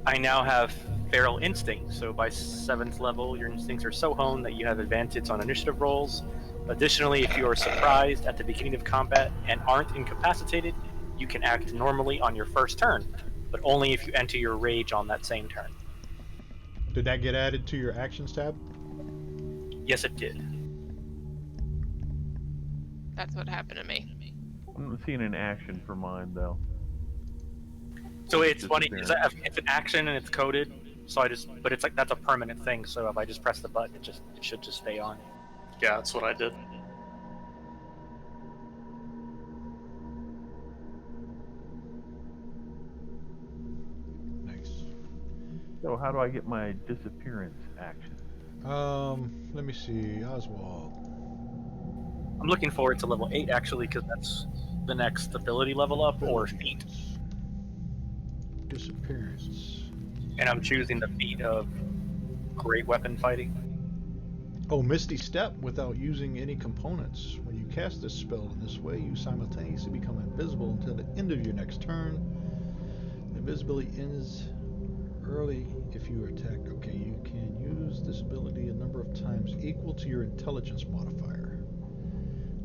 I now have Feral Instinct, so by 7th level, your instincts are so honed that you have advantage on initiative rolls. Additionally, if you are surprised at the beginning of combat and aren't incapacitated, you can act normally on your first turn, but only if you enter your rage on that same turn. Did that get added to your actions tab? Yes, it did. That's what happened to me. I'm not seeing an action for mine though. So it's funny, it's Disappearance. an action and it's coded, so but it's like, that's a permanent thing, so if I just press the button, it should just stay on. Yeah, that's what I did. Nice. So how do I get my disappearance action? Let me see. Oswald. I'm looking forward to level 8, actually, because that's the next ability level up, or feat. Disappearance. And I'm choosing the feat of great weapon fighting. Oh, Misty Step without using any components. When you cast this spell in this way, you simultaneously become invisible until the end of your next turn. The invisibility ends early if you are attacked. Okay, you can use this ability a number of times equal to your intelligence modifier.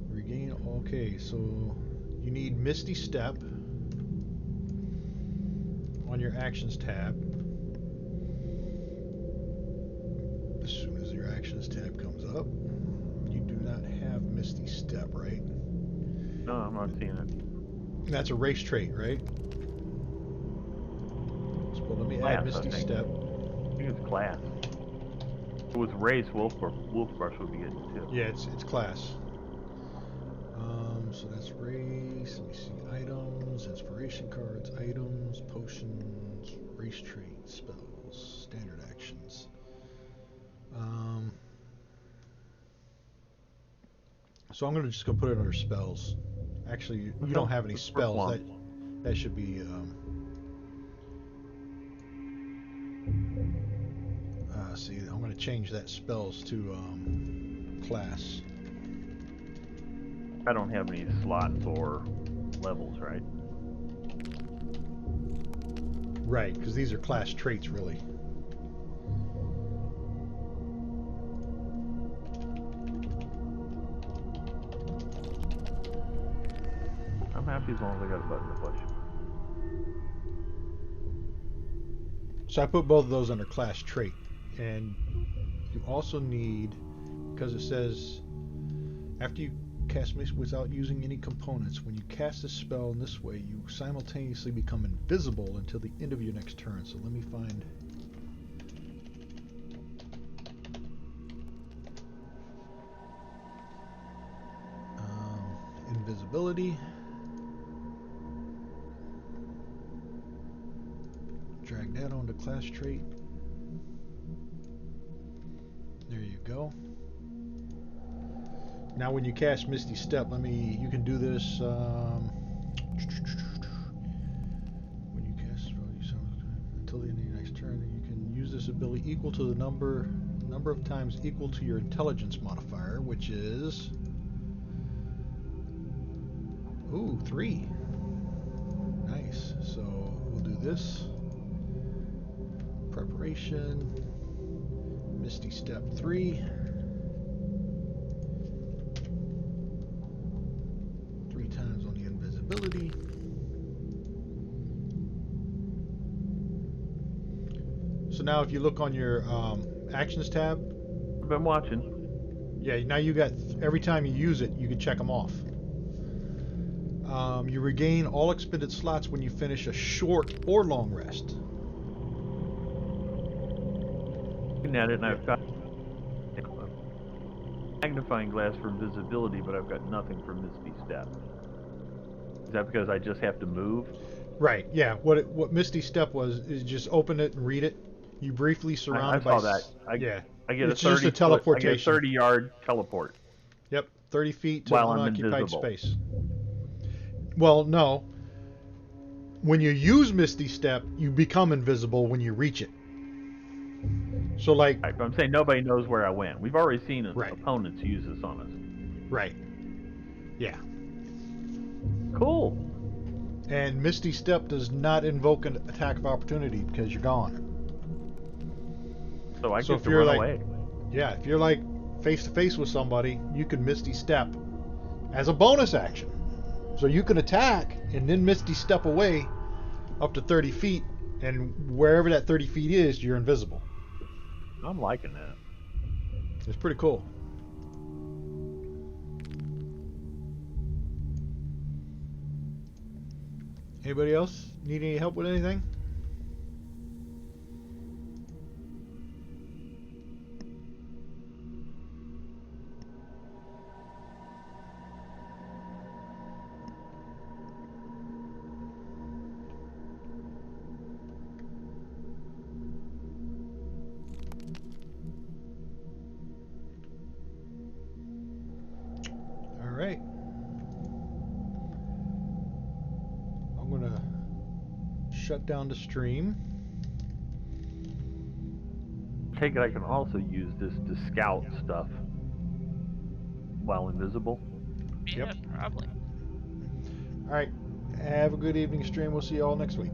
Regain. Okay, so you need Misty Step on your actions tab. As soon as your actions tab comes up, you do not have Misty Step, right? No, I'm not seeing it. That's a race trait, right? So let me Class, add I Misty think. Step. I think it's class. If it was race, Wolf Brush would be good too. Yeah, it's class. So that's race. Let me see. Items, inspiration cards, items, potions, race trait, spells, standard actions. So I'm gonna just go put it under spells. Actually, you don't have any spells. That should be. See, I'm gonna change that spells to class. I don't have any slots or levels, right? Right, because these are class traits, really. I'm happy as long as I got a button to push. So I put both of those under class trait, and you also need, because it says after you cast Mist without using any components, when you cast a spell in this way, you simultaneously become invisible until the end of your next turn. So let me find. Invisibility. Drag that onto class trait. There you go. Now when you cast Misty Step, you can do this, when you cast a spell, until the end of your next turn, you can use this ability equal to the number of times equal to your intelligence modifier, which is, 3. Nice. So we'll do this. Preparation. Misty Step 3. 3 times on the invisibility. So now if you look on your actions tab. I've been watching. Yeah, now you got, every time you use it, you can check them off. You regain all expended slots when you finish a short or long rest. Looking at it, and I've got a magnifying glass for invisibility, but I've got nothing for Misty Step. Is that because I just have to move? Right. Yeah. What Misty Step was is just open it and read it. You briefly surrounded I saw by. that. Yeah. I get It's a 30 just a foot- teleportation. I get a 30-yard teleport. Yep. 30 feet to While I'm unoccupied invisible. space. Well, no. When you use Misty Step, you become invisible when you reach it. So like. Right, but I'm saying nobody knows where I went. We've already seen Right. opponents use this on us. Right. Yeah. Cool. And Misty Step does not invoke an attack of opportunity because you're gone. So I So get if to you're run like- away. Yeah, if you're like face to face with somebody, you can Misty Step as a bonus action. So you can attack and then Misty Step away up to 30 feet, and wherever that 30 feet is, you're invisible. I'm liking that. It's pretty cool. Anybody else need any help with anything? All right. I'm gonna shut down the stream. Take it I can also use this to scout stuff while invisible. Yeah, Yep. probably. All right. Have a good evening stream. We'll see you all next week.